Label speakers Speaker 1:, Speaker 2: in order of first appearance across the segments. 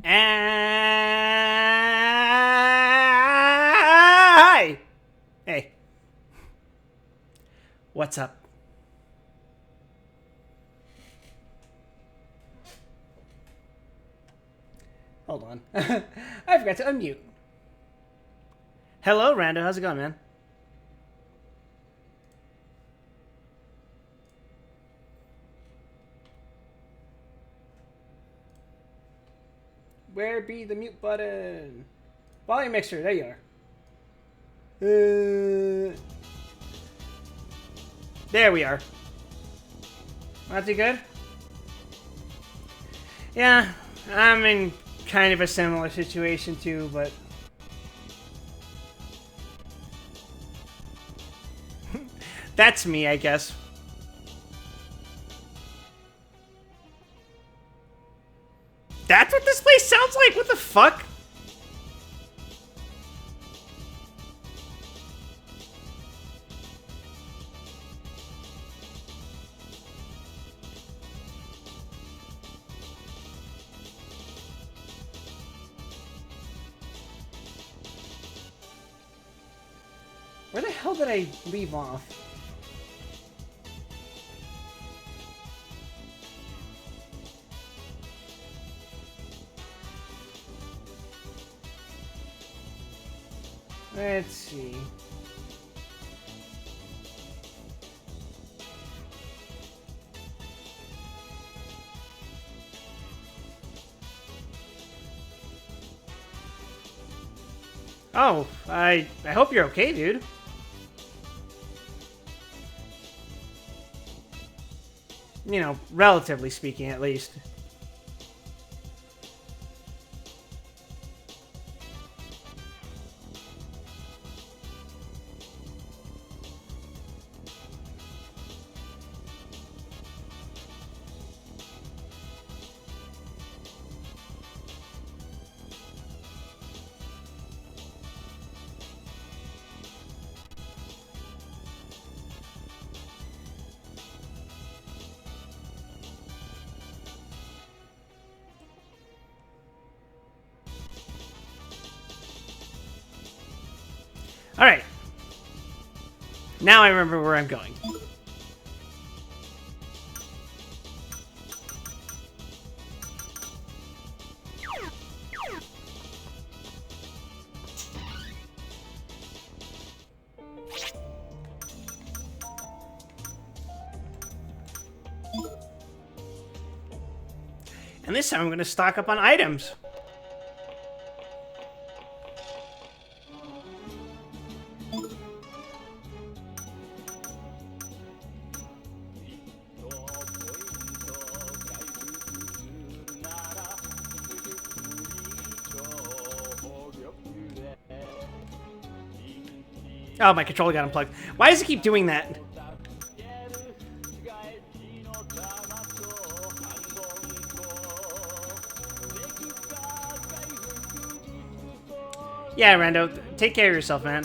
Speaker 1: Hi! Hey. What's up? Hold on. I forgot to unmute. Hello, Rando. How's it going, man? Where be the mute button? Volume mixer. There you are. There we are. Not too good? Yeah, I'm in kind of a similar situation too, but that's me, I guess. That's what this place sounds like? What the fuck? Where the hell did I leave off? Let's see. Oh, I hope you're okay, dude. You know, relatively speaking, at least. Alright. Now I remember where I'm going. And this time I'm going to stock up on items. Oh, my controller got unplugged. Why does it keep doing that? Yeah, Rando, take care of yourself, man.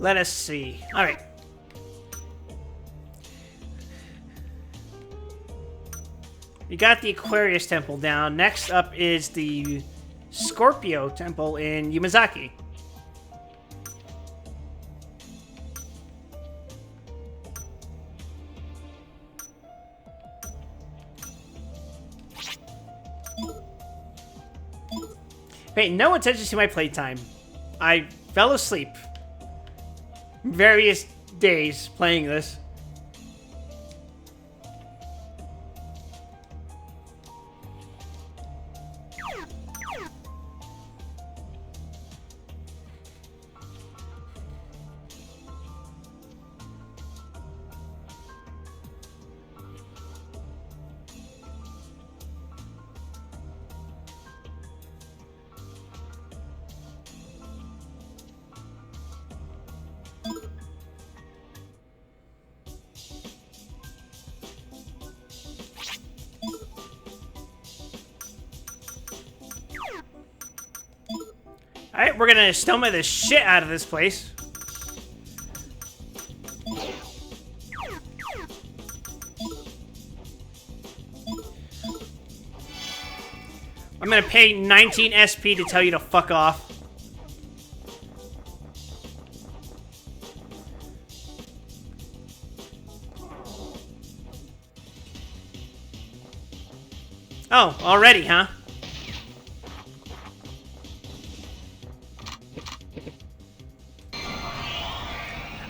Speaker 1: Let us see. All right. We got the Aquarius Temple down. Next up is the Scorpio Temple in Yamazaki. Pay no attention to my playtime. I fell asleep various days playing this. Alright, we're gonna stoma the shit out of this place. I'm gonna pay 19 SP to tell you to fuck off. Oh, already, huh?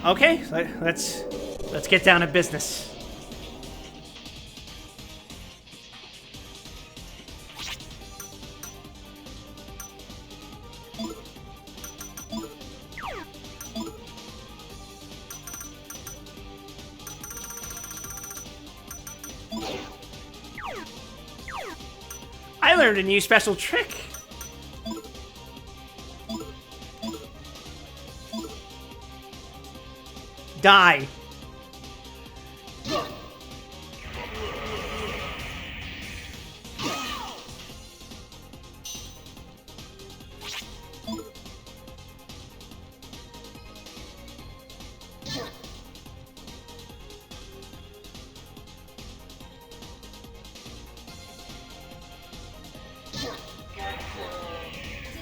Speaker 1: Okay, let's get down to business. I learned a new special trick. Die.
Speaker 2: Did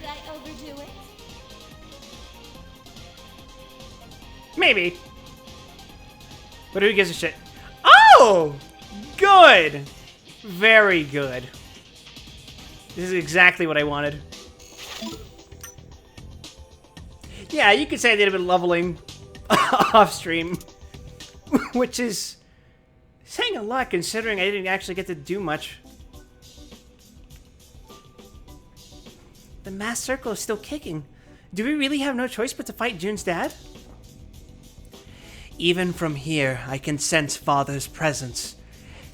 Speaker 2: I overdo it?
Speaker 1: Maybe. But who gives a shit? Oh! Good! Very good. This is exactly what I wanted. Yeah, you could say I did a bit of leveling off stream. Which is saying a lot considering I didn't actually get to do much. The mass circle is still kicking. Do we really have no choice but to fight June's dad? Even from here, I can sense Father's presence.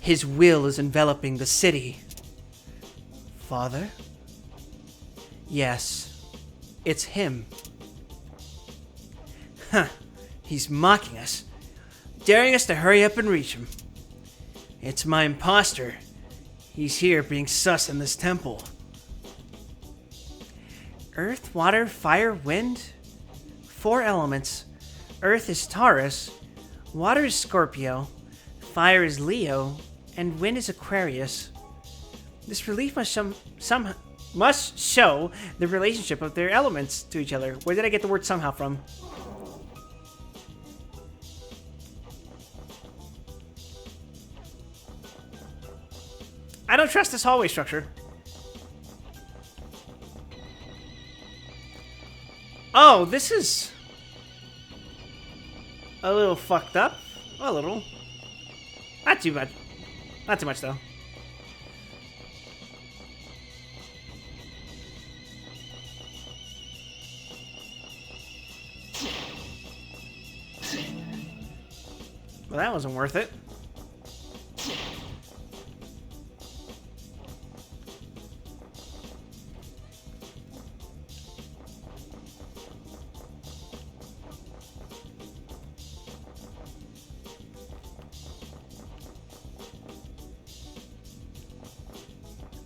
Speaker 1: His will is enveloping the city. Father? Yes, it's him. Huh, he's mocking us, daring us to hurry up and reach him. It's my imposter. He's here being sus in this temple. Earth, water, fire, wind? 4 elements. Earth is Taurus, water is Scorpio, fire is Leo, and wind is Aquarius. This relief must show the relationship of their elements to each other. Where did I get the word somehow from? I don't trust this hallway structure. Oh, this is a little fucked up. A little. Not too bad. Not too much, though. Well, that wasn't worth it.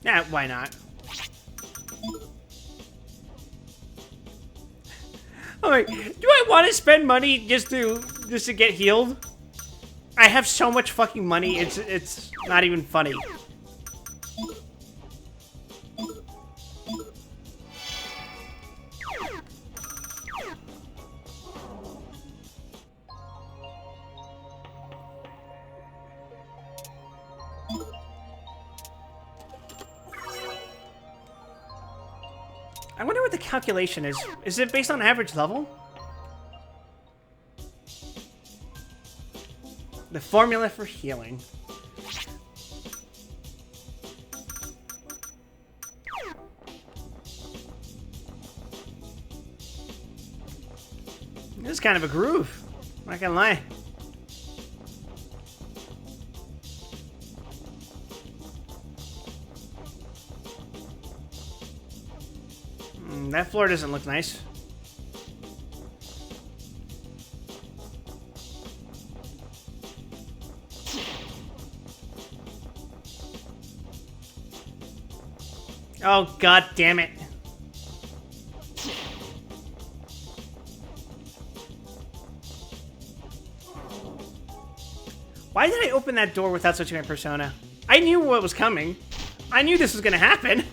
Speaker 1: Yeah, why not? I'm like, do I want to spend money just to get healed? I have so much fucking money, it's not even funny. I wonder what the calculation is. Is it based on average level? The formula for healing. This is kind of a groove. Not gonna lie. That floor doesn't look nice. Oh, god damn it. Why did I open that door without switching my persona? I knew what was coming. I knew this was gonna happen.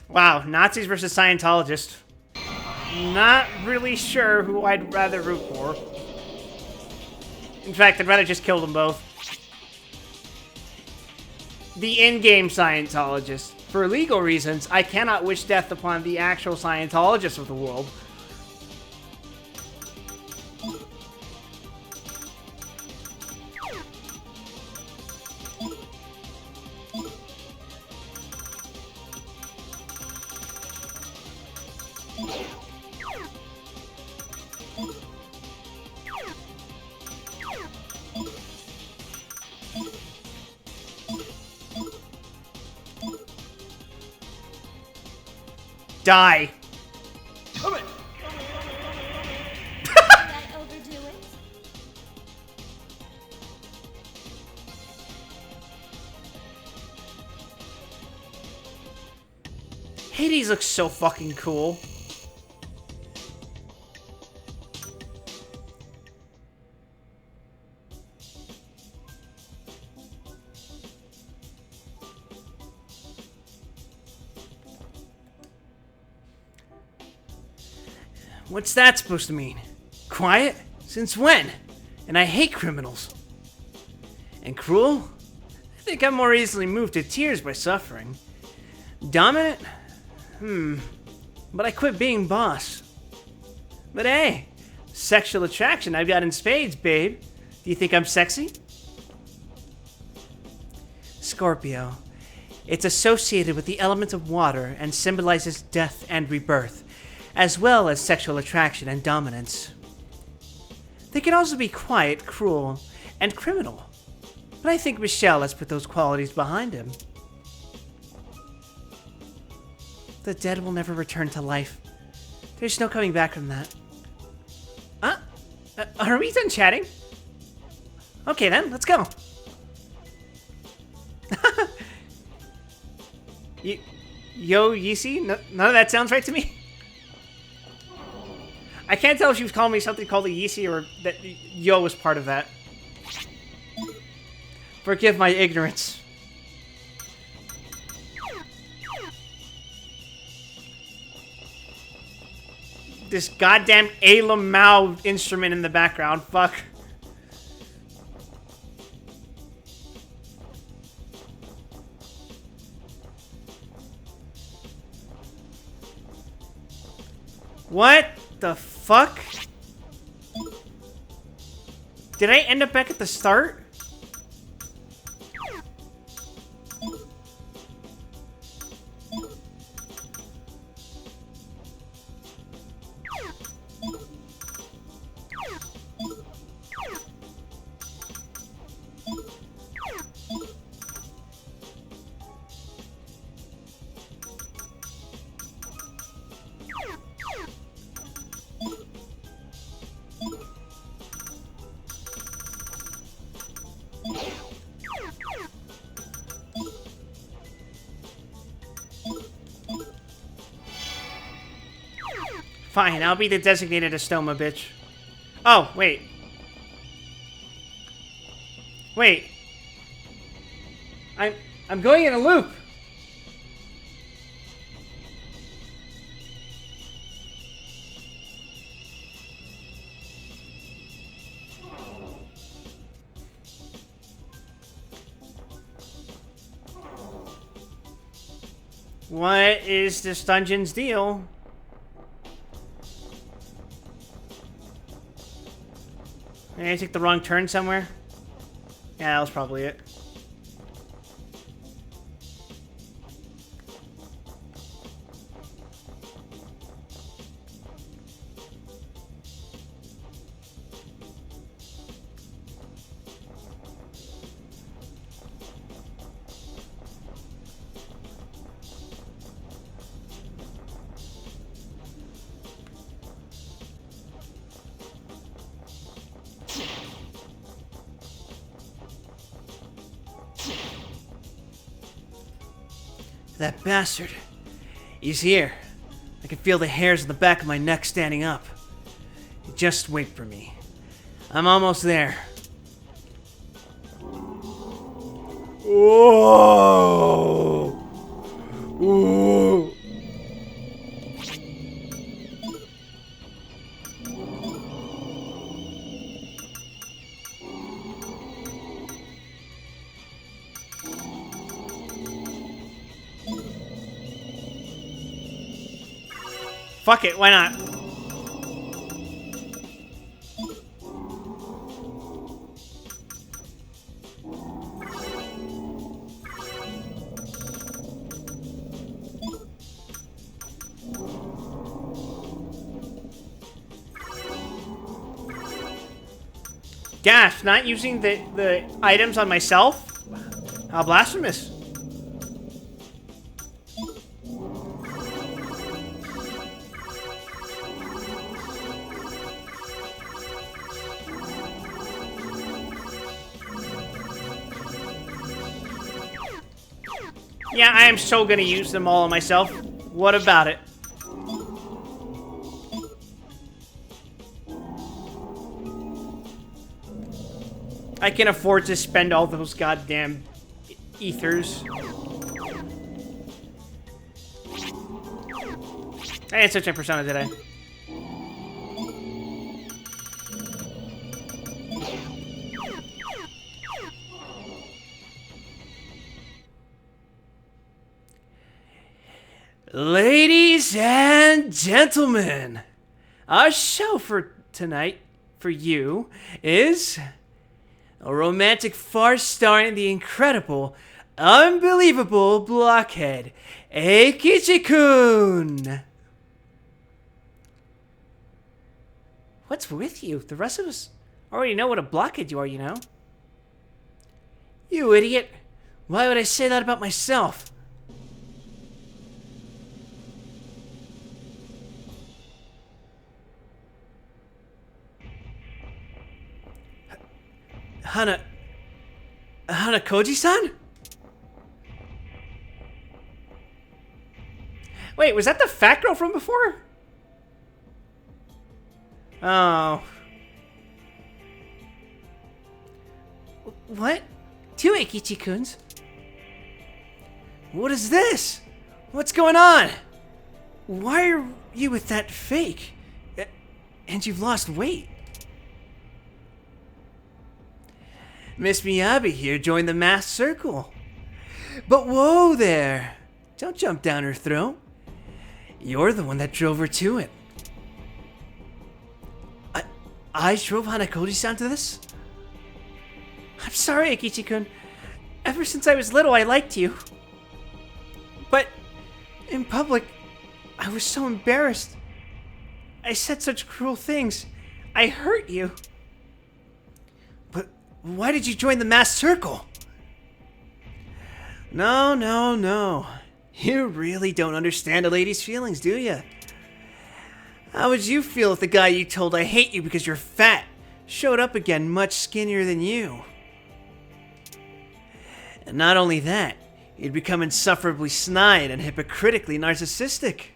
Speaker 1: Wow, Nazis versus Scientologists. Not really sure who I'd rather root for. In fact, I'd rather just kill them both. The in-game Scientologists. For legal reasons, I cannot wish death upon the actual Scientologists of the world. Die.
Speaker 2: Did I overdo it?
Speaker 1: Hades looks so fucking cool. What's that supposed to mean? Quiet? Since when? And I hate criminals. And cruel? I think I'm more easily moved to tears by suffering. Dominant? But I quit being boss. But hey, sexual attraction I've got in spades, babe. Do you think I'm sexy? Scorpio. It's associated with the element of water and symbolizes death and rebirth, as well as sexual attraction and dominance. They can also be quiet, cruel, and criminal. But I think Michelle has put those qualities behind him. The dead will never return to life. There's no coming back from that. Are we done chatting? Okay then, let's go. Yo, Yeezy? None of that sounds right to me. I can't tell if she was calling me something called a Yeezy or that Yo was part of that. Forgive my ignorance. This goddamn Ayla Mao instrument in the background. Fuck. What the fuck? Did I end up back at the start? Fine, I'll be the designated Astoma, bitch. Oh, wait. Wait. I'm going in a loop. What is this dungeon's deal? Did I take the wrong turn somewhere? Yeah, that was probably it. That bastard. He's here. I can feel the hairs on the back of my neck standing up. Just wait for me. I'm almost there. Whoa! Whoa! Fuck it, why not? Gosh, not using the items on myself? How blasphemous. Yeah, I am so gonna use them all on myself. What about it? I can afford to spend all those goddamn ethers. I didn't switch my persona, did I? Ladies and gentlemen, our show for tonight, for you, is a romantic farce starring the incredible, unbelievable blockhead, Eikichi-kun. What's with you? The rest of us already know what a blockhead you are, you know? You idiot. Why would I say that about myself? Hanakoji-san? Wait, was that the fat girl from before? Oh. What? Two Eikichi-kuns? What is this? What's going on? Why are you with that fake? And you've lost weight. Miss Miyabi here joined the masked circle. But whoa there. Don't jump down her throat. You're the one that drove her to it. I drove Hanakoji-san to this? I'm sorry, Eikichi-kun. Ever since I was little, I liked you. But in public, I was so embarrassed. I said such cruel things. I hurt you. But why did you join the masked circle? No. You really don't understand a lady's feelings, do you? How would you feel if the guy you told I hate you because you're fat showed up again much skinnier than you? And not only that, you'd become insufferably snide and hypocritically narcissistic.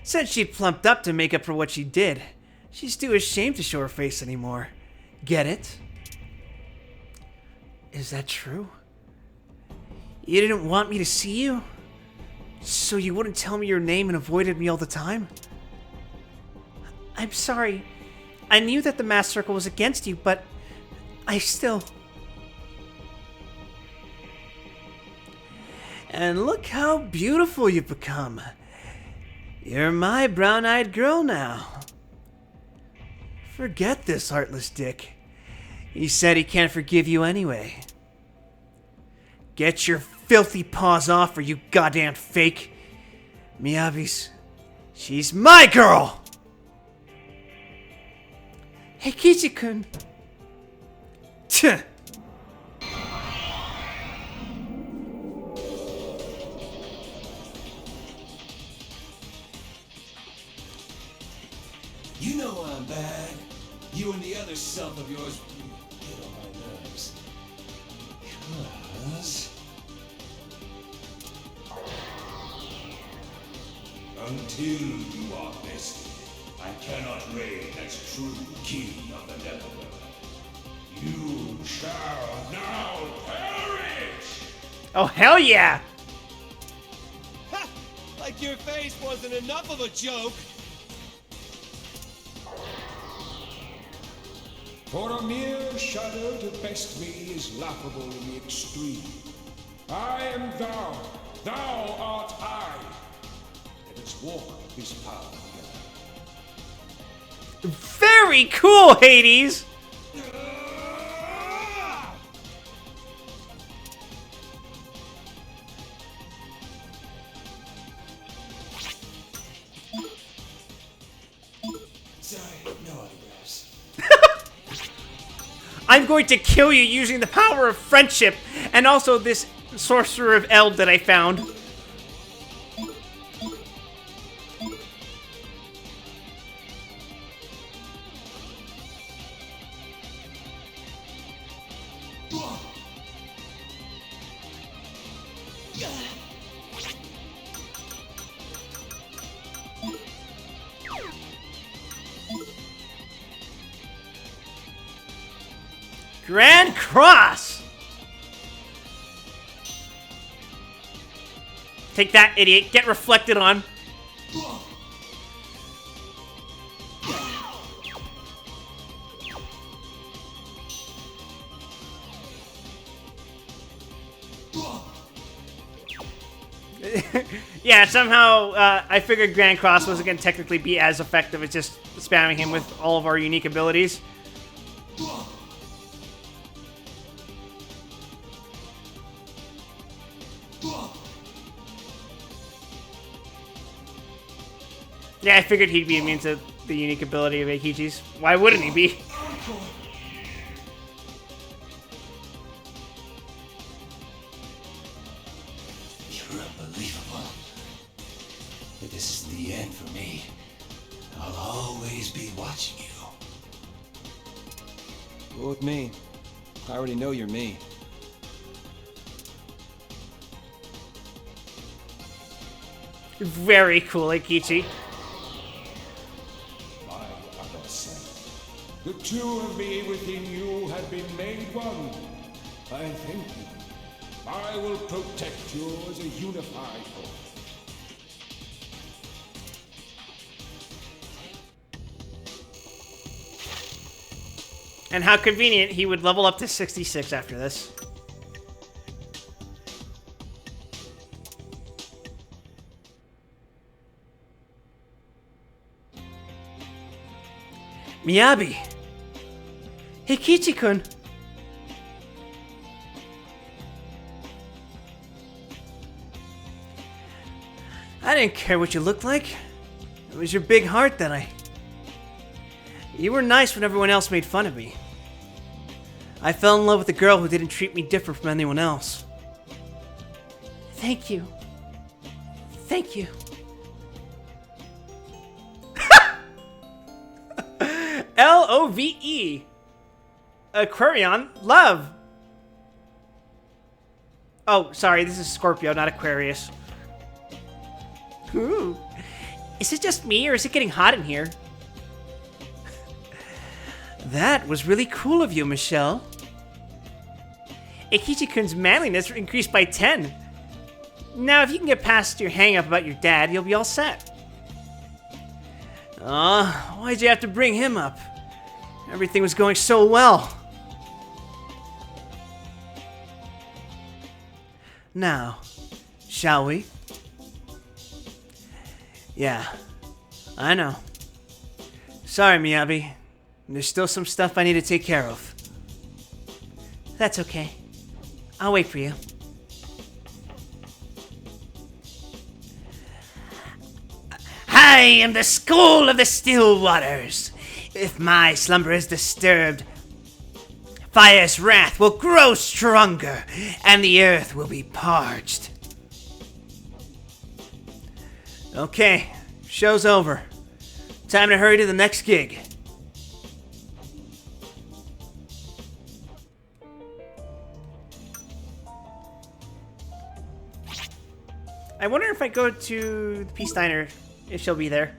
Speaker 1: Said she plumped up to make up for what she did. She's too ashamed to show her face anymore. Get it? Is that true? You didn't want me to see you? So you wouldn't tell me your name and avoided me all the time? I'm sorry. I knew that the masked circle was against you, but I still... And look how beautiful you've become. You're my brown-eyed girl now. Forget this heartless dick. He said he can't forgive you anyway. Get your filthy paws off her, you goddamn fake. Miyabi's... she's my girl! Hey, Eikichi-kun. Tch!
Speaker 3: You know I'm bad. You and the other self of yours get on my nerves. 'Cause... until you are bested, I cannot reign as true king of the Netherworld. You shall now perish!
Speaker 1: Oh, hell yeah!
Speaker 4: Ha! Like your face wasn't enough of a joke!
Speaker 3: For a mere shadow to best me is laughable in the extreme. I am thou, thou art I. Let us walk this path together.
Speaker 1: Very cool, Hades!
Speaker 3: Sorry, no autographs.
Speaker 1: I'm going to kill you using the power of friendship and also this Sorcerer of Eld that I found. Grand Cross! Take that, idiot. Get reflected on. Yeah, somehow I figured Grand Cross wasn't going to technically be as effective as just spamming him with all of our unique abilities. Yeah, I figured he'd be immune to the unique ability of Eikichi's. Why wouldn't he be?
Speaker 3: You're unbelievable. But this is the end for me. I'll always be watching you.
Speaker 4: Go with me. I already know you're me.
Speaker 1: Very cool, Eikichi.
Speaker 3: My other self. The two of me within you have been made one. I thank you. I will protect you as a unified whole.
Speaker 1: And how convenient, he would level up to 66 after this. Miyabi! Heikichi-kun! I didn't care what you looked like. It was your big heart that You were nice when everyone else made fun of me. I fell in love with a girl who didn't treat me different from anyone else. Thank you. Thank you. Love. Aquarion, love. Oh, sorry, this is Scorpio, not Aquarius. Ooh. Is it just me, or is it getting hot in here? That was really cool of you, Michelle. Eikichi-kun's manliness increased by 10. Now, if you can get past your hang-up about your dad, you'll be all set. Why'd you have to bring him up? Everything was going so well. Now, shall we? Yeah, I know. Sorry, Miyabi. There's still some stuff I need to take care of. That's okay. I'll wait for you. I am the Skull of the Still Waters. If my slumber is disturbed, fire's wrath will grow stronger, and the earth will be parched. Okay, show's over. Time to hurry to the next gig. I wonder if I go to the Peace Diner, if she'll be there.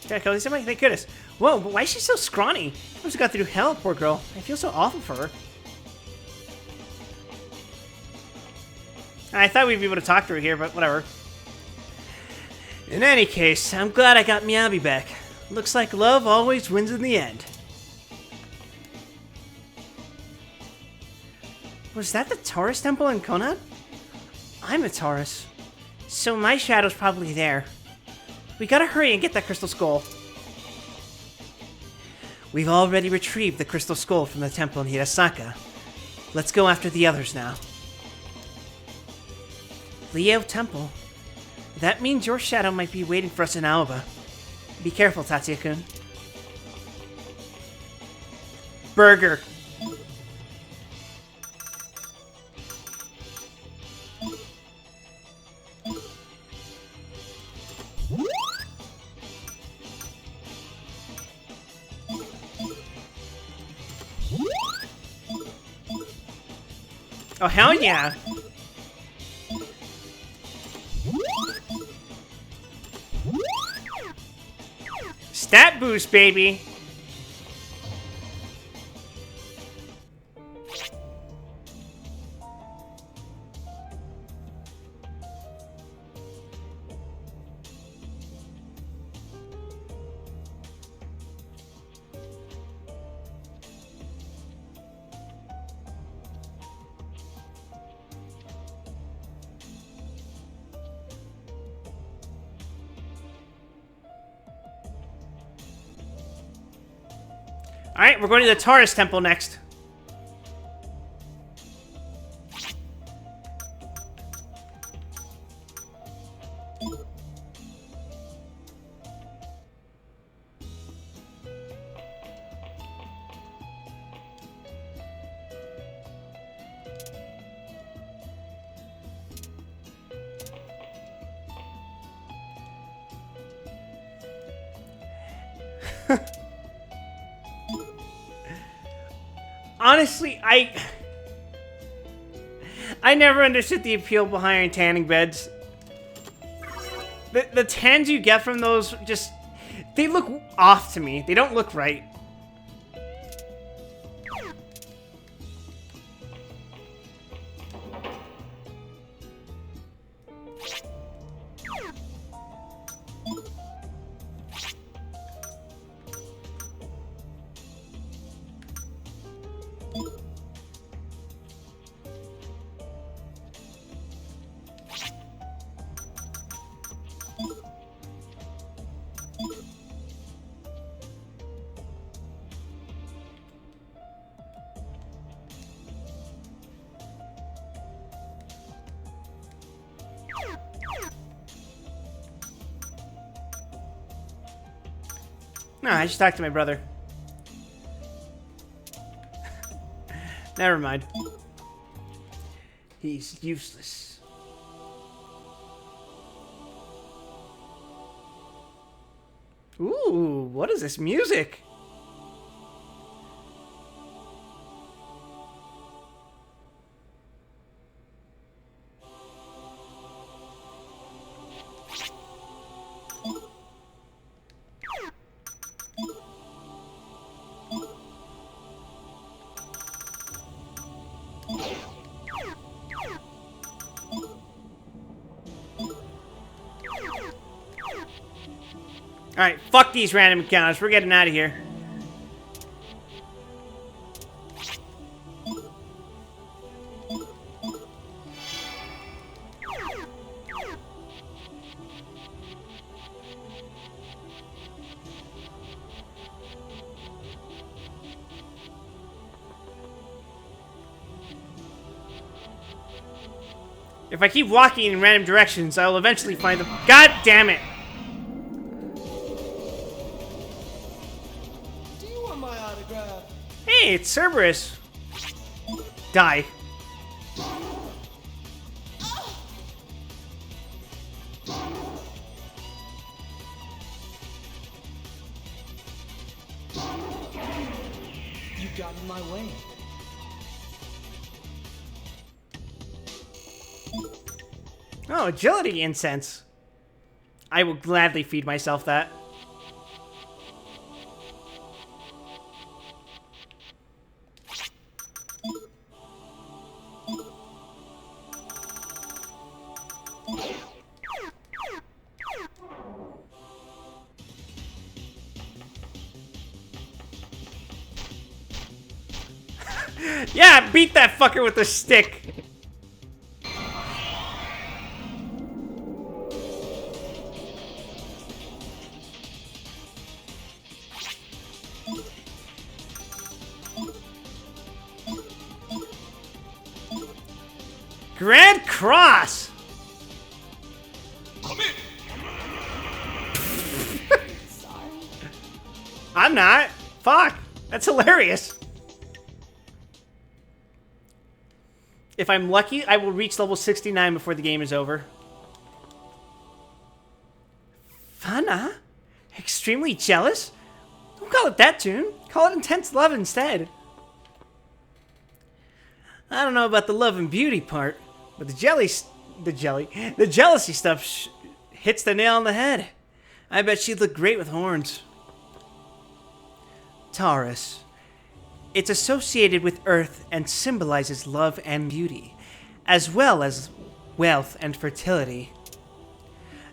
Speaker 1: Yeah, Cody, somebody, thank goodness. Whoa, but why is she so scrawny? She must have got through hell, poor girl. I feel so awful for her. I thought we'd be able to talk to her here, but whatever. In any case, I'm glad I got Miyabi back. Looks like love always wins in the end. Was that the Taurus Temple in Konad? I'm a Taurus, so my shadow's probably there. We gotta hurry and get that Crystal Skull. We've already retrieved the Crystal Skull from the temple in Hirasaka. Let's go after the others now. Leo Temple? That means your shadow might be waiting for us in Aoba. Be careful, Tatsuya-kun. Burger. Oh, hell yeah! Stat boost, baby! Alright, we're going to the Taurus Temple next. Honestly, I never understood the appeal behind tanning beds. The tans you get from those just, they look off to me. They don't look right. No, I just talked to my brother. Never mind. He's useless. Ooh, what is this music? Alright, fuck these random encounters. We're getting out of here. If I keep walking in random directions, I will eventually find them. God damn it!
Speaker 4: Do you want my autograph?
Speaker 1: Hey, it's Cerberus. Die.
Speaker 4: You got in my way.
Speaker 1: Oh, agility incense. I will gladly feed myself that. Yeah, beat that fucker with the stick. Grand Cross!
Speaker 3: Come in.
Speaker 2: Sorry.
Speaker 1: I'm not. Fuck. That's hilarious. If I'm lucky, I will reach level 69 before the game is over. Fun, huh? Extremely jealous? Don't call it that tune. Call it intense love instead. I don't know about the love and beauty part, but the jealousy stuff hits the nail on the head. I bet she'd look great with horns. Taurus. It's associated with Earth and symbolizes love and beauty, as well as wealth and fertility.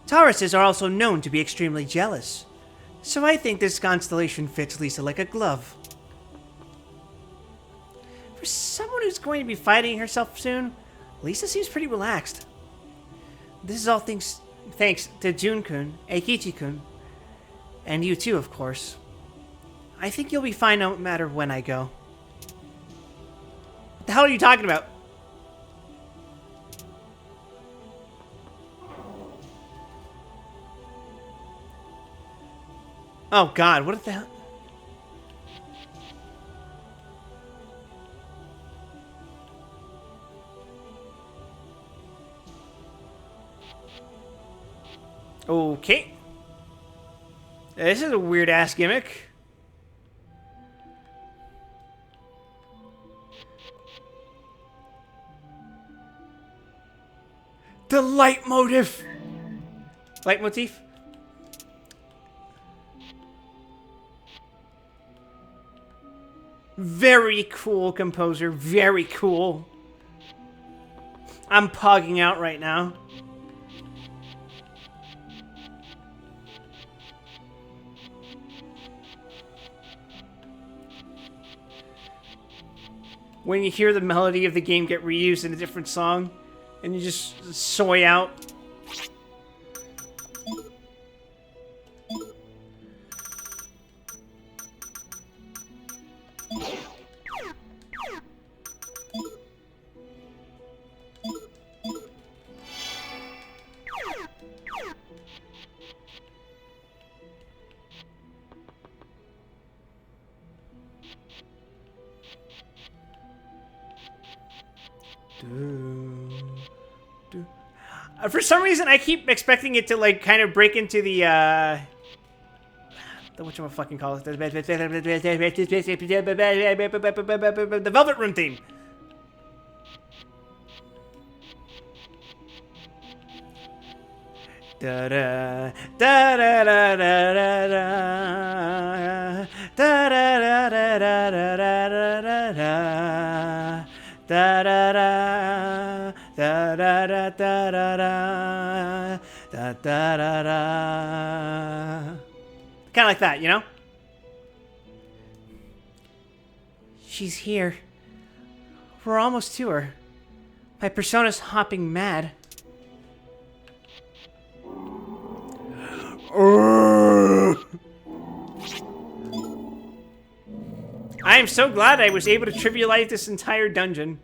Speaker 1: Tauruses are also known to be extremely jealous, so I think this constellation fits Lisa like a glove. For someone who's going to be fighting herself soon, Lisa seems pretty relaxed. This is all thanks to Jun-kun, Eikichi-kun, and you too, of course. I think you'll be fine no matter when I go. What the hell are you talking about? Oh god, what the hell? Okay. This is a weird ass gimmick. The leitmotif. Leitmotif? Very cool, composer. Very cool. I'm pogging out right now. When you hear the melody of the game get reused in a different song, and you just soy out. For some reason, I keep expecting it to like kind of break into the whatchamacallit call it, the Velvet Room theme. Da da da da da da da da da da da da da da da. Da da da da da da da da da da da da. Kind of like that, you know? She's here. We're almost to her. My persona's hopping mad. I am so glad I was able to trivialize this entire dungeon.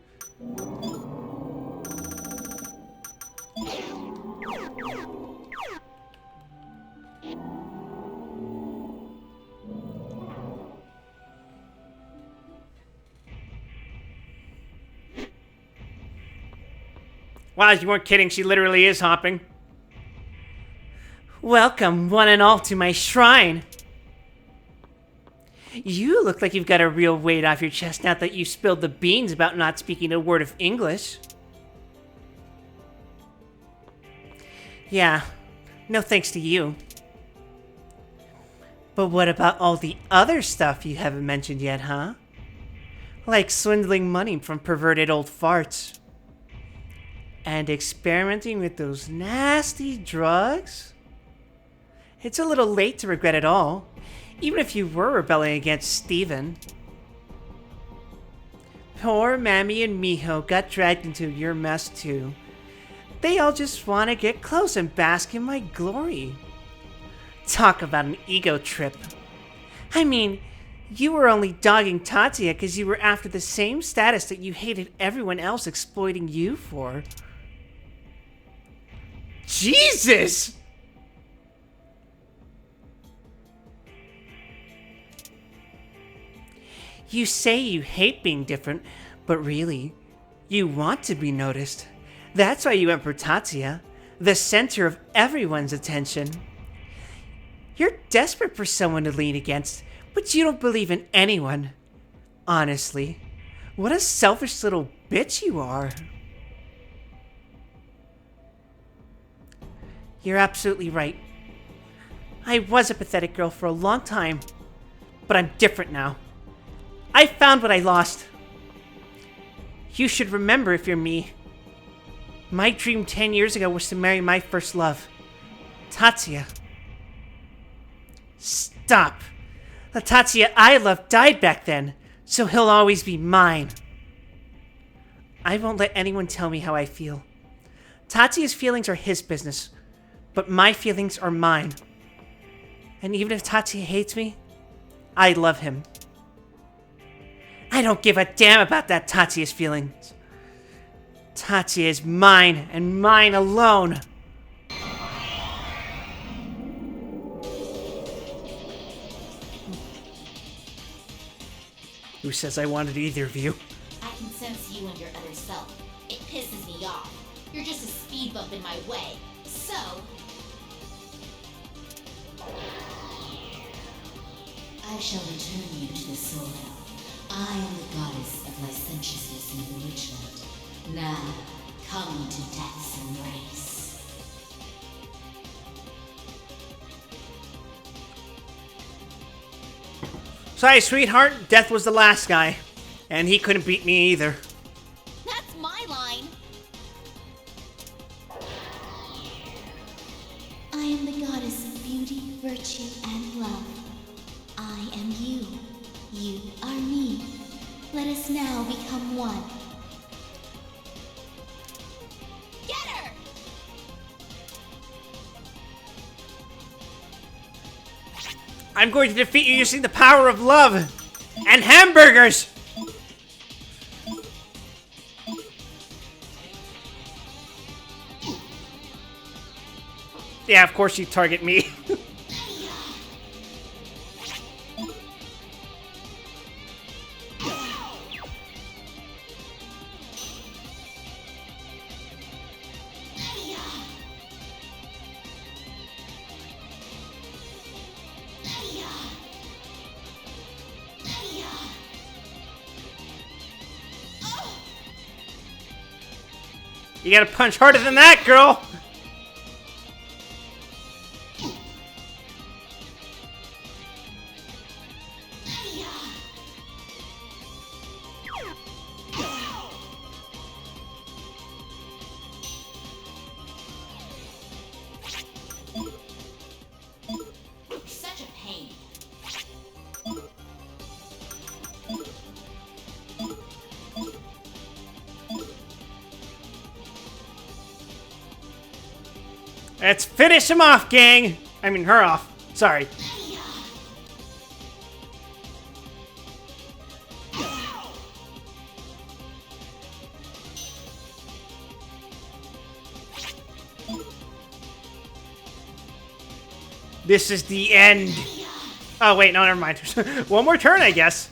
Speaker 1: Wow, you weren't kidding. She literally is hopping. Welcome, one and all, to my shrine. You look like you've got a real weight off your chest now that you spilled the beans about not speaking a word of English. Yeah, no thanks to you. But what about all the other stuff you haven't mentioned yet, huh? Like swindling money from perverted old farts. And experimenting with those nasty drugs? It's a little late to regret it all. Even if you were rebelling against Steven. Poor Mammy and Miho got dragged into your mess too. They all just want to get close and bask in my glory. Talk about an ego trip. I mean, you were only dogging Tatsuya because you were after the same status that you hated everyone else exploiting you for. Jesus! You say you hate being different, but really, you want to be noticed. That's why you went for Tatsuya, the center of everyone's attention. You're desperate for someone to lean against, but you don't believe in anyone. Honestly, what a selfish little bitch you are. You're absolutely right. I was a pathetic girl for a long time, but I'm different now. I found what I lost. You should remember if you're me. My dream 10 years ago was to marry my first love, Tatsuya. Stop. The Tatsuya I loved died back then, so he'll always be mine. I won't let anyone tell me how I feel. Tatsuya's feelings are his business, but my feelings are mine. And even if Tatsuya hates me, I love him. I don't give a damn about that Tatsuya's feelings. Tatsuya is mine and mine alone. Who says I wanted either of you?
Speaker 2: I can sense you and your other self. It pisses me off. You're just a speed bump in my way. So... I shall return you to the soul hell. I am the goddess of licentiousness and bewitchment. Now, come to death's embrace.
Speaker 1: Sorry, sweetheart. Death was the last guy. And he couldn't beat me either.
Speaker 2: That's my line! I am the goddess of beauty, virtue, and love. I am you. You are me. Let us now become one. Get her!
Speaker 1: I'm going to defeat you using the power of love and hamburgers! Yeah, of course you target me. You gotta punch harder than that, girl!
Speaker 2: Such a pain.
Speaker 1: Let's finish him off, gang! I mean, her off. Sorry. This is the end. Oh, wait, no, never mind. One more turn, I guess.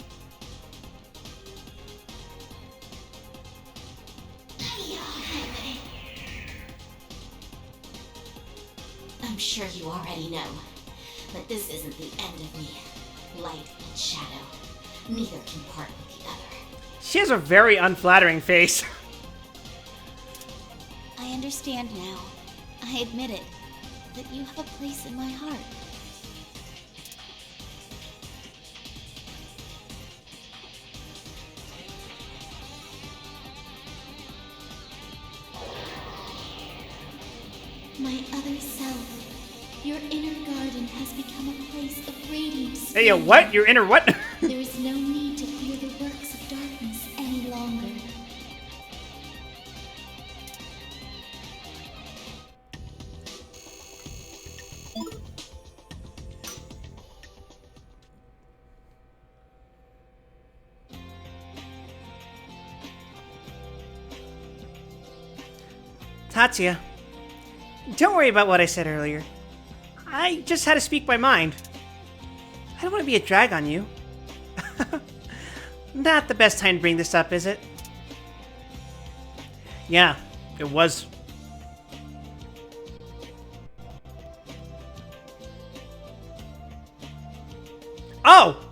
Speaker 2: I'm sure you already know, but this isn't the end of me. Light and shadow, neither can part with the other.
Speaker 1: She has a very unflattering face.
Speaker 2: I understand now. I admit it, that you have a place in my heart. My other self, your inner garden has become a place of radiance.
Speaker 1: Hey, yo, what? Your inner what?
Speaker 2: There is no need to fear the works of darkness any longer. longer.
Speaker 1: Tatsuya, don't worry about what I said earlier. I just had to speak my mind. I don't want to be a drag on you. Not the best time to bring this up, is it? Yeah, it was. Oh!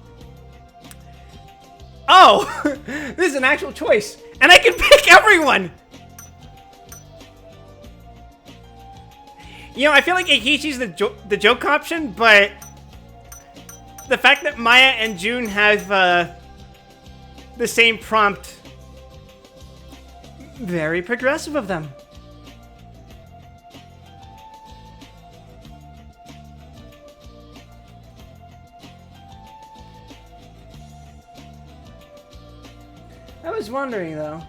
Speaker 1: Oh! This is an actual choice. And I can pick everyone! You know, I feel like Ekichi's the joke option, but the fact that Maya and June have the same prompt, very progressive of them. I was wondering though.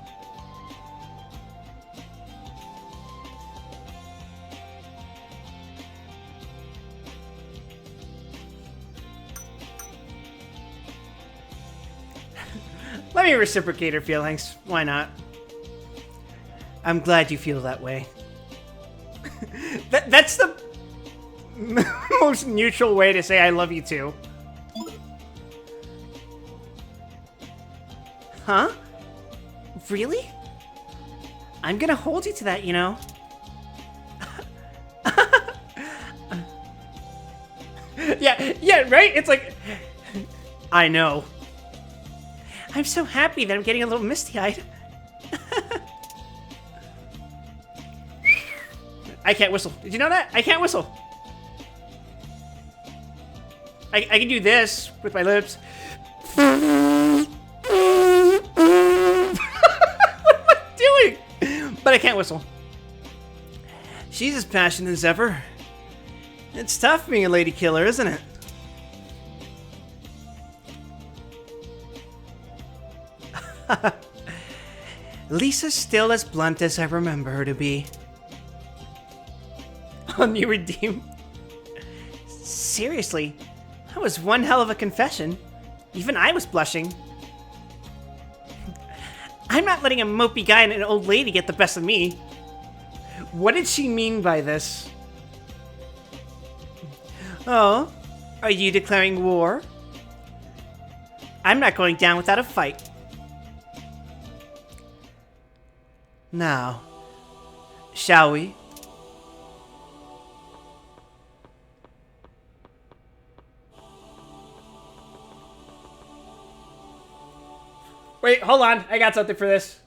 Speaker 1: Let me reciprocate her feelings. Why not? I'm glad you feel that way. That's the most neutral way to say I love you too. Huh? Really? I'm gonna hold you to that, you know. Yeah, right? It's like... I know. I'm so happy that I'm getting a little misty-eyed. I can't whistle. Did you know that? I can't whistle. I can do this with my lips. What am I doing? But I can't whistle. She's as passionate as ever. It's tough being a lady killer, isn't it? Lisa's still as blunt as I remember her to be. On you redeem. Seriously, that was one hell of a confession. Even I was blushing. I'm not letting a mopey guy and an old lady get the best of me. What did she mean by this? Oh, are you declaring war? I'm not going down without a fight. Now, shall we? Wait, hold on. I got something for this.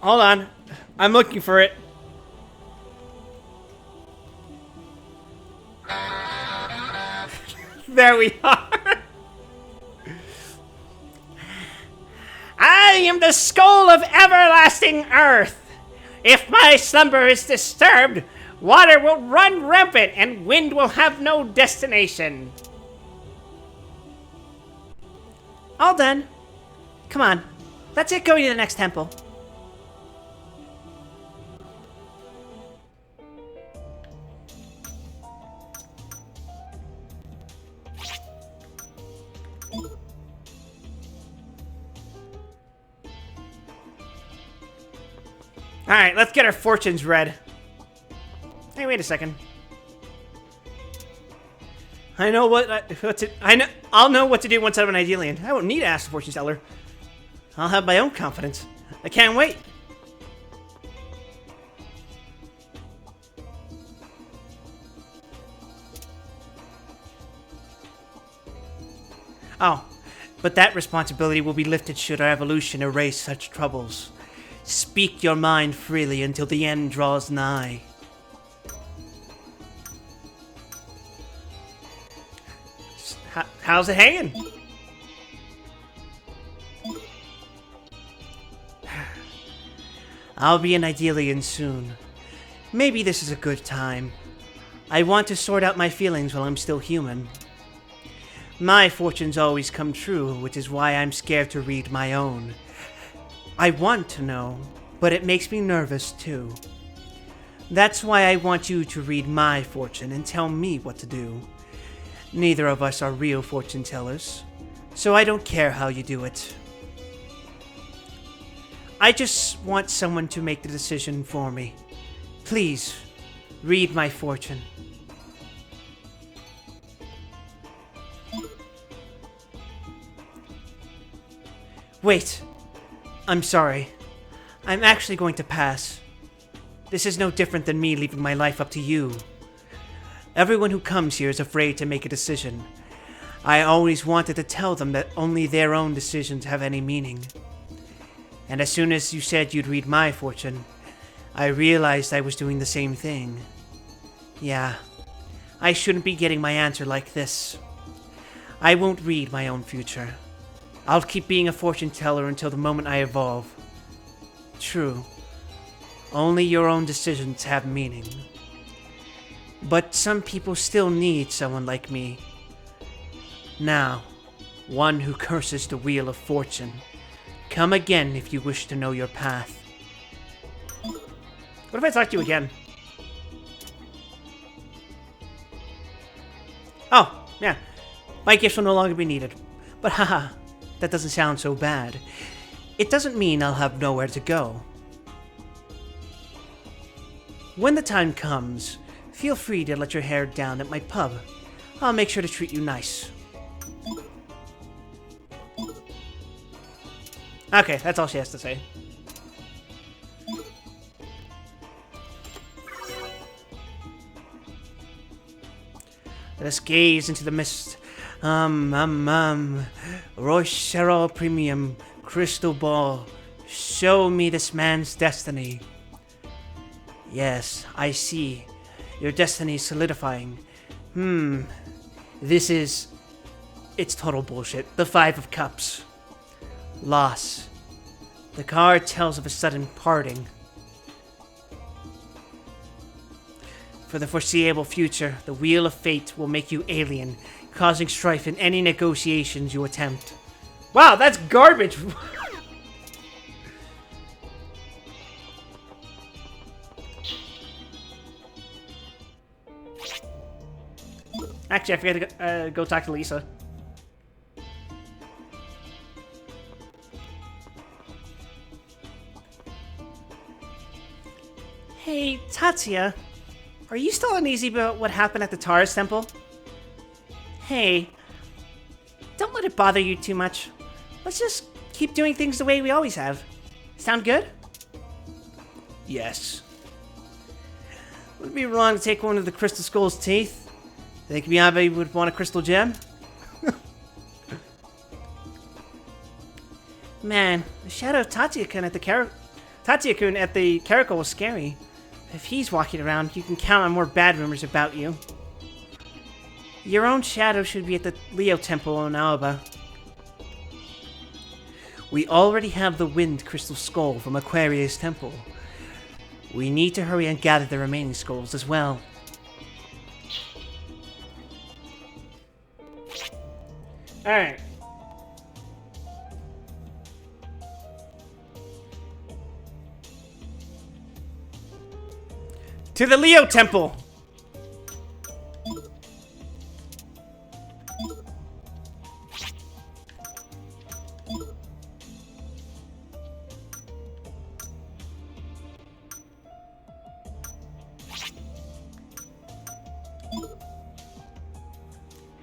Speaker 1: Hold on. I'm looking for it. There we are. I am the skull of everlasting earth. If my slumber is disturbed, water will run rampant and wind will have no destination. All done. Come on. Let's get going to the next temple. Alright, let's get our fortunes read. Hey, wait a second. I'll know what to do once I'm an Idealian. I won't need to ask the fortune teller. I'll have my own confidence. I can't wait. Oh, but that responsibility will be lifted should our evolution erase such troubles. Speak your mind freely until the end draws nigh. How's it hanging? I'll be an Idelian soon. Maybe this is a good time. I want to sort out my feelings while I'm still human. My fortunes always come true, which is why I'm scared to read my own. I want to know, but it makes me nervous too. That's why I want you to read my fortune and tell me what to do. Neither of us are real fortune tellers, so I don't care how you do it. I just want someone to make the decision for me. Please, read my fortune. Wait, I'm sorry. I'm actually going to pass. This is no different than me leaving my life up to you. Everyone who comes here is afraid to make a decision. I always wanted to tell them that only their own decisions have any meaning. And as soon as you said you'd read my fortune, I realized I was doing the same thing. Yeah, I shouldn't be getting my answer like this. I won't read my own future. I'll keep being a fortune teller until the moment I evolve. True. Only your own decisions have meaning. But some people still need someone like me. Now, one who curses the wheel of fortune. Come again if you wish to know your path. What if I talk to you again? Oh, yeah. My gifts will no longer be needed. But haha, that doesn't sound so bad. It doesn't mean I'll have nowhere to go. When the time comes, feel free to let your hair down at my pub. I'll make sure to treat you nice. Okay, that's all she has to say. Let us gaze into the mist. Rochero Premium, Crystal Ball. Show me this man's destiny. Yes, I see. Your destiny is solidifying. This is... It's total bullshit. The Five of Cups. Loss. The card tells of a sudden parting. For the foreseeable future, the Wheel of Fate will make you alien, causing strife in any negotiations you attempt. Wow, that's garbage! Actually, I forgot to go talk to Lisa. Hey, Tatsuya. Are you still uneasy about what happened at the Taurus Temple? Hey, don't let it bother you too much. Let's just keep doing things the way we always have. Sound good? Yes. Would it be wrong to take one of the Crystal Skull's teeth? Think Miyabi would want a crystal gem? Man, the shadow of Tatsuya-kun at the Caracal was scary. If he's walking around, you can count on more bad rumors about you. Your own shadow should be at the Leo Temple in Aoba. We already have the Wind Crystal Skull from Aquarius Temple. We need to hurry and gather the remaining skulls as well. Alright. To the Leo Temple!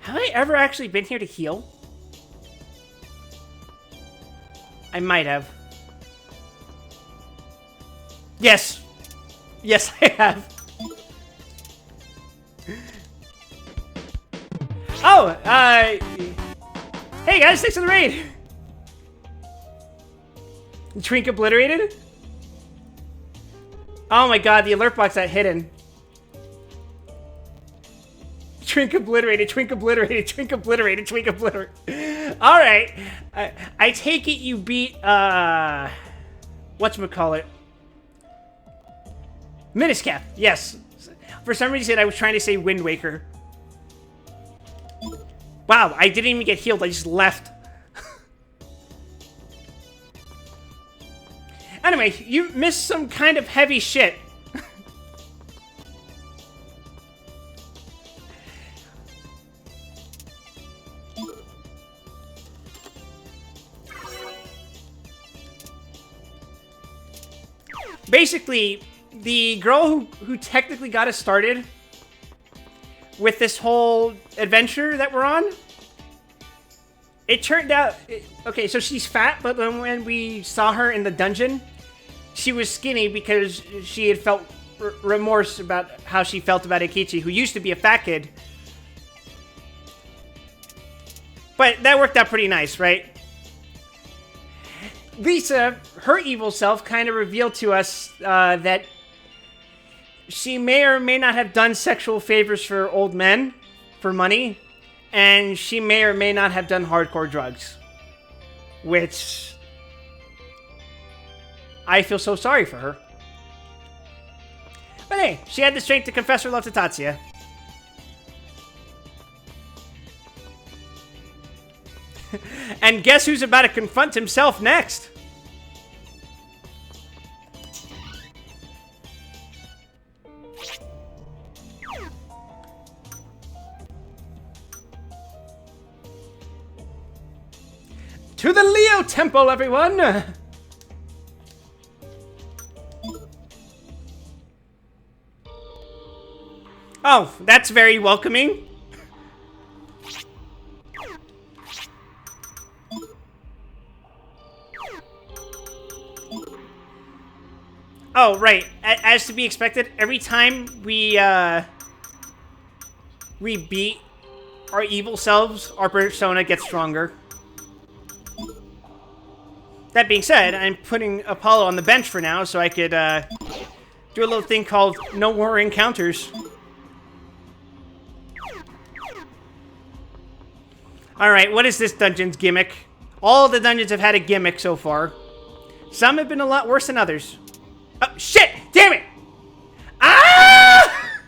Speaker 1: Have I ever actually been here to heal? I might have. Yes! Yes, I have. Oh, hey guys, thanks for the raid! Trink obliterated? Oh my god, the alert box got hidden. Trink obliterated, Trink obliterated, Trink obliterated, Trink obliterated. Alright. I take it you beat, whatchamacallit. Miniskap, yes. For some reason, I was trying to say Wind Waker. Wow, I didn't even get healed. I just left. Anyway, you missed some kind of heavy shit. Basically, the girl who technically got us started with this whole adventure that we're on, it turned out... Okay, so she's fat, but when we saw her in the dungeon, she was skinny because she had felt remorse about how she felt about Akechi, who used to be a fat kid. But that worked out pretty nice, right? Lisa, her evil self, kind of revealed to us that she may or may not have done sexual favors for old men for money, and she may or may not have done hardcore drugs. Which... I feel so sorry for her. But hey, she had the strength to confess her love to Tatsuya. And guess who's about to confront himself next? To the Leo Temple, everyone! Oh, that's very welcoming. Oh, right. As to be expected, every time we beat our evil selves, our persona gets stronger. That being said, I'm putting Apollo on the bench for now so I could do a little thing called No More Encounters. Alright, what is this dungeon's gimmick? All the dungeons have had a gimmick so far. Some have been a lot worse than others. Oh, shit! Damn it! Ah!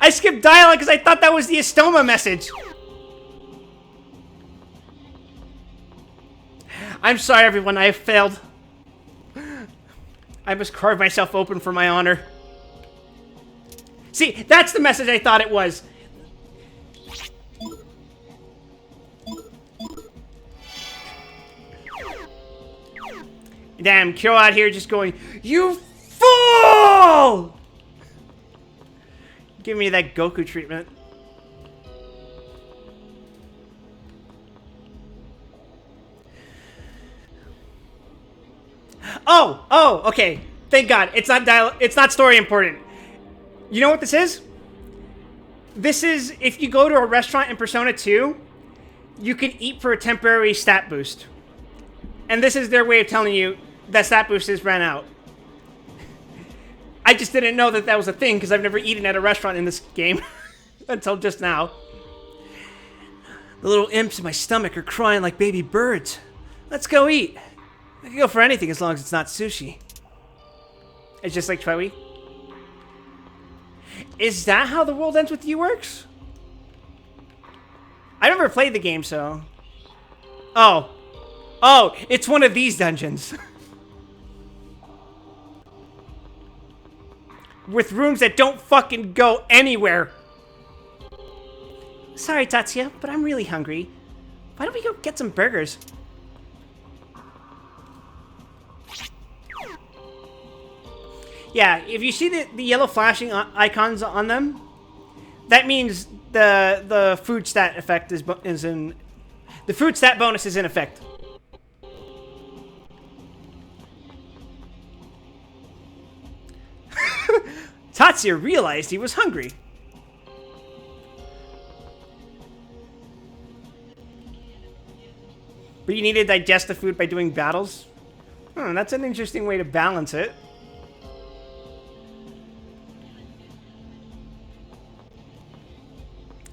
Speaker 1: I skipped dialogue because I thought that was the Estoma message. I'm sorry, everyone. I have failed. I must carve myself open for my honor. See, that's the message I thought it was. Damn, Kyo out here just going, you fool! Give me that Goku treatment. Oh, okay. Thank God. It's not story important. You know what this is? This is if you go to a restaurant in Persona 2, you can eat for a temporary stat boost. And this is their way of telling you that stat boost has ran out. I just didn't know that was a thing because I've never eaten at a restaurant in this game until just now. The little imps in my stomach are crying like baby birds. Let's go eat. I can go for anything as long as it's not sushi. It's just like Trewi. Is that how The World Ends With You works? I never played the game, so... Oh, it's one of these dungeons. With rooms that don't fucking go anywhere. Sorry, Tatsuya, but I'm really hungry. Why don't we go get some burgers? Yeah, if you see the yellow flashing icons on them, that means the food stat effect is in... The food stat bonus is in effect. Tatsuya realized he was hungry. But you need to digest the food by doing battles? That's an interesting way to balance it.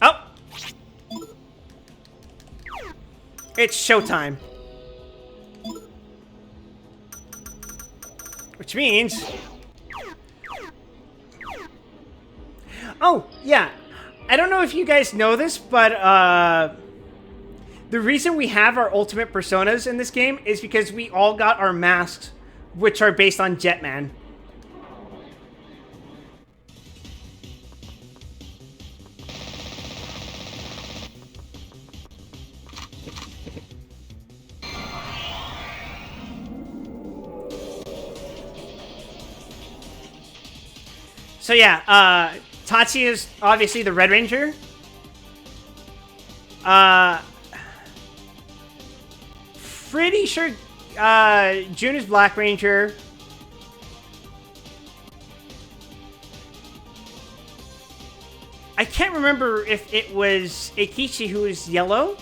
Speaker 1: Oh! It's showtime. Which means... Oh, yeah. I don't know if you guys know this, but the reason we have our ultimate personas in this game is because we all got our masks, which are based on Jetman. So yeah, Tatsuya is obviously the Red Ranger. Pretty sure June is Black Ranger. I can't remember if it was Eikichi who was yellow.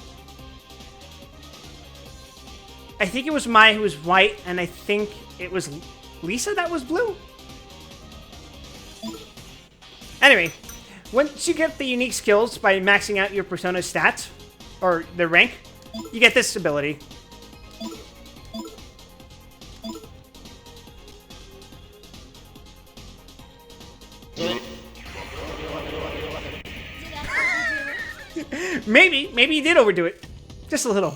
Speaker 1: I think it was Maya who was white, and I think it was Lisa that was blue. Anyway, once you get the unique skills by maxing out your persona's stats, or their rank, you get this ability. Maybe you did overdo it. Just a little.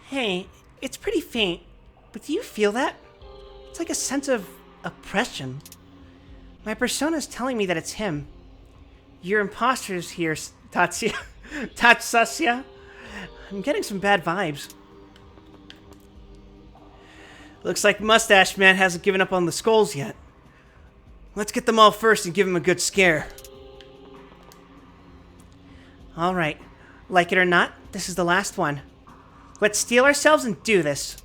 Speaker 1: Hey, it's pretty faint, but do you feel that? It's like a sense of oppression. My persona's telling me that it's him. Your imposter's here, Tatsuya. Tatsuya. I'm getting some bad vibes. Looks like Mustache Man hasn't given up on the skulls yet. Let's get them all first and give him a good scare. Alright, like it or not, this is the last one. Let's steel ourselves and do this.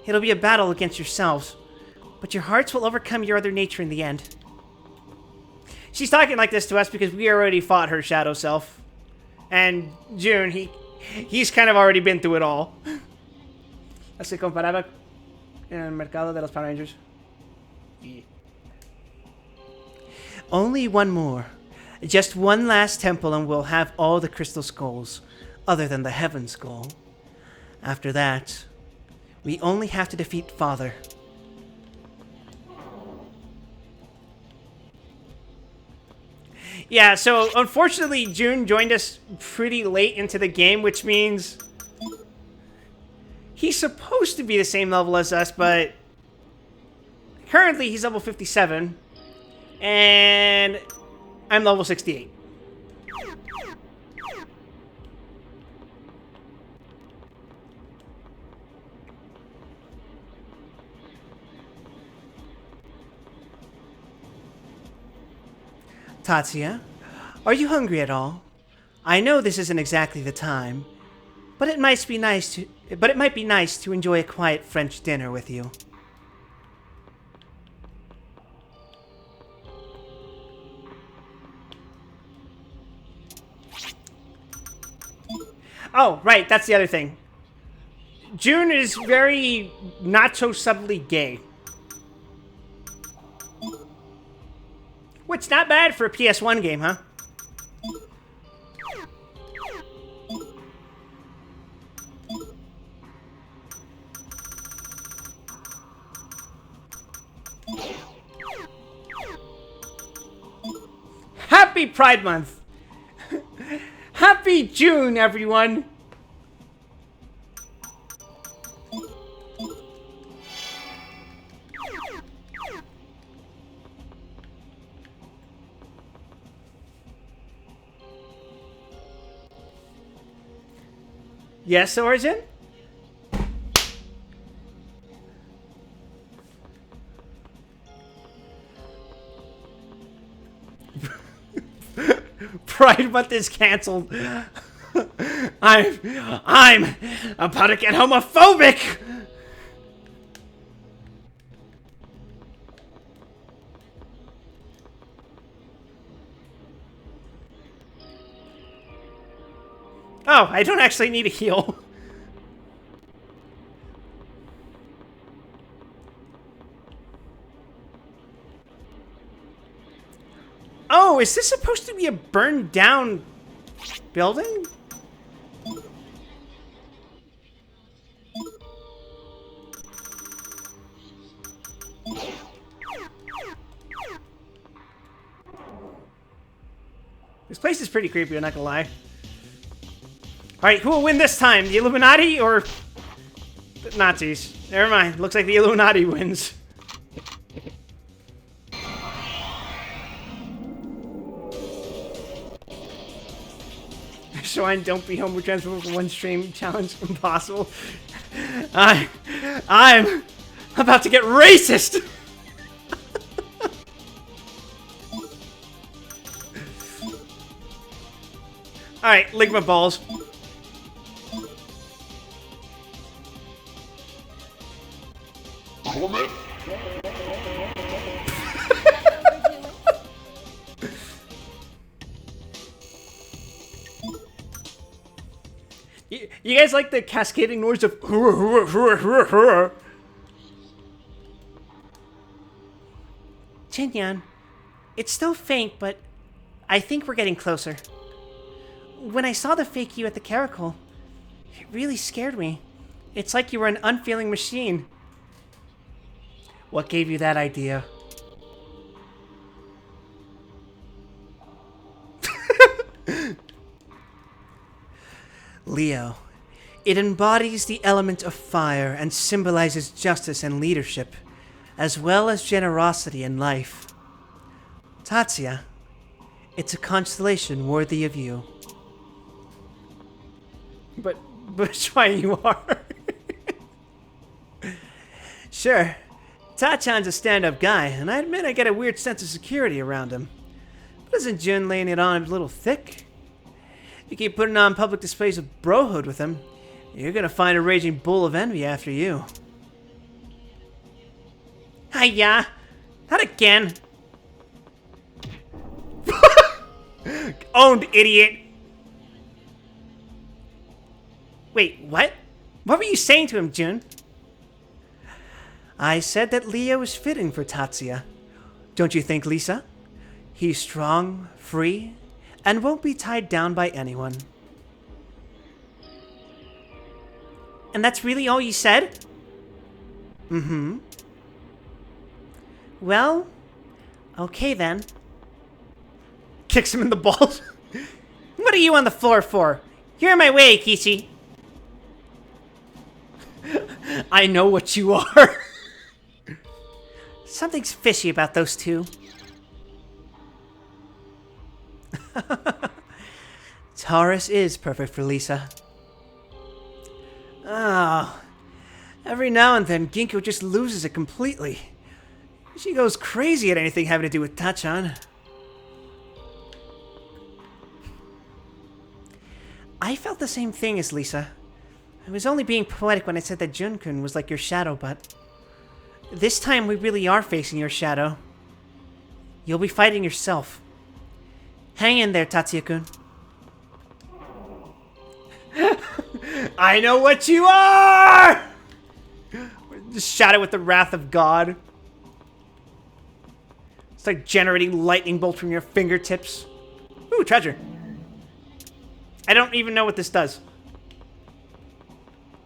Speaker 1: It'll be a battle against yourselves, but your hearts will overcome your other nature in the end. She's talking like this to us because we already fought her shadow self. And June, he's kind of already been through it all. Así comparaba en el mercado de los Power Rangers. Yeah. Only one more. Just one last temple and we'll have all the crystal skulls, other than the Heaven Skull. After that, we only have to defeat Father. Yeah, so unfortunately June joined us pretty late into the game, which means he's supposed to be the same level as us, but currently he's level 57, and I'm level 68. Tatsuya, are you hungry at all? I know this isn't exactly the time, but it might be nice to enjoy a quiet French dinner with you. Oh, right, that's the other thing. June is very not so subtly gay. Which, not bad for a PS1 game, huh? Happy Pride Month! Happy June, everyone! Yes, Origin? Pride Month is canceled. I'm about to get homophobic. Oh, I don't actually need a heal. Oh, is this supposed to be a burned down building? place is pretty creepy, I'm not gonna lie. Alright, who will win this time? The Illuminati or the Nazis? Never mind. Looks like the Illuminati wins. Shrine, don't be homo transphobic for one stream challenge. Impossible. I'm about to get racist. Alright, lick my balls. You guys like the cascading noise of Jinyan, it's still faint, but I think we're getting closer. When I saw the fake you at the Caracol, it really scared me. It's like you were an unfeeling machine. What gave you that idea? Leo. It embodies the element of fire and symbolizes justice and leadership, as well as generosity in life. Tatsuya. It's a constellation worthy of you. But which one you are? Sure. Tachan's a stand-up guy, and I admit I get a weird sense of security around him. But isn't Jun laying it on a little thick? If you keep putting on public displays of brohood with him, you're gonna find a raging bull of envy after you. Hiya! Not again! Owned, idiot! Wait, what? What were you saying to him, Jun? I said that Leo is fitting for Tatsuya. Don't you think, Lisa? He's strong, free, and won't be tied down by anyone. And that's really all you said? Mm-hmm. Well, okay then. Kicks him in the balls. What are you on the floor for? You're in my way, Kishi. I know what you are. Something's fishy about those two. Taurus is perfect for Lisa. Oh, every now and then Ginkgo just loses it completely. She goes crazy at anything having to do with Tachan. I felt the same thing as Lisa. I was only being poetic when I said that Jun-kun was like your shadow, but this time we really are facing your shadow. You'll be fighting yourself. Hang in there, Tatsuya-kun. I know what you are! Just shadow with the wrath of God. It's like generating lightning bolts from your fingertips. Ooh, treasure. I don't even know what this does.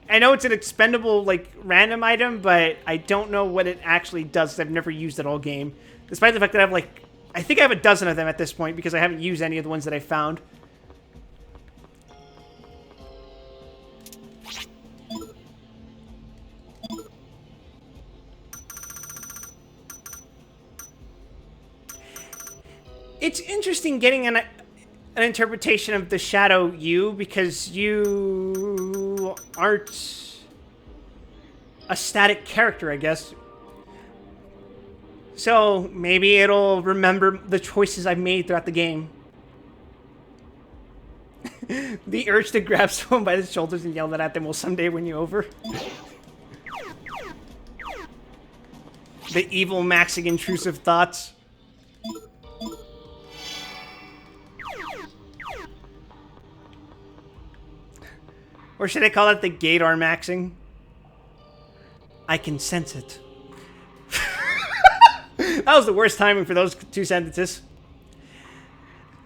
Speaker 1: I know it's an expendable, like, random item, but I don't know what it actually does. I've never used it all game. Despite the fact that I have, like, I think I have a dozen of them at this point because I haven't used any of the ones that I found. It's interesting getting an interpretation of the Shadow you, because you aren't a static character, I guess. So maybe it'll remember the choices I've made throughout the game. The urge to grab someone by the shoulders and yell that at them will someday win you over. The evil maxing intrusive thoughts. Or should I call it the gaydar maxing? I can sense it. That was the worst timing for those two sentences.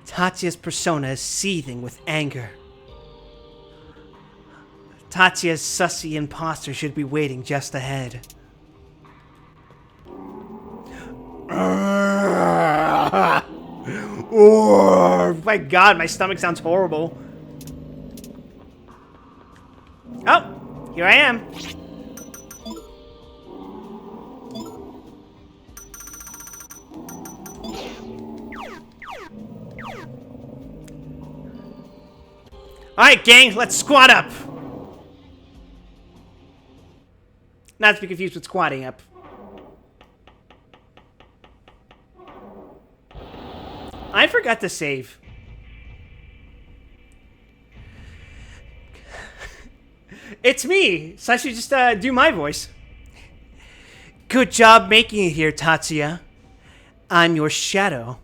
Speaker 1: Tatsuya's persona is seething with anger. Tatsuya's sussy imposter should be waiting just ahead. my god, my stomach sounds horrible. Oh, here I am. Alright, gang, let's squat up. Not to be confused with squatting up. I forgot to save. It's me, so I should just do my voice. Good job making it here, Tatsuya. I'm your shadow.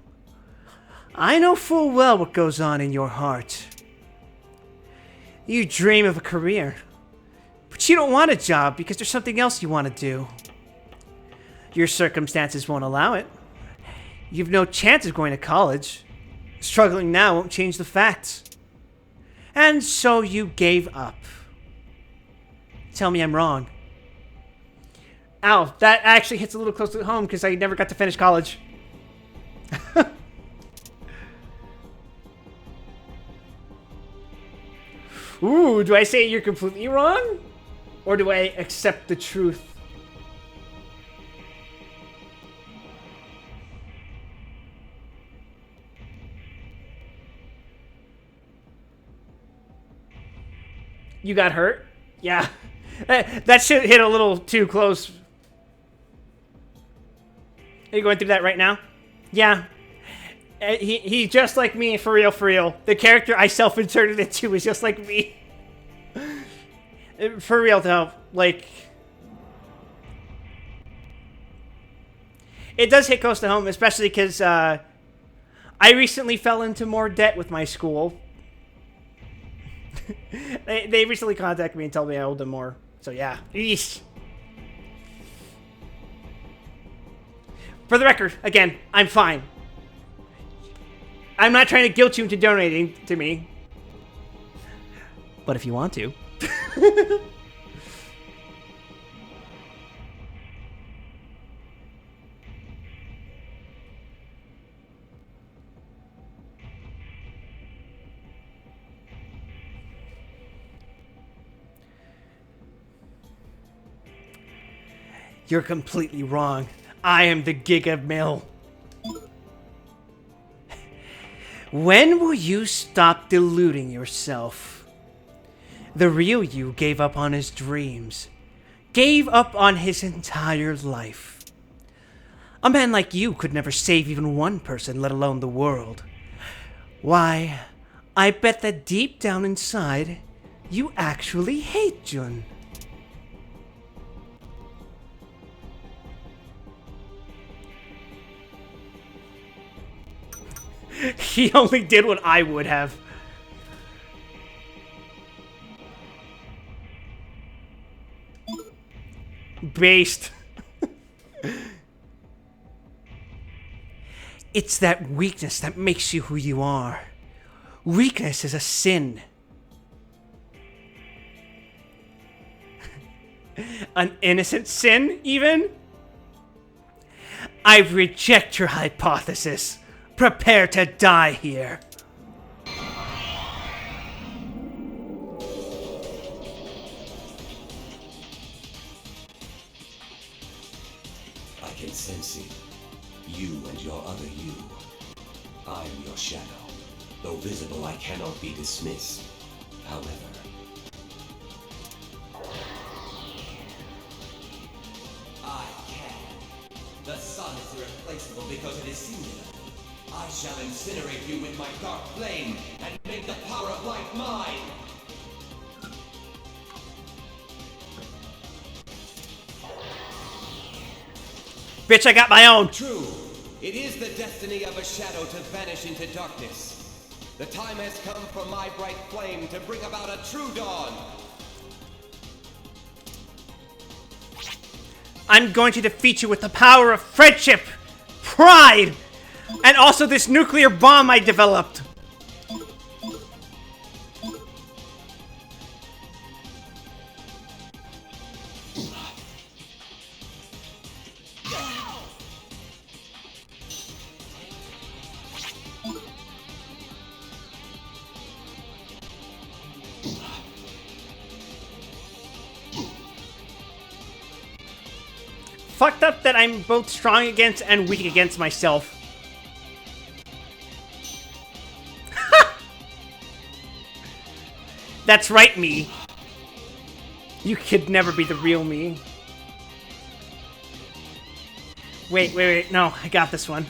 Speaker 1: I know full well what goes on in your heart. You dream of a career, but you don't want a job because there's something else you want to do. Your circumstances won't allow it. You've no chance of going to college. Struggling now won't change the facts. And so you gave up. Tell me I'm wrong. Ow, that actually hits a little close to home because I never got to finish college. Ooh, do I say you're completely wrong? Or do I accept the truth? You got hurt? Yeah. That shit hit a little too close. Are you going through that right now? Yeah. He's just like me, for real, for real. The character I self-inserted into is just like me. For real, though. Like... It does hit close to home, especially because I recently fell into more debt with my school. They recently contacted me and told me I owed them more. So yeah. Eesh. For the record, again, I'm fine. I'm not trying to guilt you into donating to me. But if you want to. You're completely wrong. I am the Giga Mill. When will you stop deluding yourself? The real you gave up on his dreams. Gave up on his entire life. A man like you could never save even one person, let alone the world. Why, I bet that deep down inside, you actually hate Jun. He only did what I would have. Based. It's that weakness that makes you who you are. Weakness is a sin. An innocent sin, even? I reject your hypothesis. Prepare to die here.
Speaker 5: I can sense it. You and your other you. I am your shadow. Though visible, I cannot be dismissed. However, I can. The sun is irreplaceable because it is singular. I shall incinerate you with my dark flame and make the power of light mine!
Speaker 1: Bitch, I got my own!
Speaker 5: True. It is the destiny of a shadow to vanish into darkness. The time has come for my bright flame to bring about a true dawn.
Speaker 1: I'm going to defeat you with the power of friendship, pride, and also this nuclear bomb I developed. fucked up that I'm both strong against and weak against myself. That's right, me. You could never be the real me. Wait. No, I got this one.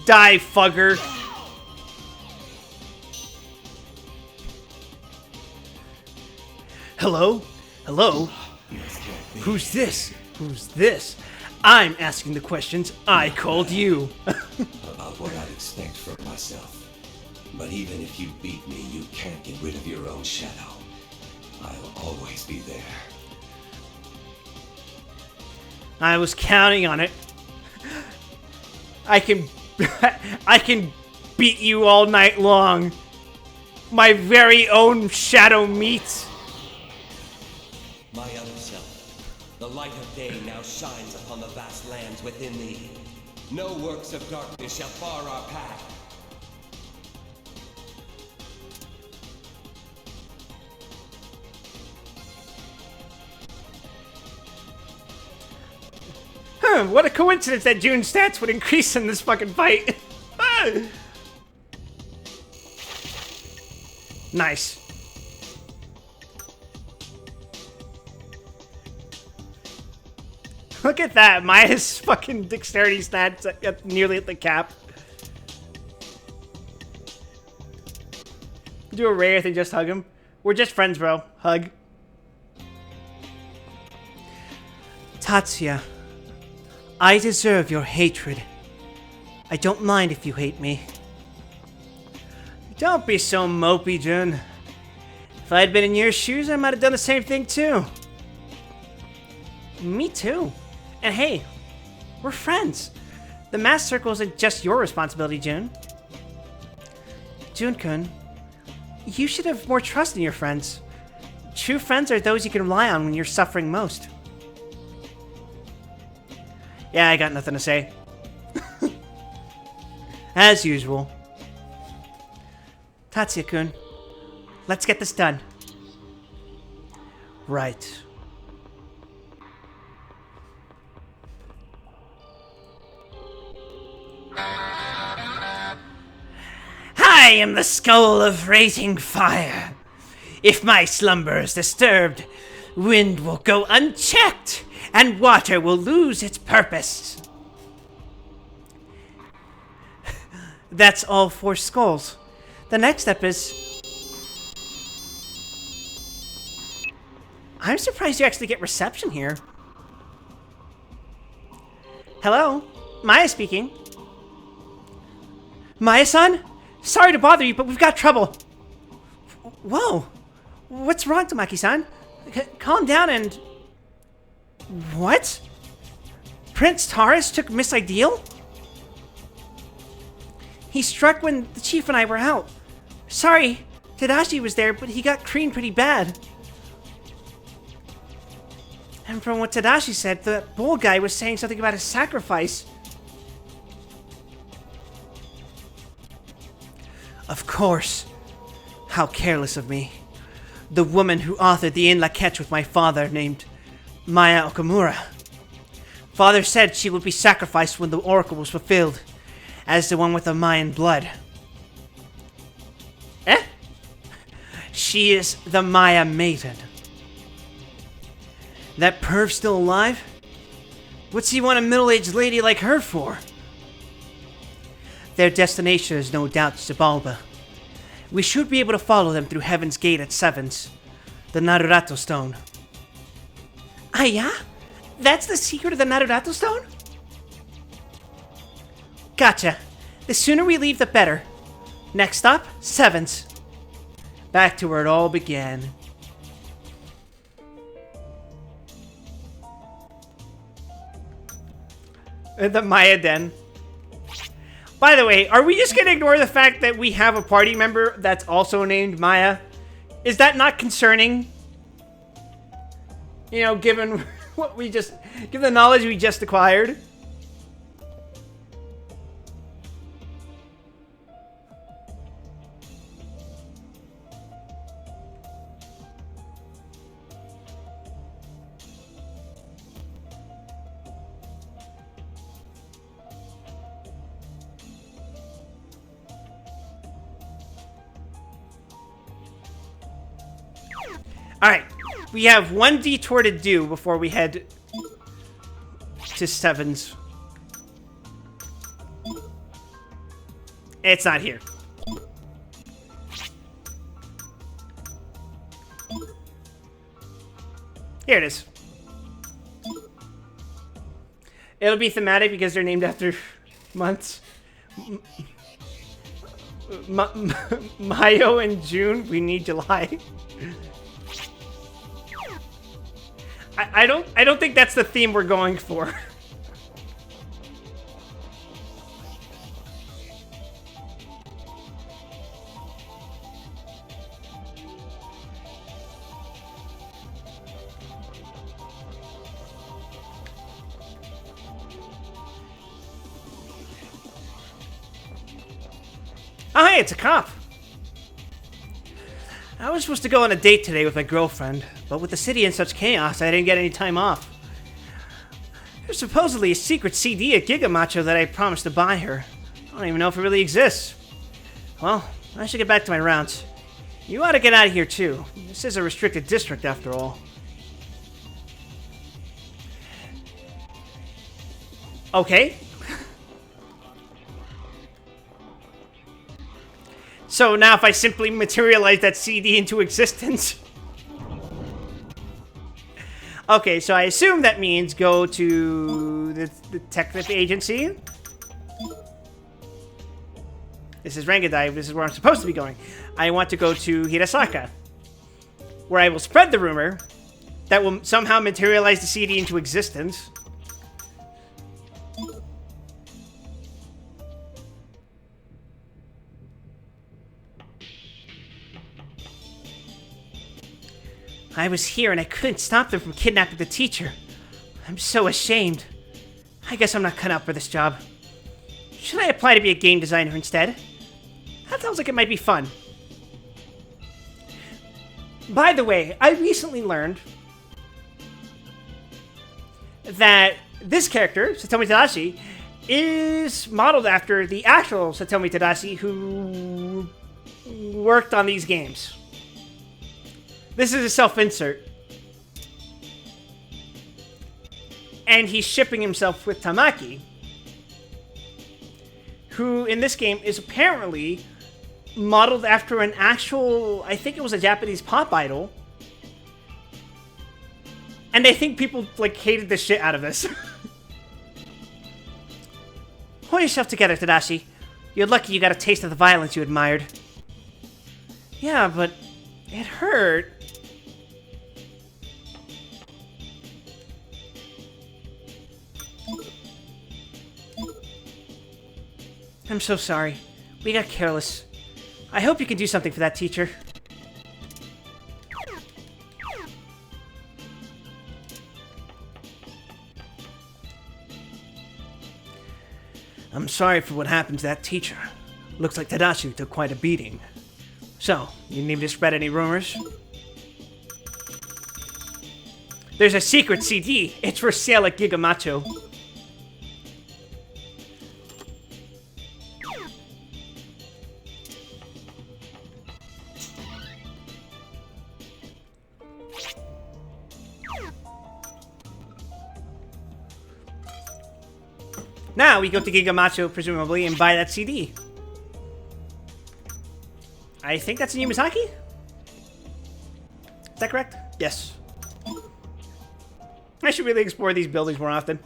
Speaker 1: Die, fugger. Hello? Hello? Who's this? Who's this? I'm asking the questions I called you.
Speaker 5: About what I'd expect from myself. But even if you beat me, you can't get rid of your own shadow. I'll always be there.
Speaker 1: I was counting on it. I can beat you all night long. My very own shadow meat.
Speaker 5: My other self, the light of day now shines upon the vast lands within thee. No works of darkness shall bar our path.
Speaker 1: What a coincidence that June's stats would increase in this fucking fight. Nice. Look at that. Maya's fucking dexterity stats nearly at the cap. Do a Wraith and just hug him. We're just friends, bro. Hug. Tatsuya, I deserve your hatred. I don't mind if you hate me. Don't be so mopey, Jun. If I'd been in your shoes, I might have done the same thing too. Me too. And hey, we're friends. The mass circle isn't just your responsibility, Jun. Jun-kun, you should have more trust in your friends. True friends are those you can rely on when you're suffering most. Yeah, I got nothing to say. As usual. Tatsuya-kun, let's get this done. Right. I am the skull of raging fire. If my slumber is disturbed, wind will go unchecked, and water will lose its purpose. That's all 4 skulls. The next step is... I'm surprised you actually get reception here. Hello? Maya speaking. Maya-san? Sorry to bother you, but we've got trouble. Whoa. What's wrong, Tamaki-san? Calm down and... What? Prince Taurus took Miss Ideal? He struck when the chief and I were out. Sorry, Tadashi was there, but he got creamed pretty bad. And from what Tadashi said, the bull guy was saying something about his sacrifice. Of course. How careless of me. The woman who authored the In Lak'ech with my father, named Maya Okamura. Father said she would be sacrificed when the oracle was fulfilled, as the one with the Mayan blood. Eh? She is the Maya Maiden. That perv still alive? What's he want a middle-aged lady like her for? Their destination is no doubt Xibalba. We should be able to follow them through Heaven's Gate at Sevens, the Narurato Stone. Ah, yeah? That's the secret of the Narurato Stone? Gotcha. The sooner we leave, the better. Next stop, Sevens. Back to where it all began. The Maya Den. By the way, are we just gonna ignore the fact that we have a party member that's also named Maya? Is that not concerning? You know, given What we just... Give the knowledge we just acquired. Alright, we have one detour to do before we head to Sevens. It's not here. Here it is. It'll be thematic because they're named after months. Mayo and June, we need July. I don't think that's the theme we're going for. Oh, hey, it's a cop. I was supposed to go on a date today with my girlfriend, but with the city in such chaos, I didn't get any time off. There's supposedly a secret CD at Giga Macho that I promised to buy her. I don't even know if it really exists. Well, I should get back to my rounds. You ought to get out of here too. This is a restricted district after all. Okay. So now if I simply materialize that CD into existence... Okay, so I assume that means go to the detective agency. This is Rangadai. This is where I'm supposed to be going. I want to go to Hirasaka, where I will spread the rumor that will somehow materialize the CD into existence. I was here and I couldn't stop them from kidnapping the teacher. I'm so ashamed. I guess I'm not cut out for this job. Should I apply to be a game designer instead? That sounds like it might be fun. By the way, I recently learned that this character, Satomi Tadashi, is modeled after the actual Satomi Tadashi who worked on these games. This is a self-insert. And he's shipping himself with Tamaki, who in this game is apparently modeled after an actual, I think it was a Japanese pop idol. And I think people like hated the shit out of this. Hold yourself together, Tadashi. You're lucky you got a taste of the violence you admired. Yeah, but it hurt. I'm so sorry. We got careless. I hope you can do something for that teacher. I'm sorry for what happened to that teacher. Looks like Tadashi took quite a beating. So, you need me to spread any rumors? There's a secret CD. It's for sale at Giga Macho. Now we go to Giga Macho, presumably, and buy that CD. I think that's in Yumasaki? Is that correct? Yes. I should really explore these buildings more often.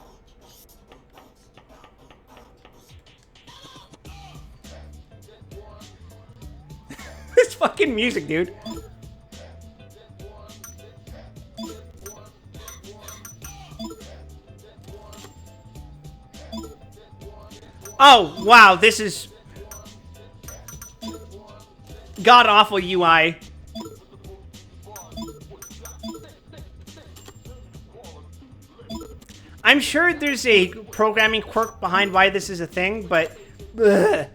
Speaker 1: This fucking music, dude. Oh, wow, this is god-awful UI. I'm sure there's a programming quirk behind why this is a thing, but... Ugh.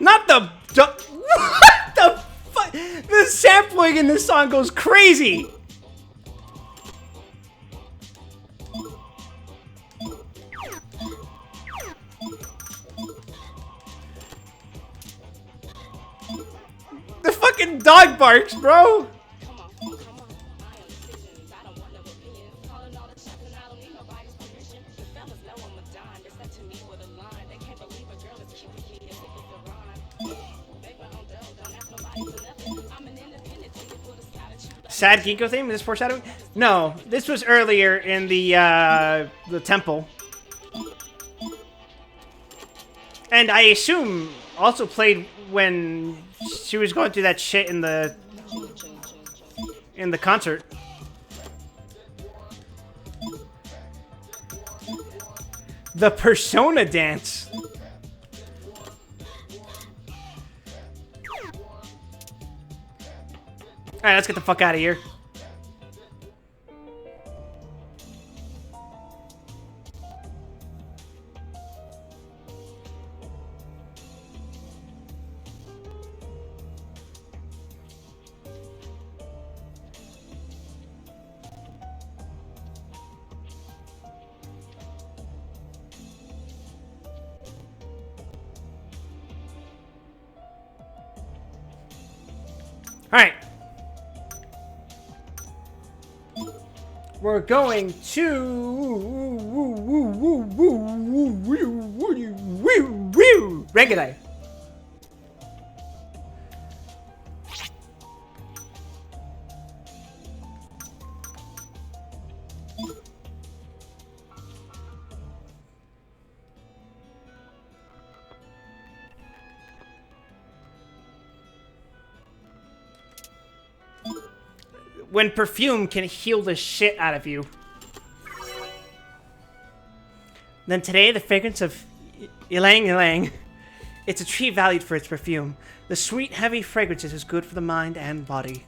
Speaker 1: Not the... What the fuck? The sampling in this song goes crazy! The fucking dog barks, bro! Sad Ginkgo theme? Is this foreshadowing? No, this was earlier in the temple. And I assume also played when she was going through that shit in the concert. The Persona dance. Alright, let's get the fuck out of here. Alright. We're going to Reggae. When perfume can heal the shit out of you. Then today, the fragrance of ylang ylang. It's a tree valued for its perfume. The sweet, heavy fragrances is good for the mind and body.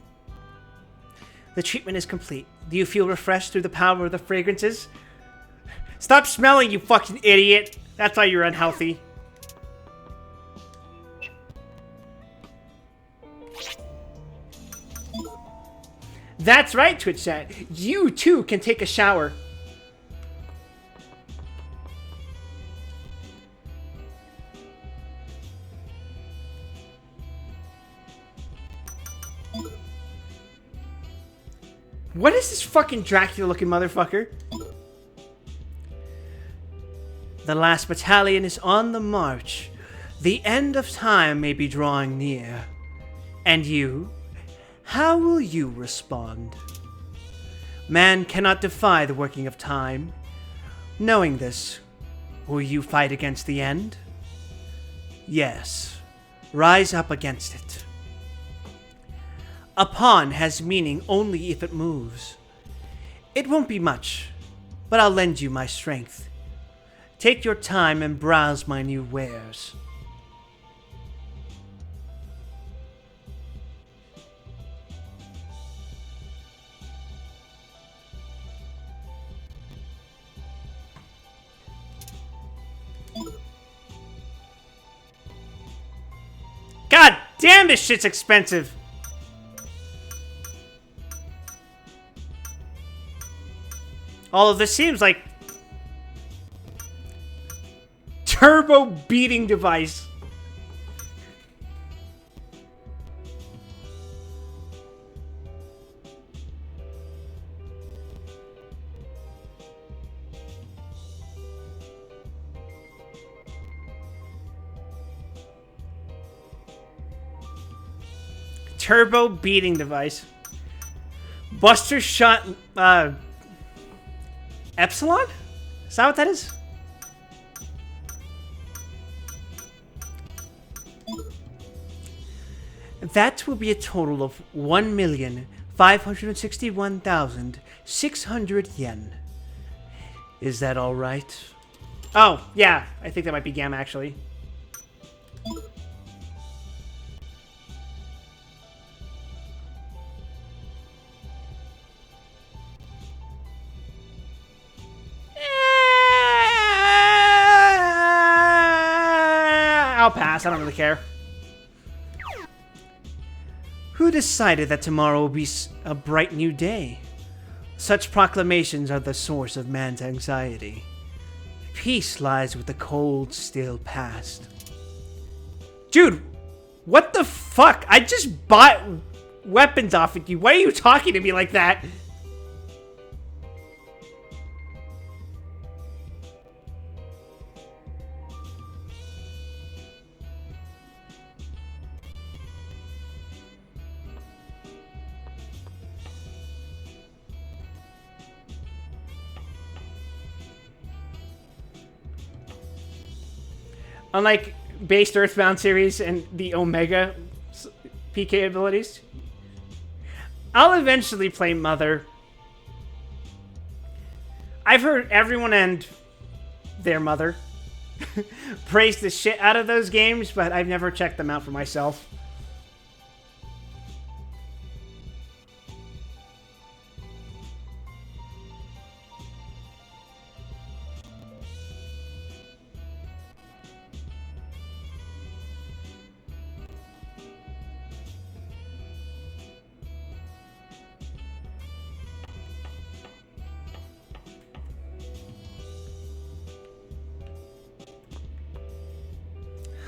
Speaker 1: The treatment is complete. Do you feel refreshed through the power of the fragrances? Stop smelling, you fucking idiot! That's why you're unhealthy. That's right, Twitch chat. You too can take a shower. What is this fucking Dracula looking motherfucker? The last battalion is on the march. The end of time may be drawing near. And you? How will you respond? Man cannot defy the working of time. Knowing this, will you fight against the end? Yes. Rise up against it. A pawn has meaning only if it moves. It won't be much, but I'll lend you my strength. Take your time and browse my new wares. God damn, this shit's expensive! All of this seems like turbo beating device. Turbo beating device. Buster shot Epsilon? Is that what that is? That will be a total of 1,561,600 yen. Is that all right? Oh, yeah. I think that might be Gamma, actually. I'll pass. I don't really care. Who decided that tomorrow will be a bright new day? Such proclamations are the source of man's anxiety. Peace lies with the cold, still past. Dude, what the fuck? I just bought weapons off of you. Why are you talking to me like that? Unlike based Earthbound series and the Omega PK abilities, I'll eventually play Mother. I've heard everyone and their mother praise the shit out of those games, but I've never checked them out for myself.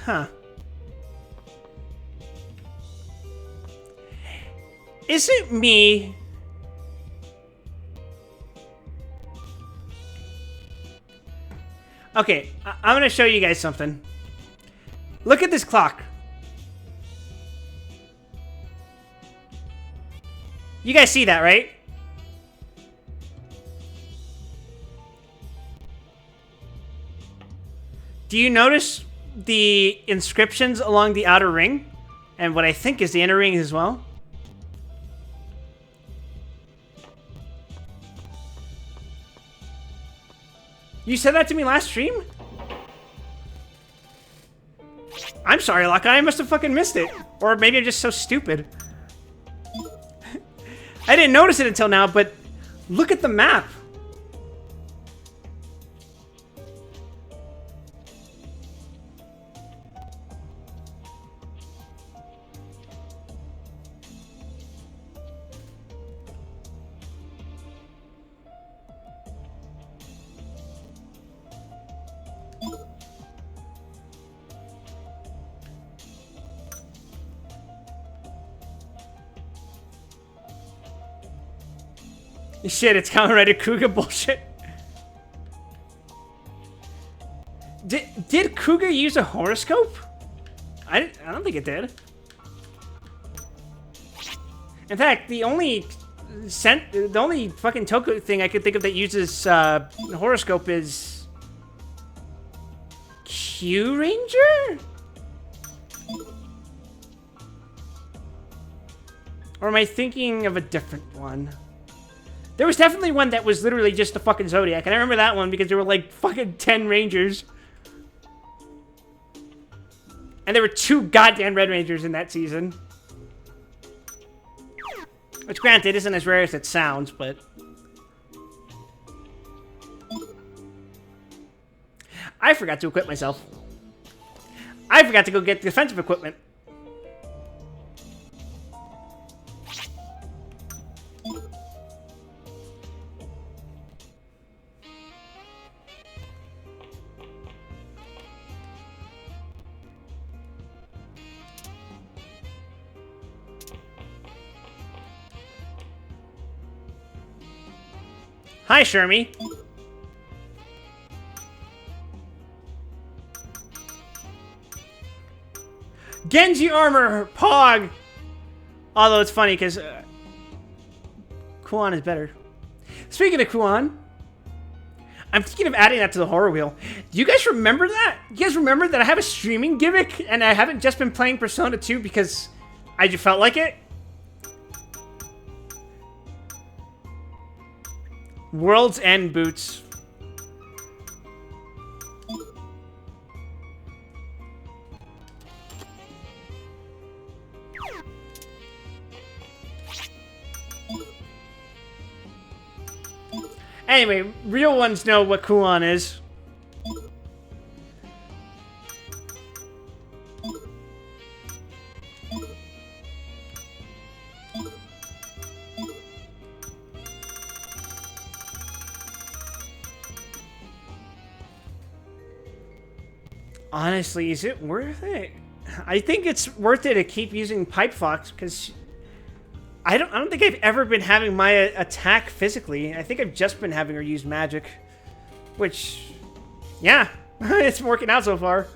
Speaker 1: Huh. Is it me? Okay, I'm gonna show you guys something. Look at this clock. You guys see that, right? Do you notice the inscriptions along the outer ring? And what I think is the inner ring as well? You said that to me last stream? I'm sorry, Laka. I must have fucking missed it. Or maybe I'm just so stupid. I didn't notice it until now, but look at the map. Shit, it's Kamen Rider Kuga bullshit. Did Kuga use a horoscope? I don't think it did. In fact, the only fucking Toku thing I could think of that uses horoscope is Q Ranger? Or am I thinking of a different one? There was definitely one that was literally just the fucking Zodiac, and I remember that one because there were like fucking 10 Rangers. And there were 2 goddamn Red Rangers in that season. Which, granted, isn't as rare as it sounds, but... I forgot to equip myself. I forgot to go get defensive equipment. Hi, Shermie. Genji armor, Pog. Although it's funny because Kuon is better. Speaking of Kuon, I'm thinking of adding that to the horror wheel. Do you guys remember that? You guys remember that I have a streaming gimmick and I haven't just been playing Persona 2 because I just felt like it. World's End boots. Anyway, real ones know what Kuon is. Honestly, is it worth it? I think it's worth it to keep using Pipe Fox because I don't think I've ever been having my attack physically. I think I've just been having her use magic, which, yeah, it's working out so far.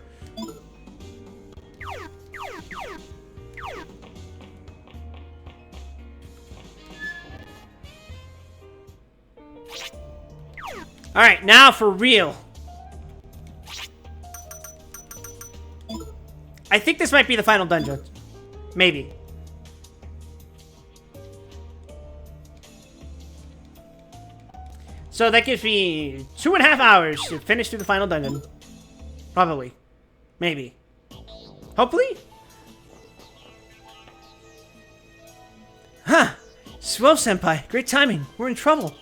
Speaker 1: All right, now for real. I think this might be the final dungeon. Maybe. So that gives me 2.5 hours to finish through the final dungeon. Probably. Maybe. Hopefully? Huh. Swell, Senpai. Great timing. We're in trouble.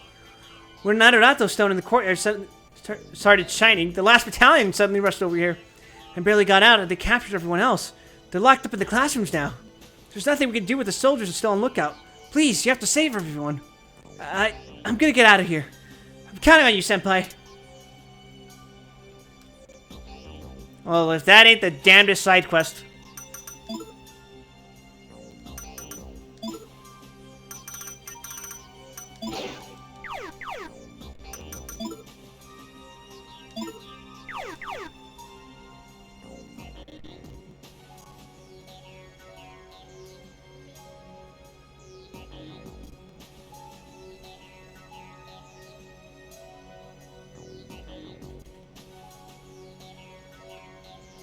Speaker 1: When Naruto stone in the courtyard started shining, the last battalion suddenly rushed over here. And barely got out, and they captured everyone else. They're locked up in the classrooms now. There's nothing we can do with the soldiers still on lookout. Please, you have to save everyone. I'm gonna get out of here. I'm counting on you, Senpai. Well, if that ain't the damnedest side quest.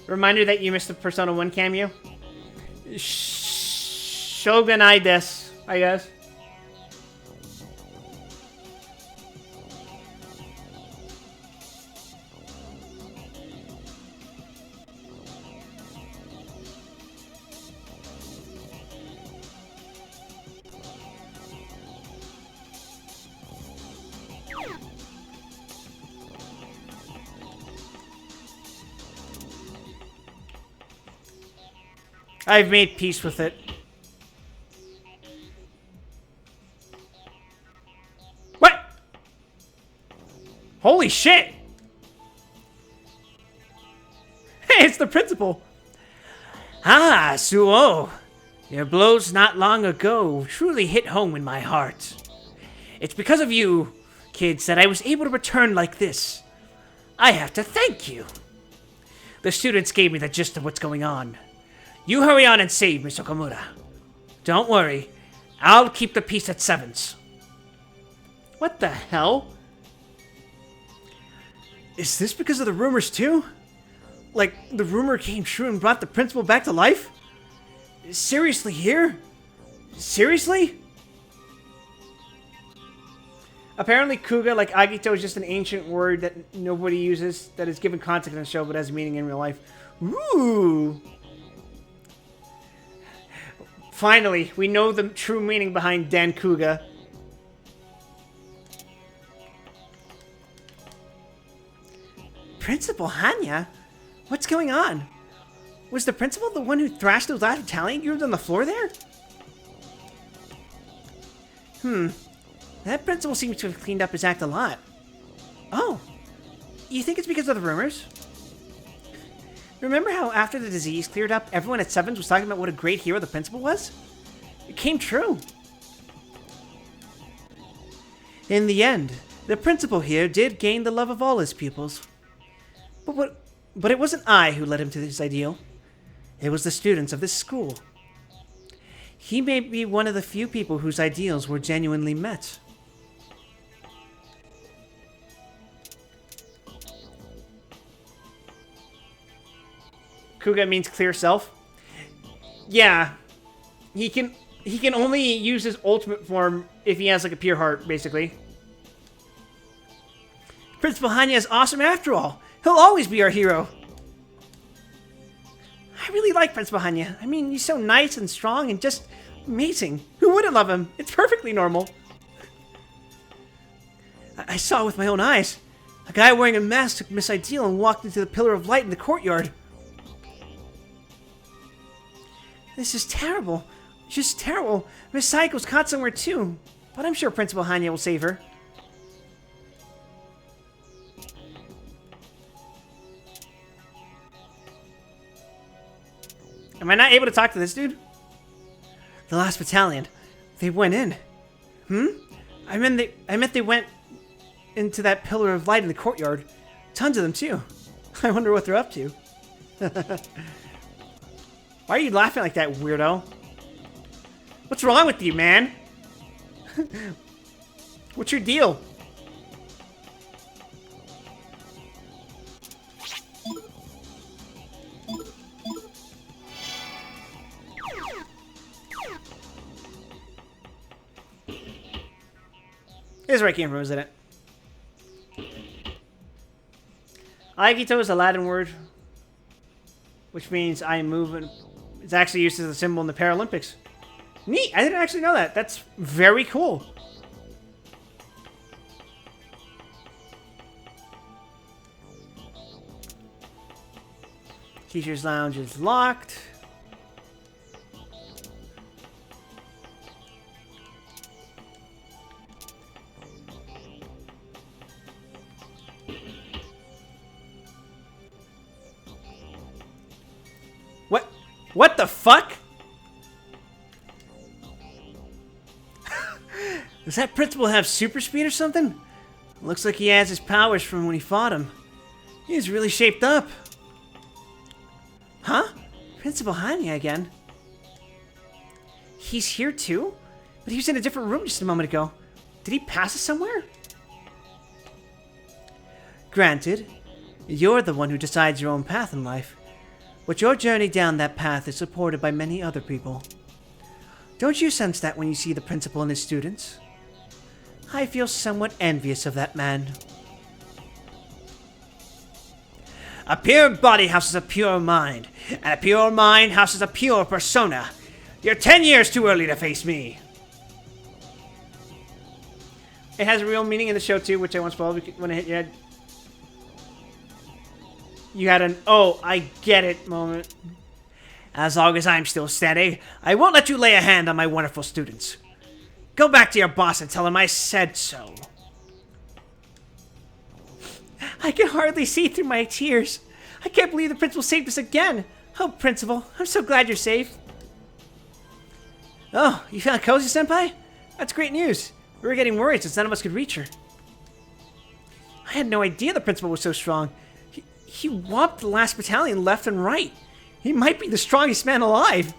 Speaker 1: Reminder that you missed the Persona 1 cameo. Shogunai desu, I guess. I've made peace with it. What? Holy shit! Hey, it's the principal! Ah, Suo. Your blows not long ago truly hit home in my heart. It's because of you, kids, that I was able to return like this. I have to thank you. The students gave me the gist of what's going on. You hurry on and save Miss Okamura. Don't worry. I'll keep the peace at Sevens. What the hell? Is this because of the rumors too? Like, the rumor came true and brought the principal back to life? Seriously here? Seriously? Apparently Kuga, like Agito, is just an ancient word that nobody uses, that is given context in the show but has meaning in real life. Ooh! Finally, we know the true meaning behind Dan Kuga. Principal Hanya? What's going on? Was the principal the one who thrashed those last Italian groups on the floor there? That principal seems to have cleaned up his act a lot. Oh, you think it's because of the rumors? Remember how after the disease cleared up, everyone at Sevens was talking about what a great hero the principal was? It came true. In the end, the principal here did gain the love of all his pupils. But it wasn't I who led him to this ideal. It was the students of this school. He may be one of the few people whose ideals were genuinely met. Kuga means clear self? Yeah. he can only use his ultimate form if he has like a pure heart, basically. Principal Hanya is awesome after all. He'll always be our hero. I really like Principal Hanya. I mean, he's so nice and strong and just amazing. Who wouldn't love him? It's perfectly normal. I saw it with my own eyes. A guy wearing a mask took Miss Ideal and walked into the Pillar of Light in the courtyard. This is terrible. Just terrible. Miss Saiko's caught somewhere too. But I'm sure Principal Hanya will save her. Am I not able to talk to this dude? The last battalion. They went in. I meant they went into that Pillar of Light in the courtyard. Tons of them too. I wonder what they're up to. Why are you laughing like that, weirdo? What's wrong with you, man? What's your deal? This is where I came from, isn't it? Aikito is a Latin word, which means I am moving. It's actually used as a symbol in the Paralympics. Neat! I didn't actually know that. That's very cool. Teacher's Lounge is locked. What the fuck? Does that principal have super speed or something? Looks like he has his powers from when he fought him. He's really shaped up. Huh? Principal Hanya again? He's here too? But he was in a different room just a moment ago. Did he pass us somewhere? Granted, you're the one who decides your own path in life. But your journey down that path is supported by many other people. Don't you sense that when you see the principal and his students? I feel somewhat envious of that man. A pure body houses a pure mind, and a pure mind houses a pure persona. You're 10 years too early to face me. It has a real meaning in the show too, which I won't spoil when I hit your head. You had an, oh, I get it moment. As long as I'm still standing, I won't let you lay a hand on my wonderful students. Go back to your boss and tell him I said so. I can hardly see through my tears. I can't believe the principal saved us again. Oh, Principal, I'm so glad you're safe. Oh, you found Cozy Senpai? That's great news. We were getting worried since none of us could reach her. I had no idea the principal was so strong. He whopped the last battalion left and right. He might be the strongest man alive.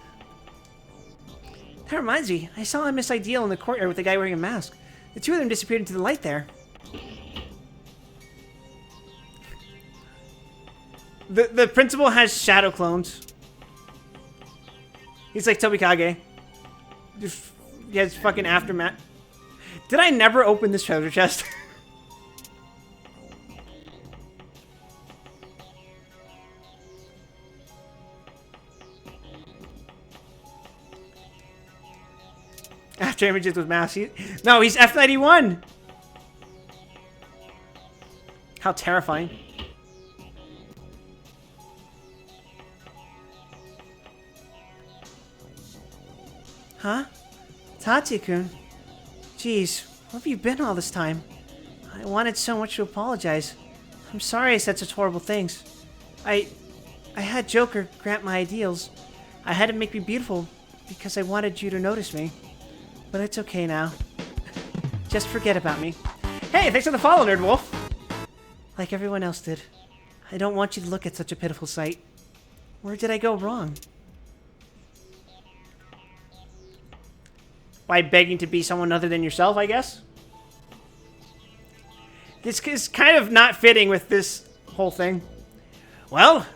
Speaker 1: That reminds me, I saw Miss Ideal in the courtyard with the guy wearing a mask. The two of them disappeared into the light there. The principal has shadow clones. He's like Tobikage. He has fucking aftermath. Did I never open this treasure chest? After images with mask. No, he's F91. How terrifying. Huh? Tatsuya-kun? Jeez, where have you been all this time? I wanted so much to apologize. I'm sorry I said such horrible things. I had Joker grant my ideals. I had to make me beautiful because I wanted you to notice me. But it's okay now. Just forget about me. Hey, thanks for the follow, Nerd Wolf! Like everyone else did. I don't want you to look at such a pitiful sight. Where did I go wrong? By begging to be someone other than yourself, I guess? This is kind of not fitting with this whole thing. Well,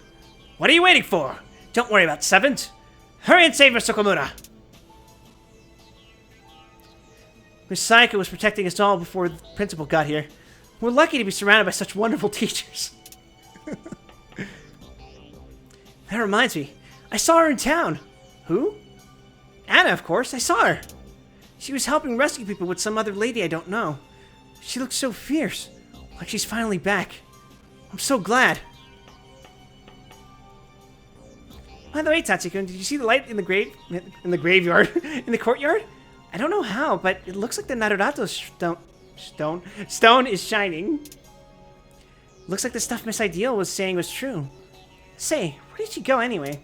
Speaker 1: what are you waiting for? Don't worry about Seventh. Hurry and save Mr. Komura. Miss Sayaka was protecting us all before the principal got here. We're lucky to be surrounded by such wonderful teachers. That reminds me. I saw her in town. Who? Anna, of course. I saw her. She was helping rescue people with some other lady I don't know. She looked so fierce. Like she's finally back. I'm so glad. By the way, Tatsuya-kun, did you see the light in the graveyard? In the courtyard? I don't know how, but it looks like the Narurato stone is shining. Looks like the stuff Miss Ideal was saying was true. Say, where did she go anyway?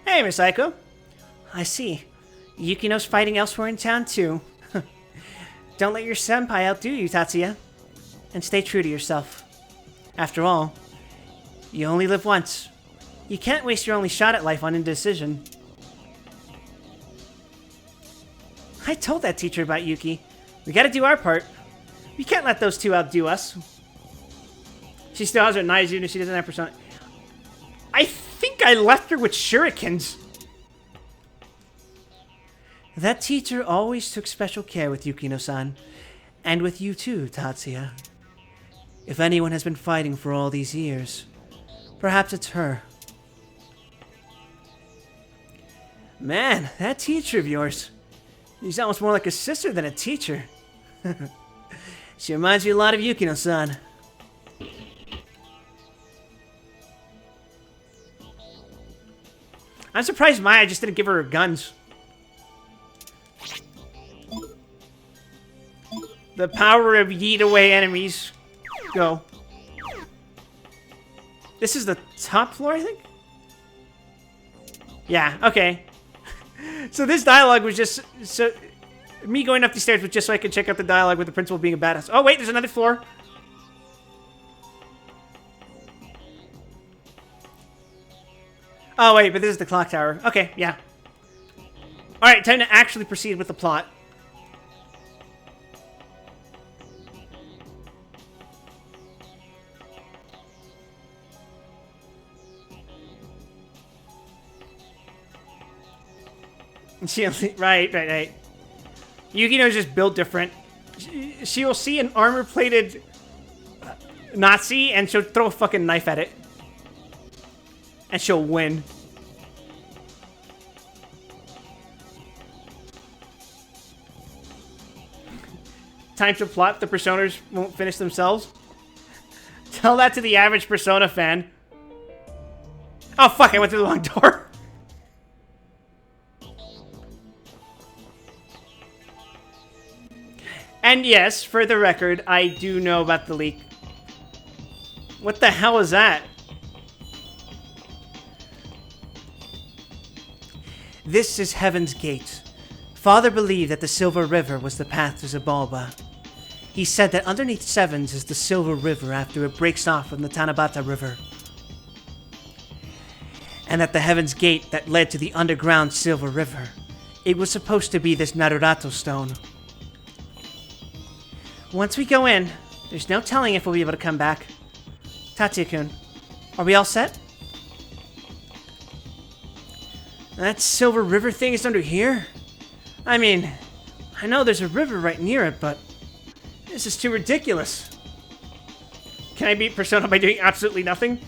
Speaker 1: Hey, Miss Aiko. I see. Yukino's fighting elsewhere in town, too. Don't let your senpai outdo you, Tatsuya. And stay true to yourself. After all, you only live once. You can't waste your only shot at life on indecision. I told that teacher about Yuki. We gotta do our part. We can't let those two outdo us. She still has her knives even if she doesn't have persona. I think I left her with shurikens. That teacher always took special care with Yukino-san. And with you too, Tatsuya. If anyone has been fighting for all these years, perhaps it's her. Man, that teacher of yours. She's almost more like a sister than a teacher. She reminds me a lot of Yukino-san. I'm surprised Maya just didn't give her guns. The power of yeet away enemies. Go. This is the top floor, I think? Yeah, okay. So this dialogue was just... me going up the stairs was just so I could check out the dialogue with the principal being a badass. Oh, wait, there's another floor. Oh, wait, but this is the clock tower. Okay, yeah. Alright, time to actually proceed with the plot. Right. Yukino's just built different. She will see an armor-plated Nazi, and she'll throw a fucking knife at it. And she'll win. Time to plot, the personas won't finish themselves. Tell that to the average Persona fan. Oh fuck, I went through the wrong door. And yes, for the record, I do know about the leak. What the hell is that? This is Heaven's Gate. Father believed that the Silver River was the path to Xibalba. He said that underneath Sevens is the Silver River after it breaks off from the Tanabata River. And that the Heaven's Gate that led to the underground Silver River, it was supposed to be this Narurato stone. Once we go in, there's no telling if we'll be able to come back. Tatsuya-kun, are we all set? That Silver River thing is under here? I mean, I know there's a river right near it, but this is too ridiculous. Can I beat Persona by doing absolutely nothing?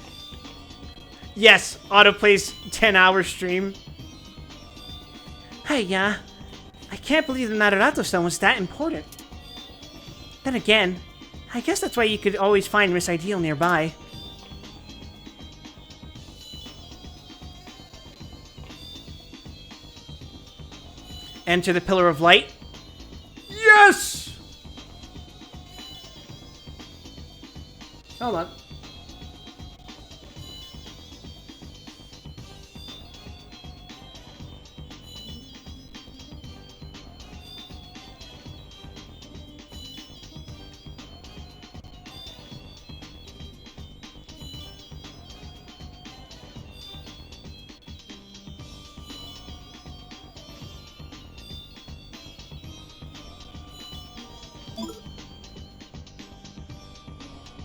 Speaker 1: Yes, autoplays 10-hour stream. Hey, yeah. I can't believe the Narurato stone was that important. Then again, I guess that's why you could always find Miss Ideal nearby. Enter the Pillar of Light. Yes! Hold on.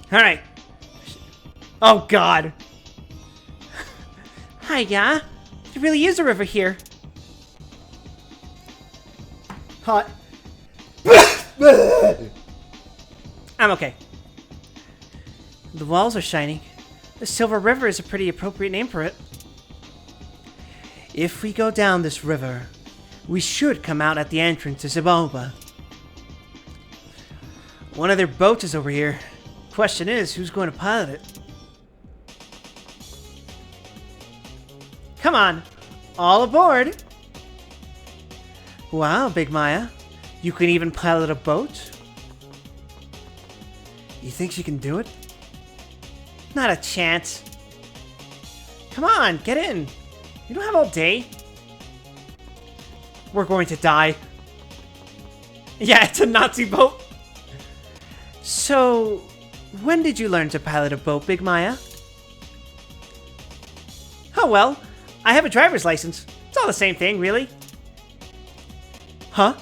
Speaker 1: Alright. Oh, God. Hi, yeah. There really is a river here. Hot. I'm okay. The walls are shining. The Silver River is a pretty appropriate name for it. If we go down this river, we should come out at the entrance to Xibalba. One of their boats is over here. Question is, who's going to pilot it? Come on, all aboard! Wow, Big Maya. You can even pilot a boat? You think she can do it? Not a chance. Come on, get in. You don't have all day. We're going to die. Yeah, it's a Nazi boat. So, when did you learn to pilot a boat, Big Maya? Oh well, I have a driver's license. It's all the same thing, really. Huh?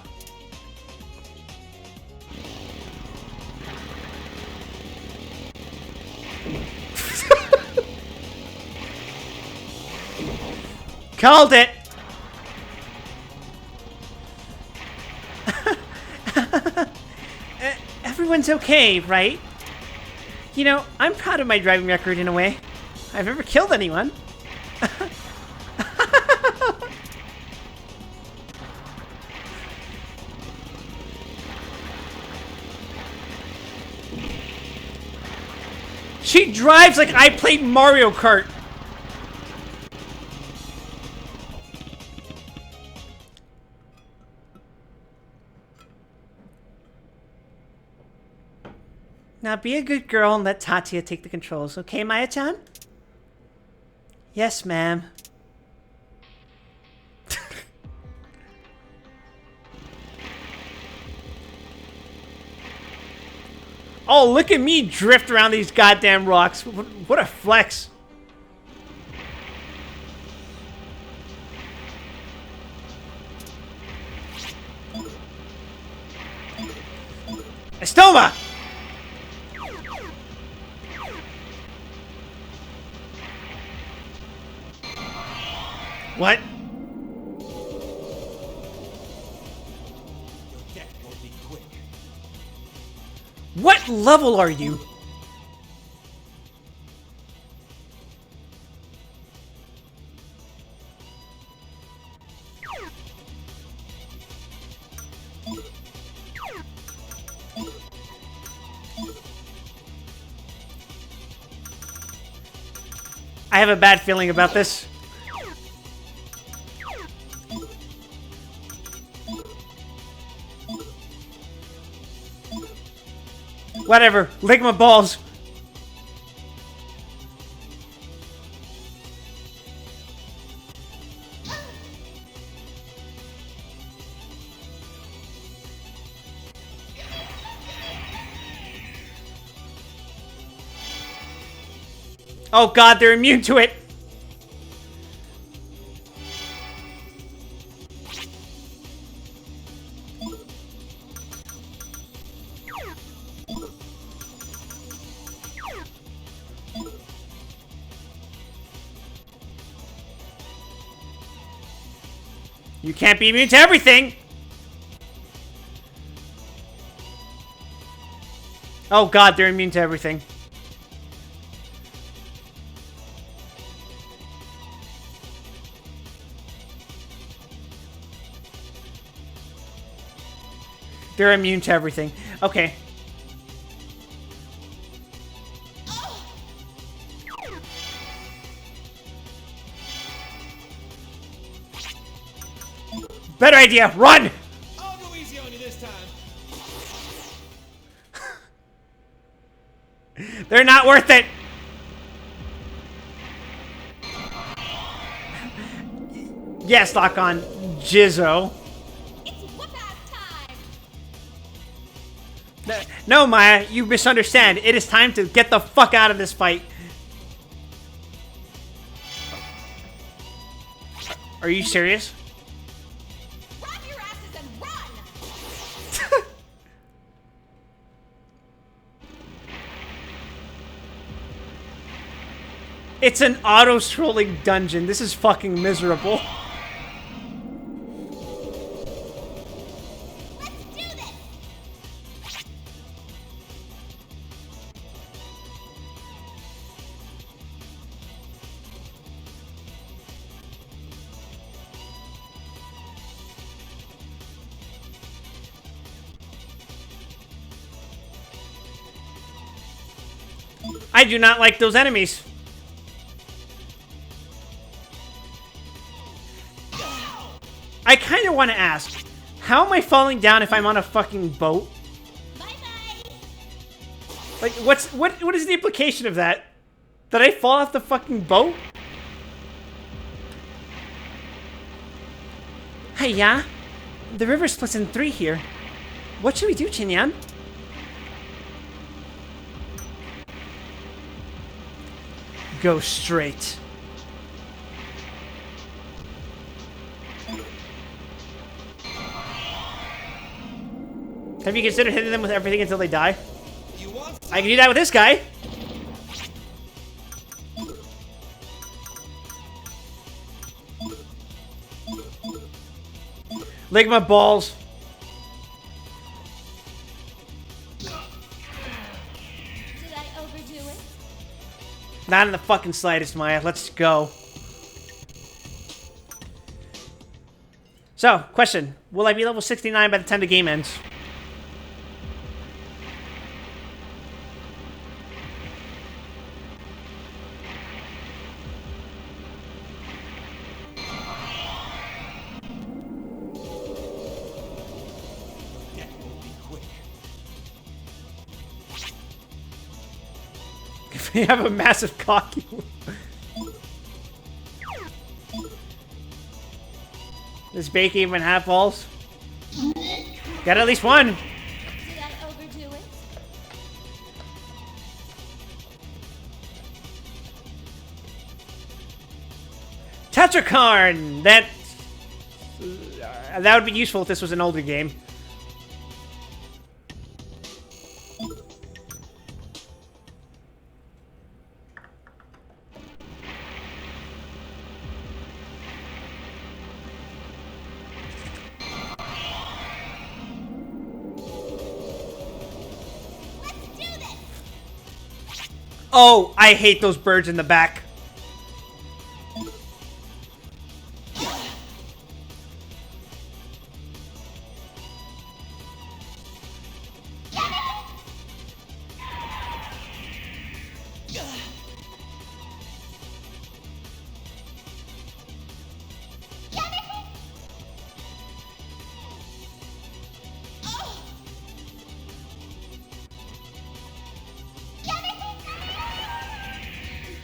Speaker 1: Called it! Everyone's okay, right? You know, I'm proud of my driving record in a way. I've never killed anyone. She drives like I played Mario Kart. Now be a good girl and let Tatsuya take the controls, okay, Maya-chan? Yes, ma'am. Oh, look at me drift around these goddamn rocks. What a flex. Estoma! What?
Speaker 4: Your death won't be quick.
Speaker 1: What level are you? I have a bad feeling about this. Whatever, lick my balls. Oh god, they're immune to it. You can't be immune to everything! Oh god, they're immune to everything. They're immune to everything. Okay. Better idea, run!
Speaker 4: I'll go easy on you this time.
Speaker 1: They're not worth it! Yes, lock on Jizzo.
Speaker 2: It's whoop-ass time!
Speaker 1: No, Maya, you misunderstand. It is time to get the fuck out of this fight. Are you serious?
Speaker 2: Grab your asses and run!
Speaker 1: It's an auto-scrolling dungeon. This is fucking miserable. I do not like those enemies. I kind of want to ask, how am I falling down if I'm on a fucking boat?
Speaker 2: Bye-bye.
Speaker 1: Like, what is the implication of that? Did I fall off the fucking boat? Hey, yeah? The river splits in 3 here. What should we do, Chinyan? Go straight. Have you considered hitting them with everything until they die?
Speaker 4: You want
Speaker 1: I can do that with this guy. Ligma balls.
Speaker 2: Did I overdo it?
Speaker 1: Not in the fucking slightest, Maya. Let's go. So, question. Will I be level 69 by the time the game ends?
Speaker 4: that won't be quick.
Speaker 1: If we have a massive cock, this bake even half balls. Got at least one.
Speaker 2: Did I overdo it?
Speaker 1: Tetrakarn! That would be useful if this was an older game.
Speaker 2: Let's do this!
Speaker 1: Oh, I hate those birds in the back.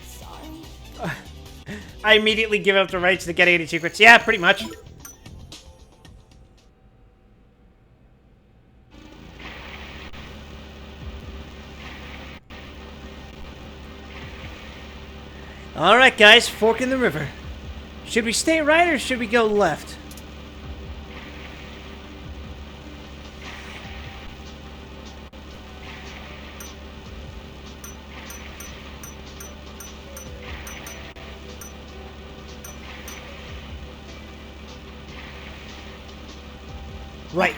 Speaker 2: Sorry.
Speaker 1: I immediately give up the rights to get 80 secrets. Yeah, pretty much. Alright guys, fork in the river. Should we stay right or should we go left? Right.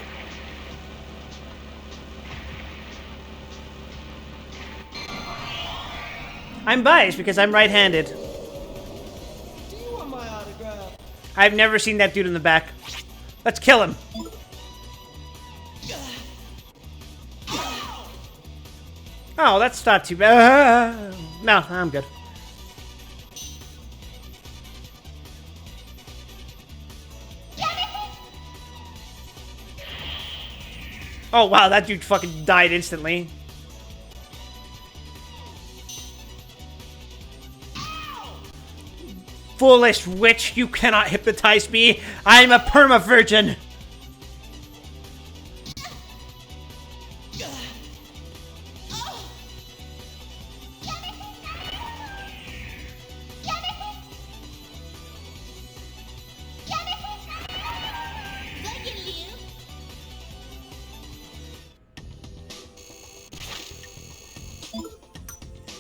Speaker 1: I'm biased because I'm right-handed.
Speaker 4: Do you want my autograph?
Speaker 1: I've never seen that dude in the back. Let's kill him. Oh, that's not too bad. No, I'm good. Oh, wow, that dude fucking died instantly. Foolish witch, you cannot hypnotize me. I'm a perma-virgin.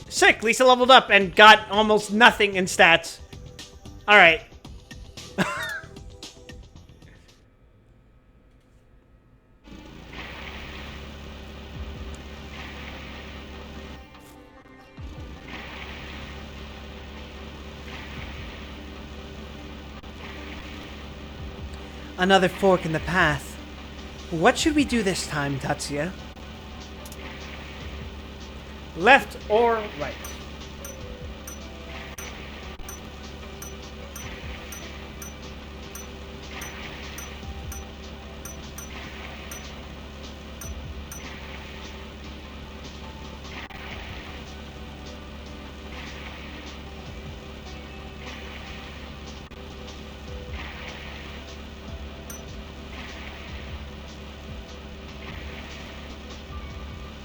Speaker 1: Sick, Lisa leveled up and got almost nothing in stats. Alright. Another fork in the path. What should we do this time, Tatsuya? Left or right?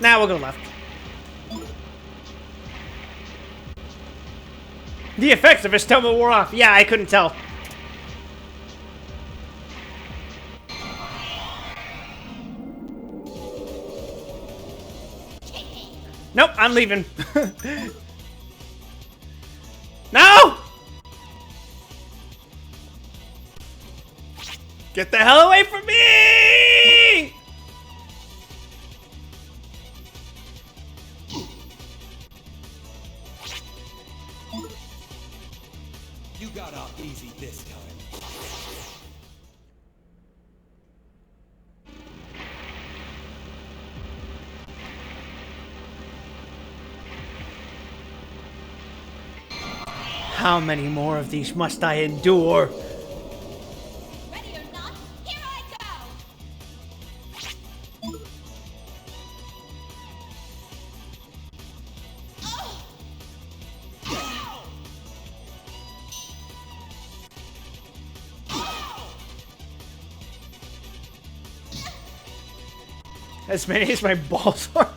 Speaker 1: Now we'll go left. The effects of his stumble wore off. Yeah, I couldn't tell. Nope, I'm leaving. No! Get the hell away from me!
Speaker 5: You got off easy this time.
Speaker 1: How many more of these must I endure?
Speaker 2: Ready or not, here I go!
Speaker 1: As many as my balls are.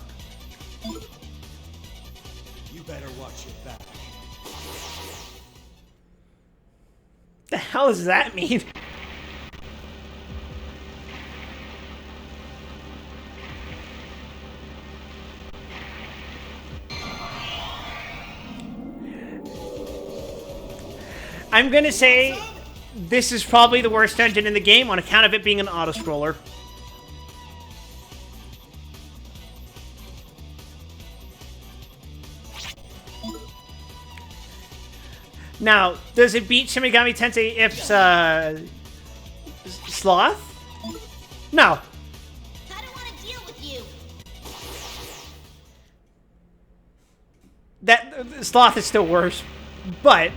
Speaker 5: You better watch your back.
Speaker 1: The hell does that mean? I'm gonna say this is probably the worst dungeon in the game on account of it being an auto-scroller. Now, does it beat Shin Megami Tensei If's, Sloth? No.
Speaker 2: I don't want to deal with you!
Speaker 1: That Sloth is still worse, but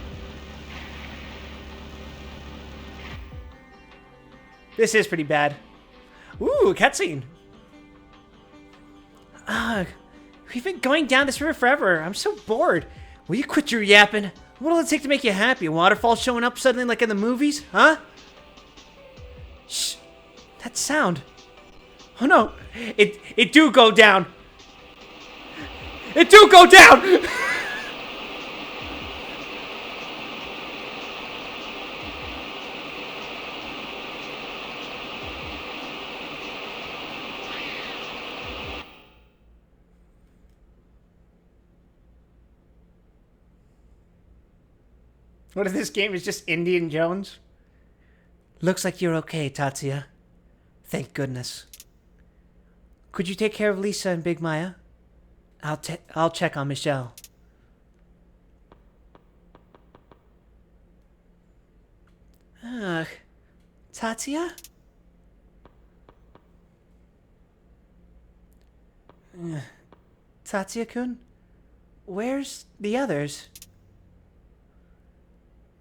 Speaker 1: this is pretty bad. Ooh, cutscene. Ugh, we've been going down this river forever. I'm so bored. Will you quit your yapping? What'll it take to make you happy? A waterfall showing up suddenly like in the movies? Huh? Shh. That sound. Oh no. It do go down. It do go down! What if this game is just Indiana Jones? Looks like you're okay, Tatsuya. Thank goodness. Could you take care of Lisa and Big Maya? I'll check on Michelle. Ugh. Tatsuya? Tatsuya-kun? Where's the others?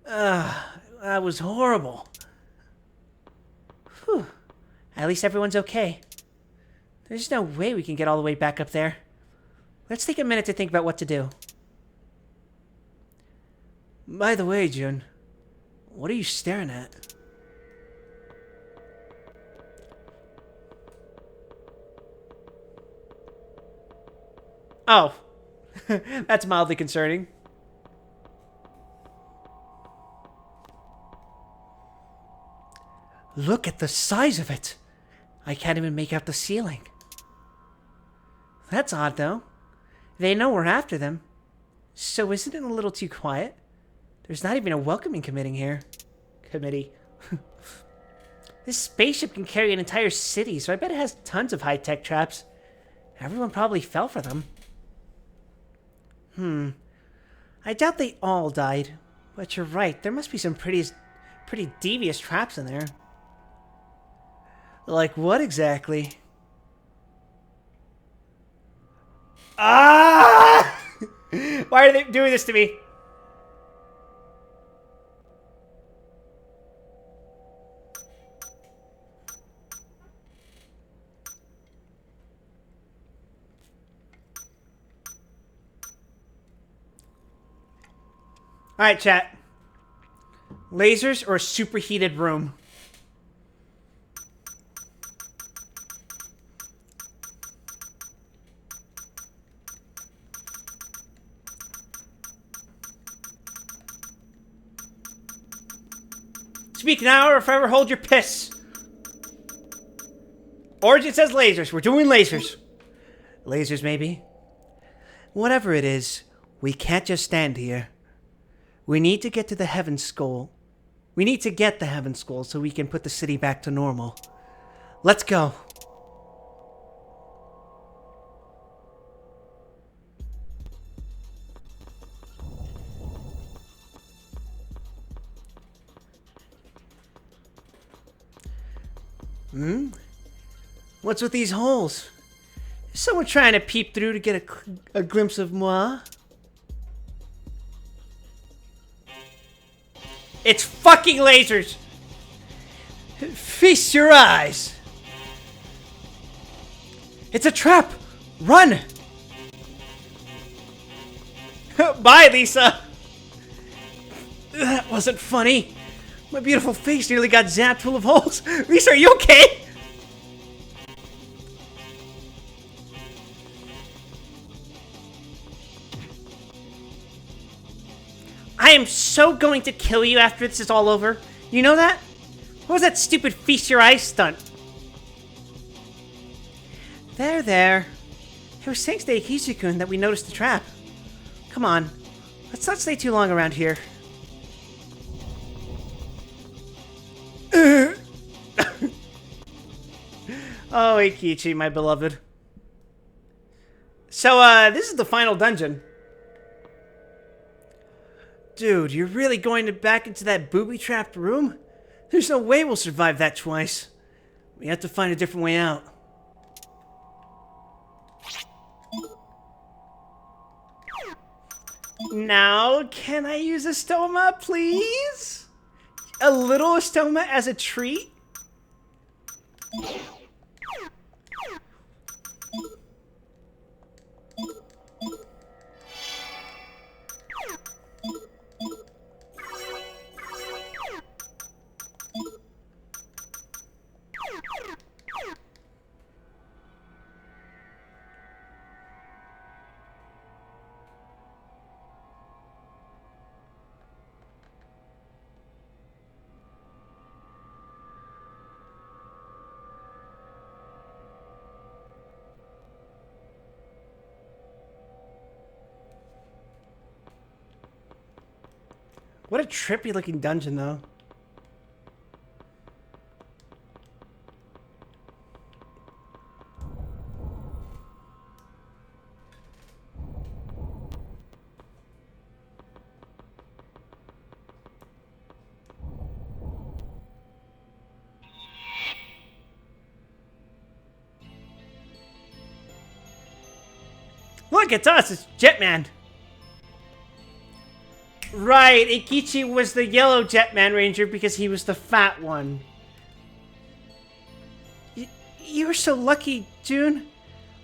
Speaker 1: That was horrible. Whew. At least everyone's okay. There's no way we can get all the way back up there. Let's take a minute to think about what to do. By the way, Jun, what are you staring at? Oh. That's mildly concerning. Look at the size of it! I can't even make out the ceiling. That's odd, though. They know we're after them. So isn't it a little too quiet? There's not even a welcoming committee here. This spaceship can carry an entire city, so I bet it has tons of high-tech traps. Everyone probably fell for them. I doubt they all died. But you're right, there must be some pretty devious traps in there. Like what exactly? Ah! Why are they doing this to me? Alright, chat. Lasers or a superheated room? Speak now or forever hold your piss. Origin says lasers. We're doing lasers. Lasers, maybe? Whatever it is, we can't just stand here. We need to get to the Heaven Skull. We need to get the Heaven Skull so we can put the city back to normal. Let's go. What's with these holes? Is someone trying to peep through to get a glimpse of moi? It's fucking lasers! Feast your eyes! It's a trap! Run! Bye, Lisa! That wasn't funny. My beautiful face nearly got zapped full of holes. Lisa, are you okay? I am so going to kill you after this is all over. You know that? What was that stupid feast your eyes stunt? There. It was thanks to Akichi-kun that we noticed the trap. Come on, let's not stay too long around here. Oh, Akichi, my beloved. So, this is the final dungeon. Dude, you're really going back into that booby-trapped room? There's no way we'll survive that twice. We have to find a different way out. Now, can I use a stoma, please? A little stoma as a treat? What a trippy looking dungeon, though. Look, it's us! It's Jetman! Right, Akichi was the yellow Jetman Ranger because he was the fat one. You were so lucky, June.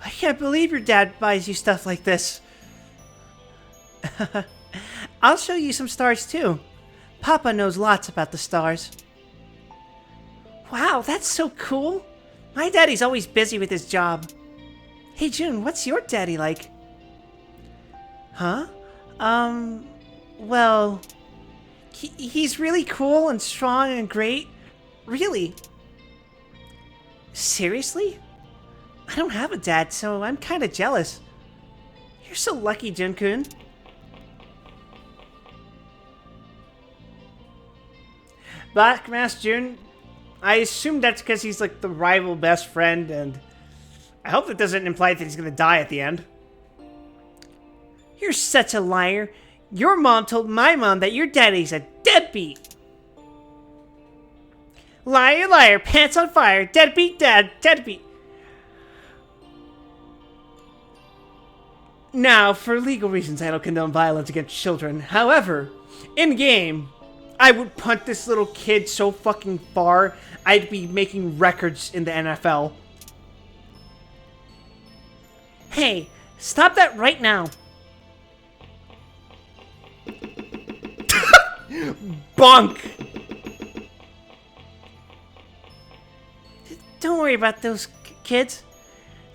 Speaker 1: I can't believe your dad buys you stuff like this. I'll show you some stars too. Papa knows lots about the stars. Wow, that's so cool. My daddy's always busy with his job. Hey June, what's your daddy like? Huh? Well, he's really cool and strong and great. Really. Seriously? I don't have a dad, so I'm kind of jealous. You're so lucky, Jun-kun. Black Mask Jun, I assume that's because he's like the rival best friend, and I hope that doesn't imply that he's gonna die at the end. You're such a liar. Your mom told my mom that your daddy's a deadbeat. Liar, liar, pants on fire, deadbeat dad, deadbeat. Now, for legal reasons, I don't condone violence against children. However, in game, I would punt this little kid so fucking far, I'd be making records in the NFL. Hey, stop that right now. Bunk! Don't worry about those kids.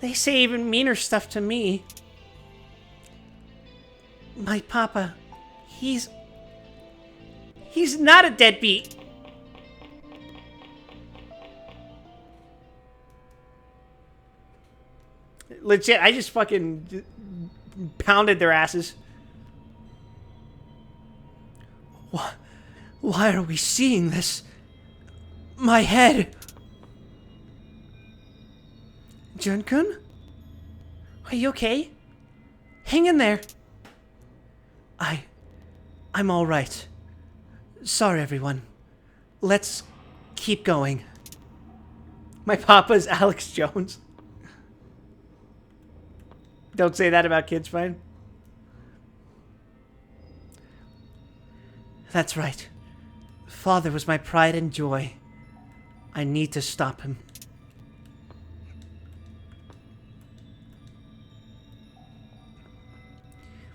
Speaker 1: They say even meaner stuff to me. My papa, he's not a deadbeat. Legit, I just fucking pounded their asses. Why are we seeing this? My head. Jun-kun? Are you okay? Hang in there. I'm all right. Sorry, everyone. Let's keep going. My papa's Alex Jones. Don't say that about kids, fine? That's right. Father was my pride and joy. I need to stop him.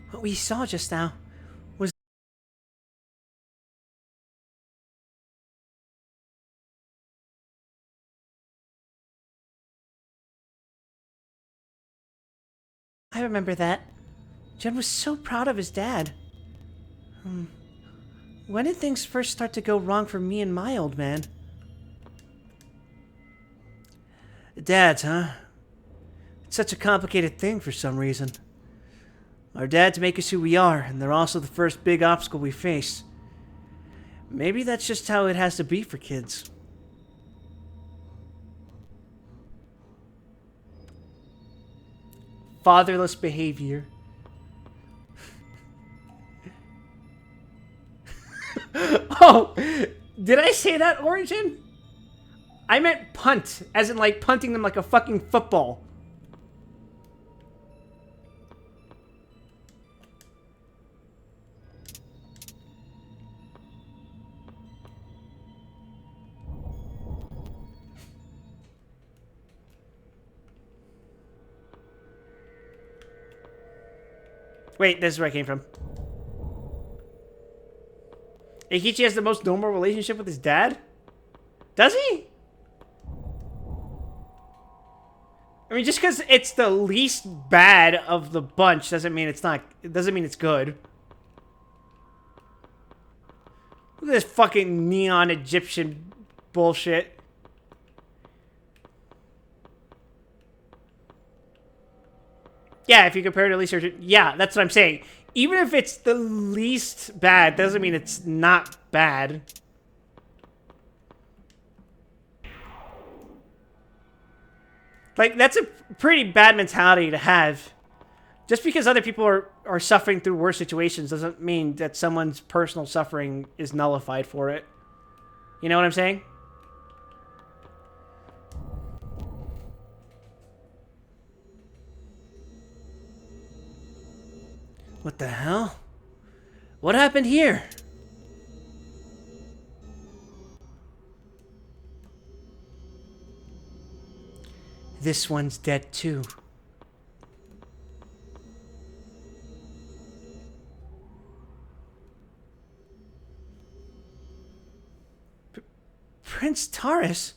Speaker 1: What we saw just now was... I remember that. Jun was so proud of his dad. When did things first start to go wrong for me and my old man? Dads, huh? It's such a complicated thing for some reason. Our dads make us who we are, and they're also the first big obstacle we face. Maybe that's just how it has to be for kids. Fatherless behavior. Oh, did I say that, Origin? I meant punt, as in like punting them like a fucking football. Wait, this is where I came from. Eikichi has the most normal relationship with his dad? Does he? I mean, just because it's the least bad of the bunch doesn't mean it's not... It doesn't mean it's good. Look at this fucking neon Egyptian bullshit. Yeah, if you compare it to Lisa... Yeah, that's what I'm saying. Even if it's the least bad, doesn't mean it's not bad. Like, that's a pretty bad mentality to have. Just because other people are suffering through worse situations doesn't mean that someone's personal suffering is nullified for it. You know what I'm saying? What the hell? What happened here? This one's dead too. Prince Taurus?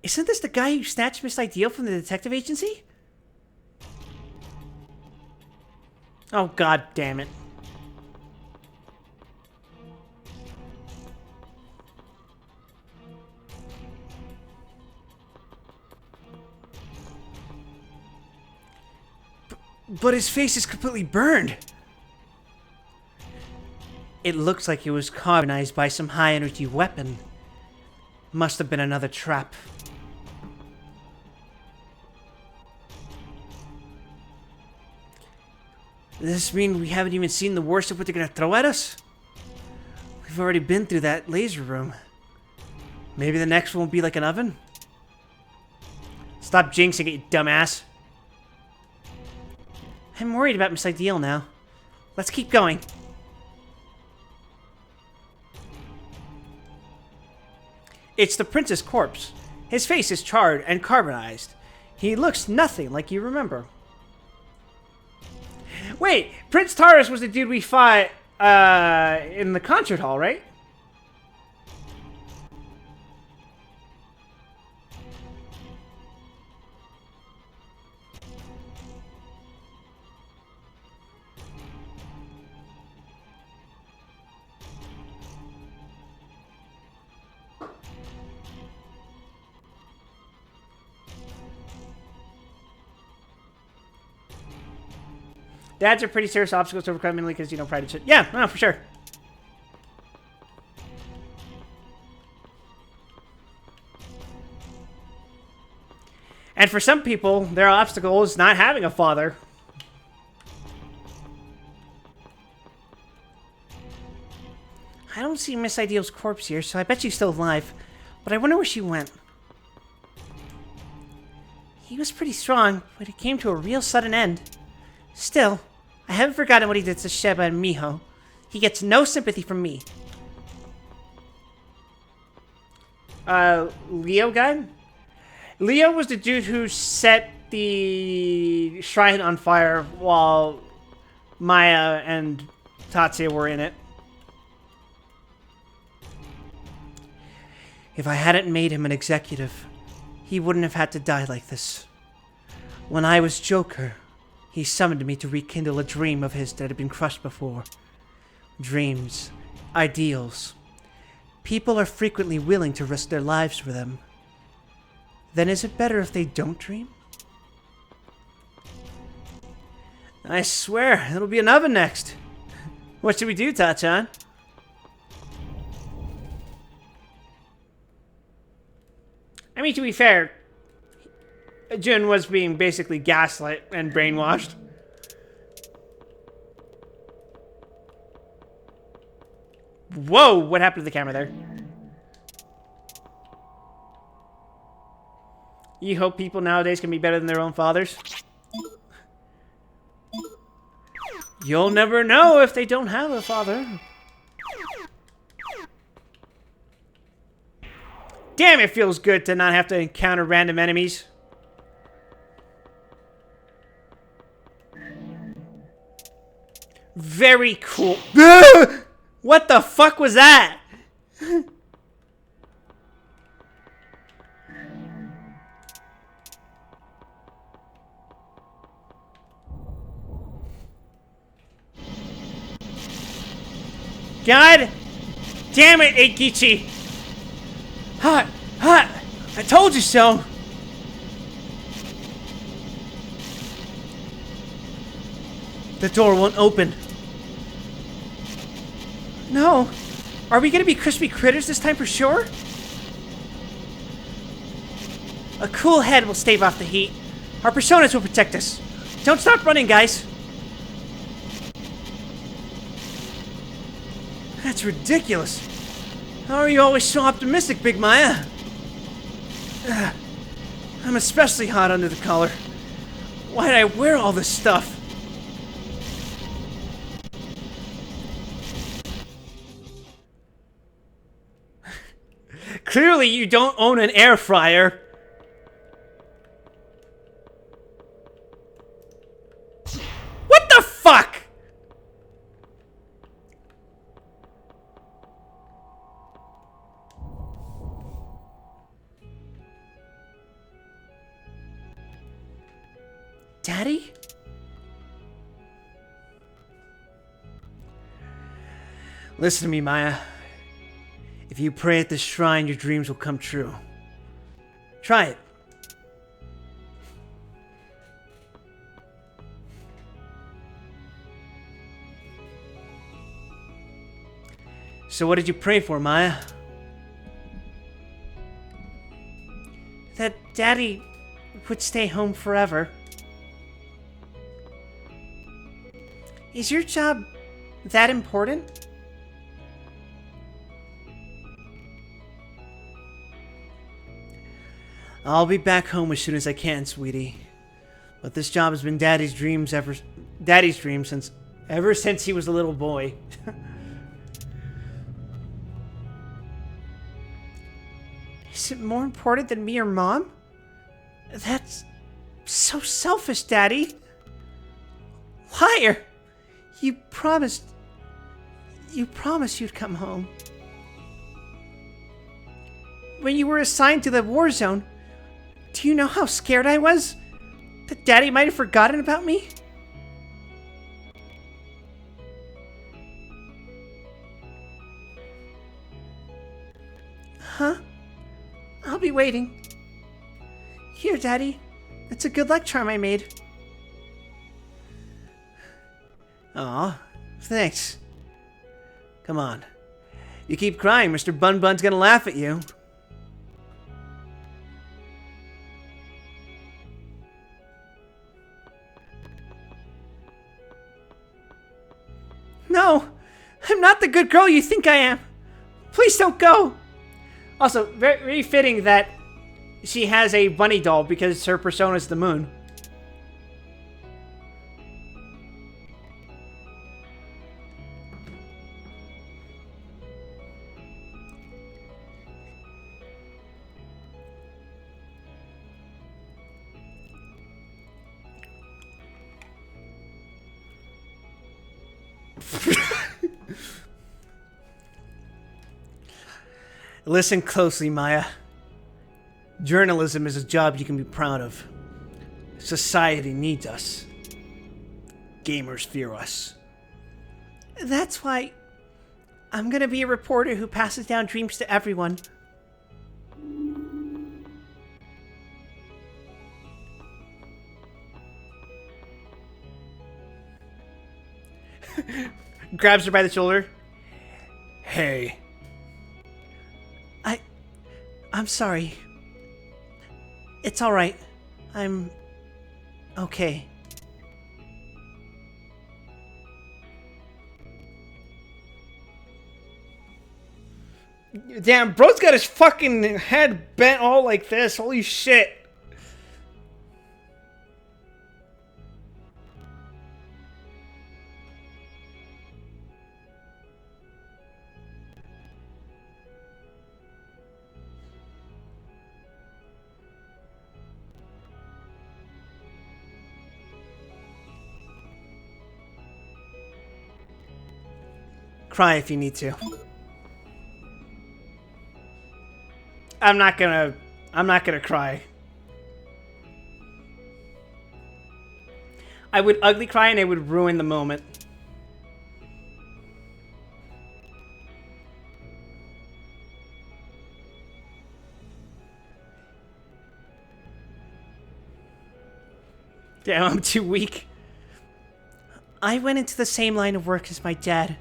Speaker 1: Isn't this the guy who snatched Miss Ideal from the detective agency? Oh, god damn it. But his face is completely burned. It looks like it was carbonized by some high-energy weapon. Must have been another trap. Does this mean we haven't even seen the worst of what they're gonna throw at us? We've already been through that laser room. Maybe the next one will be like an oven? Stop jinxing it, you dumbass. I'm worried about Miss Ideal now. Let's keep going. It's the prince's corpse. His face is charred and carbonized. He looks nothing like you remember. Wait, Prince Taurus was the dude we fought in the concert hall, right? Dads are pretty serious obstacles to overcome mainly because, you know, pride and shit. Yeah, no, for sure. And for some people, their obstacle is not having a father. I don't see Miss Ideal's corpse here, so I bet she's still alive. But I wonder where she went. He was pretty strong, but it came to a real sudden end. Still, I haven't forgotten what he did to Sheba and Miho. He gets no sympathy from me. Leo guy? Leo was the dude who set the shrine on fire while Maya and Tatsuya were in it. If I hadn't made him an executive, he wouldn't have had to die like this. When I was Joker, he summoned me to rekindle a dream of his that had been crushed before. Dreams, ideals. People are frequently willing to risk their lives for them. Then is it better if they don't dream? I swear, it'll be an oven next. What should we do, Tachan? I mean, to be fair, Jun was being basically gaslit and brainwashed. Whoa, what happened to the camera there? You hope people nowadays can be better than their own fathers? You'll never know if they don't have a father. Damn, it feels good to not have to encounter random enemies. Very cool. What the fuck was that? God damn it, Eikichi. Hot, hot. I told you so. The door won't open. No. Are we gonna be crispy critters this time for sure? A cool head will stave off the heat. Our personas will protect us. Don't stop running, guys. That's ridiculous. How are you always so optimistic, Big Maya? I'm especially hot under the collar. Why'd I wear all this stuff? Clearly you don't own an air fryer. What the fuck? Daddy? Listen to me, Maya. If you pray at this shrine, your dreams will come true. Try it. So what did you pray for, Maya? That Daddy would stay home forever. Is your job that important? I'll be back home as soon as I can, sweetie. But this job has been Daddy's dreams Daddy's dream ever since he was a little boy. Is it more important than me or Mom? That's so selfish, Daddy. Liar! You promised you'd come home. When you were assigned to the war zone, do you know how scared I was? That Daddy might have forgotten about me? Huh? I'll be waiting. Here, Daddy. It's a good luck charm I made. Aw, thanks. Come on. You keep crying, Mr. Bun Bun's gonna laugh at you. No! I'm not the good girl you think I am! Please don't go! Also, very, very fitting that she has a bunny doll because her persona is the moon. Listen closely, Maya. Journalism is a job you can be proud of. Society needs us. Gamers fear us. That's why I'm gonna be a reporter who passes down dreams to everyone. Grabs her by the shoulder. Hey. I'm sorry. It's alright. I'm okay. Damn, bro's got his fucking head bent all like this. Holy shit. Cry if you need to. I'm not gonna cry. I would ugly cry and it would ruin the moment. Damn, I'm too weak. I went into the same line of work as my dad.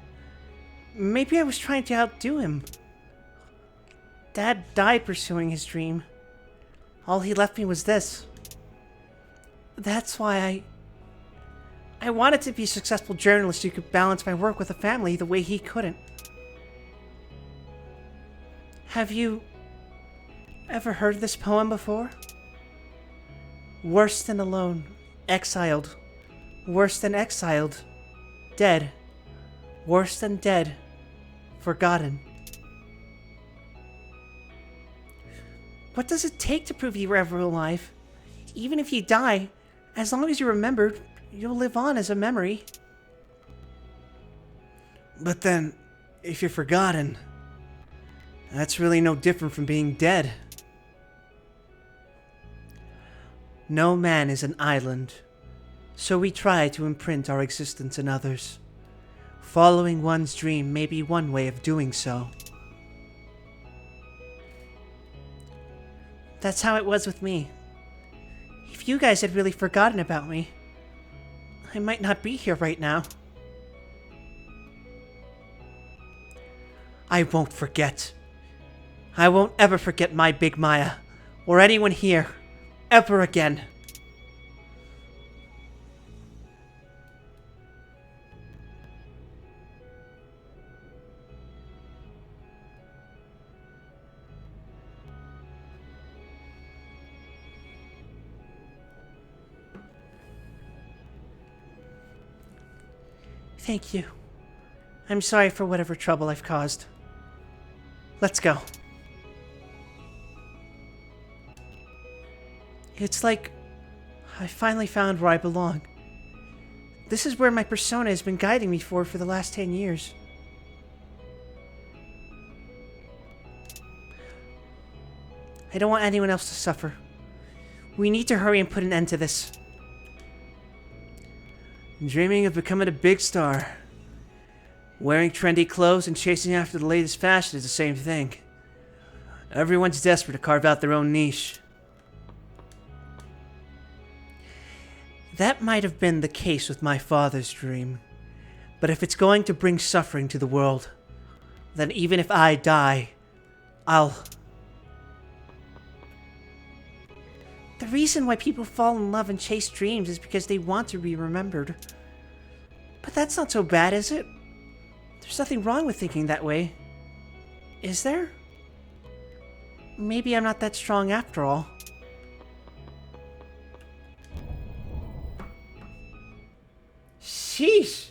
Speaker 1: Maybe I was trying to outdo him. Dad died pursuing his dream. All he left me was this. That's why I wanted to be a successful journalist who could balance my work with a family the way he couldn't. Have you ever heard this poem before? Worse than alone, exiled. Worse than exiled, dead. Worse than dead, forgotten. What does it take to prove you were ever alive? Even if you die, as long as you're remembered, you'll live on as a memory. But then, if you're forgotten, that's really no different from being dead. No man is an island, so we try to imprint our existence in others. Following one's dream may be one way of doing so. That's how it was with me. If you guys had really forgotten about me, I might not be here right now. I won't forget. I won't ever forget my Big Maya, or anyone here, ever again. Thank you. I'm sorry for whatever trouble I've caused. Let's go. It's like I finally found where I belong. This is where my persona has been guiding me for the last 10 years. I don't want anyone else to suffer. We need to hurry and put an end to this. Dreaming of becoming a big star. Wearing trendy clothes and chasing after the latest fashion is the same thing. Everyone's desperate to carve out their own niche. That might have been the case with my father's dream. But if it's going to bring suffering to the world, then even if I die, I'll... The reason why people fall in love and chase dreams is because they want to be remembered. But that's not so bad, is it? There's nothing wrong with thinking that way. Is there? Maybe I'm not that strong after all. Sheesh!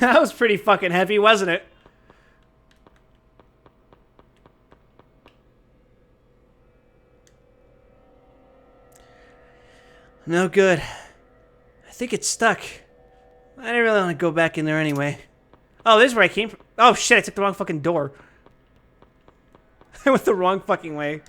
Speaker 1: That was pretty fucking heavy, wasn't it? No good. I think it's stuck. I didn't really want to go back in there anyway. Oh, this is where I came from. Oh shit, I took the wrong fucking door. I went the wrong fucking way.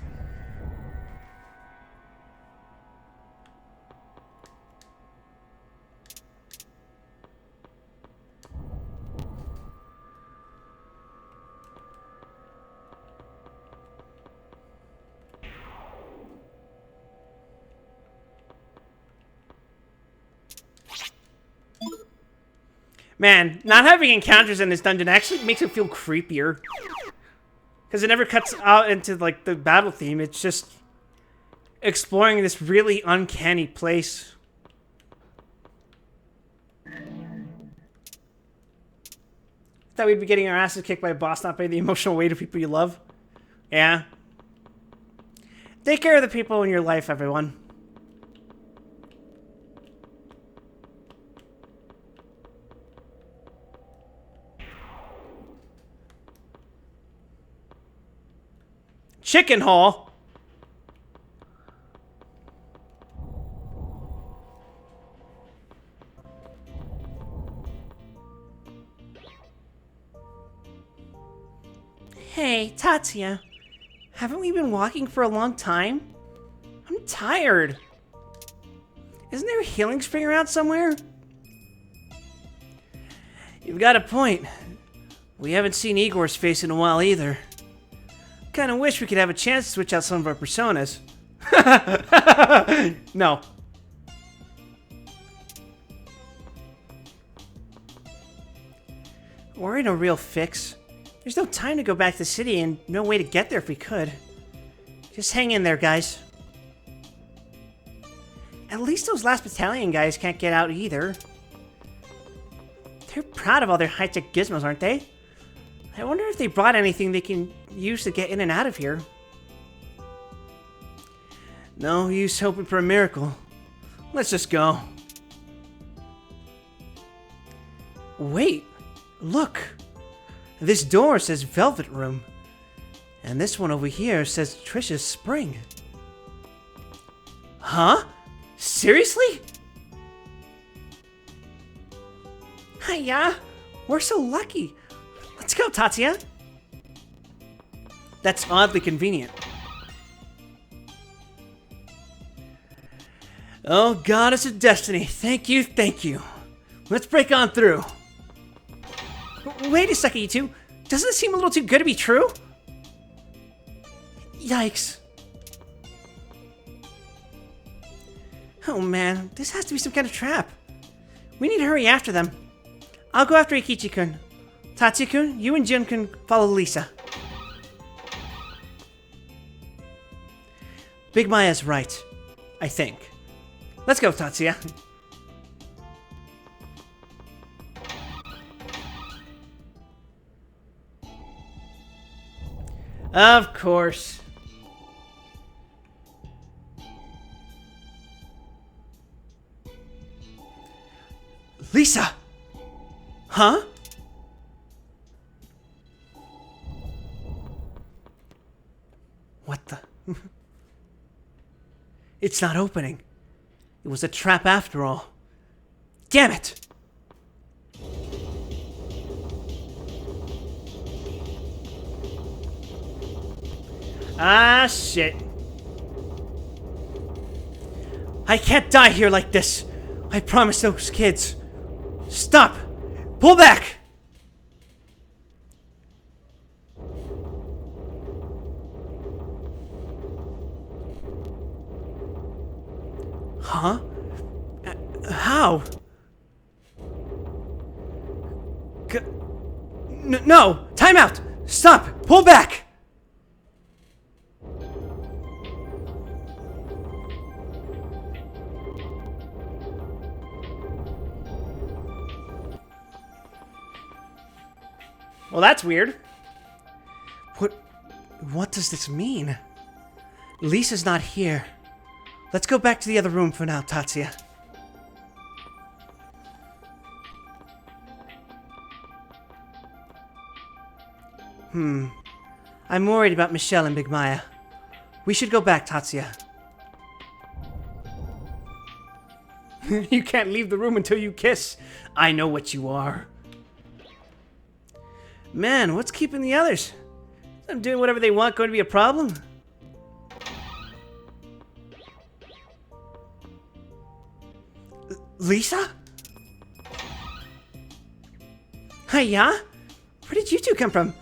Speaker 1: Man, not having encounters in this dungeon actually makes it feel creepier. Because it never cuts out into, like, the battle theme. It's just exploring this really uncanny place. Thought we'd be getting our asses kicked by a boss, not by the emotional weight of people you love. Yeah. Take care of the people in your life, everyone. Chicken Hall? Hey, Tatsuya. Haven't we been walking for a long time? I'm tired. Isn't there a healing spring around somewhere? You've got a point. We haven't seen Igor's face in a while either. Kinda wish we could have a chance to switch out some of our personas. No. We're in a real fix. There's no time to go back to the city and no way to get there if we could. Just hang in there, guys. At least those last battalion guys can't get out either. They're proud of all their high-tech gizmos, aren't they? I wonder if they brought anything they can use to get in and out of here. No use hoping for a miracle. Let's just go. Wait, look. This door says Velvet Room. And this one over here says Trisha's Spring. Huh? Seriously? Hiya! We're so lucky. Let's go, Tatsuya. That's oddly convenient. Oh, Goddess of Destiny. Thank you, thank you. Let's break on through. Wait a second, you two. Doesn't it seem a little too good to be true? Yikes. Oh man, this has to be some kind of trap. We need to hurry after them. I'll go after Ikichi-kun. Tatsuya-kun, you and Jun can follow Lisa. Big Maya's right. I think. Let's go, Tatsuya. Of course. Lisa! Huh? What the? It's not opening. It was a trap after all. Damn it! Ah, shit. I can't die here like this. I promised those kids. Stop! Pull back! Huh? How? No! Time out! Stop! Pull back! Well, that's weird. What does this mean? Lisa's not here. Let's go back to the other room for now, Tatsuya. I'm worried about Michelle and Big Maya. We should go back, Tatsuya. You can't leave the room until you kiss. I know what you are. Man, what's keeping the others? I'm doing whatever they want going to be a problem? Lisa? Hiya? Where did you two come from?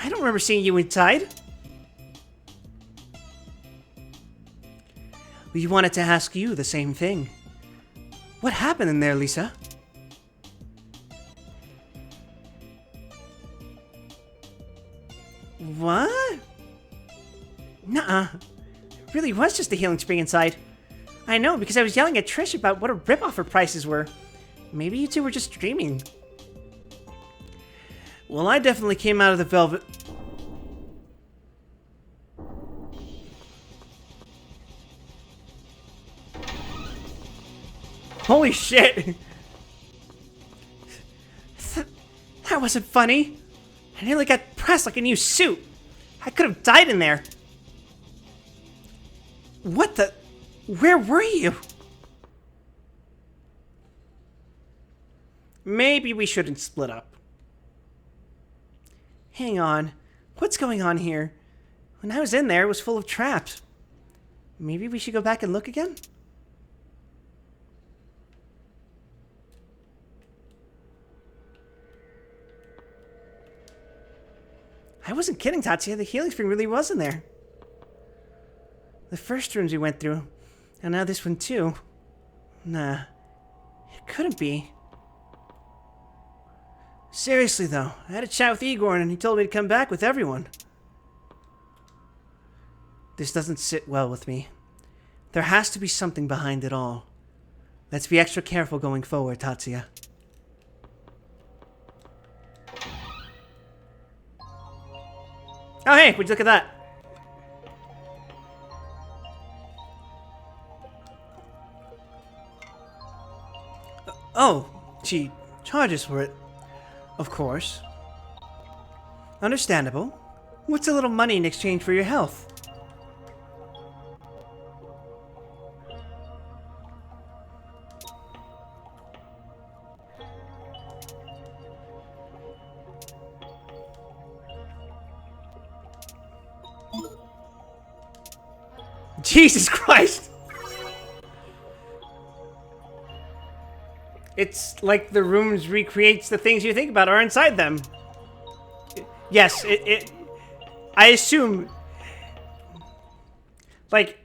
Speaker 1: I don't remember seeing you inside. We wanted to ask you the same thing. What happened in there, Lisa? What? Nuh-uh. It really was just a healing spring inside. I know, because I was yelling at Trish about what a ripoff her prices were. Maybe you two were just dreaming. Well, I definitely came out of the velvet... Holy shit! That wasn't funny. I nearly got pressed like a new suit. I could have died in there. What the... Where were you? Maybe we shouldn't split up. Hang on. What's going on here? When I was in there, it was full of traps. Maybe we should go back and look again? I wasn't kidding, Tatsuya. The healing spring really was in there. The first rooms we went through, and now this one too. Nah, it couldn't be. Seriously though, I had a chat with Igor and he told me to come back with everyone. This doesn't sit well with me. There has to be something behind it all. Let's be extra careful going forward, Tatsuya. Oh hey, would you look at that? Oh, she charges for it. Of course. Understandable. What's a little money in exchange for your health? Jesus Christ! It's like the rooms recreates the things you think about are inside them. Yes, I assume... Like,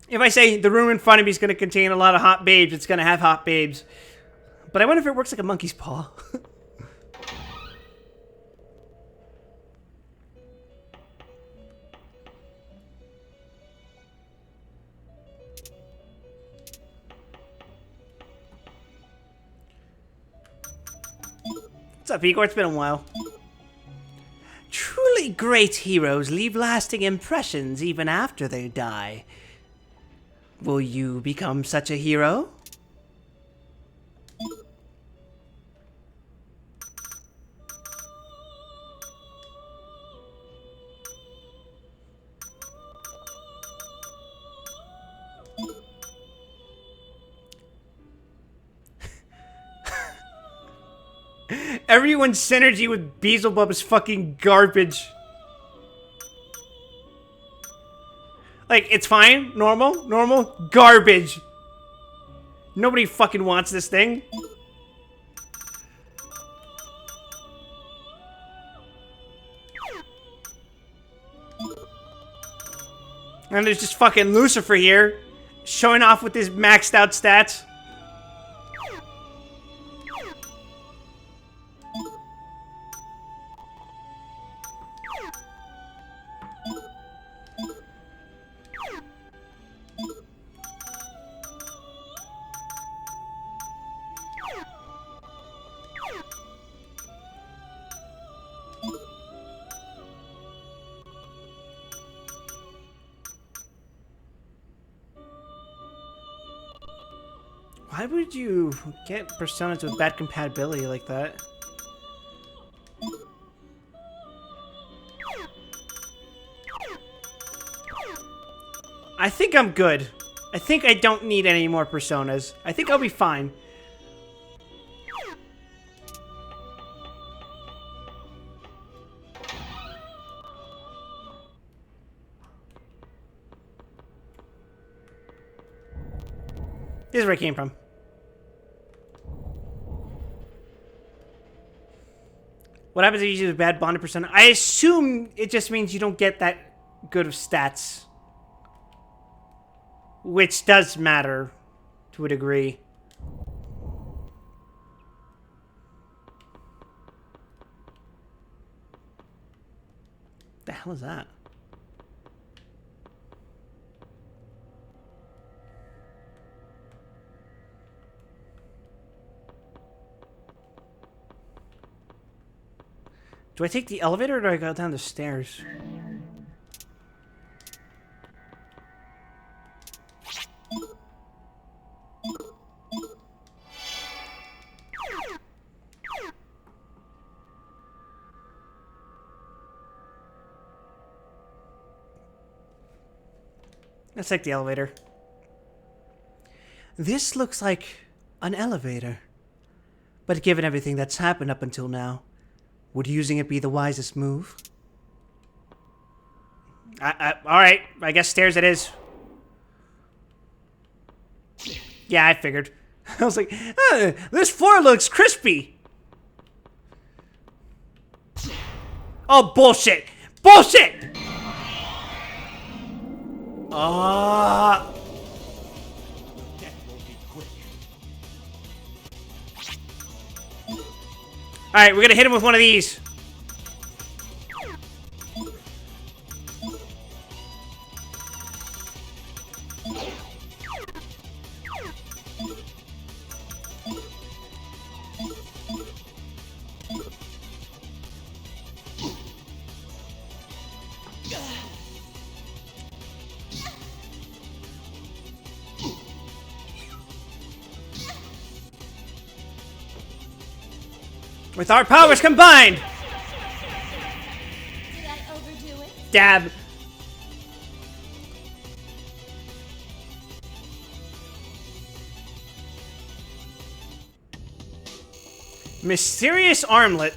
Speaker 1: if I say the room in front of me is going to contain a lot of hot babes, it's going to have hot babes. But I wonder if it works like a monkey's paw. What's up, Igor? It's been a while. Truly great heroes leave lasting impressions even after they die. Will you become such a hero? Everyone's synergy with Beelzebub is fucking garbage. Like, it's fine, normal, garbage. Nobody fucking wants this thing. And there's just fucking Lucifer here, showing off with his maxed out stats. Why would you get personas with bad compatibility like that? I think I'm good. I think I don't need any more personas. I think I'll be fine. This is where I came from. What happens if you use a bad bonded persona? I assume it just means you don't get that good of stats. Which does matter to a degree. The hell is that? Do I take the elevator or do I go down the stairs? Let's take the elevator. This looks like an elevator. But given everything that's happened up until now, would using it be the wisest move? Alright, I guess stairs it is. Yeah, I figured. I was like, this floor looks crispy. Oh, bullshit! Bullshit! Alright, we're gonna hit him with one of these. With our powers combined!
Speaker 2: Did I overdo it?
Speaker 1: Dab. Mysterious armlet.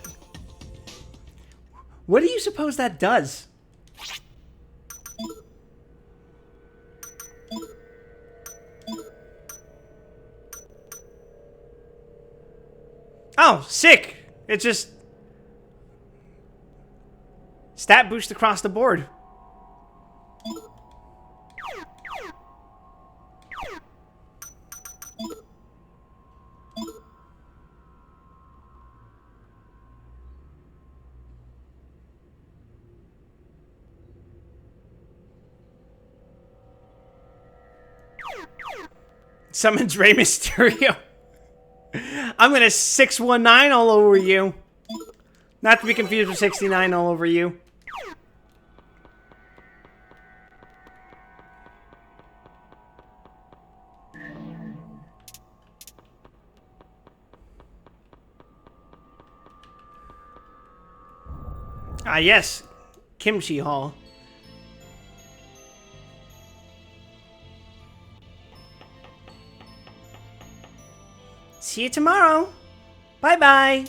Speaker 1: What do you suppose that does? Oh, sick! It just... stat boost across the board. Summons Rey Mysterio. I'm gonna 619 all over you. Not to be confused with 69 all over you. Ah, yes. Kimchi Hall. See you tomorrow. Bye-bye.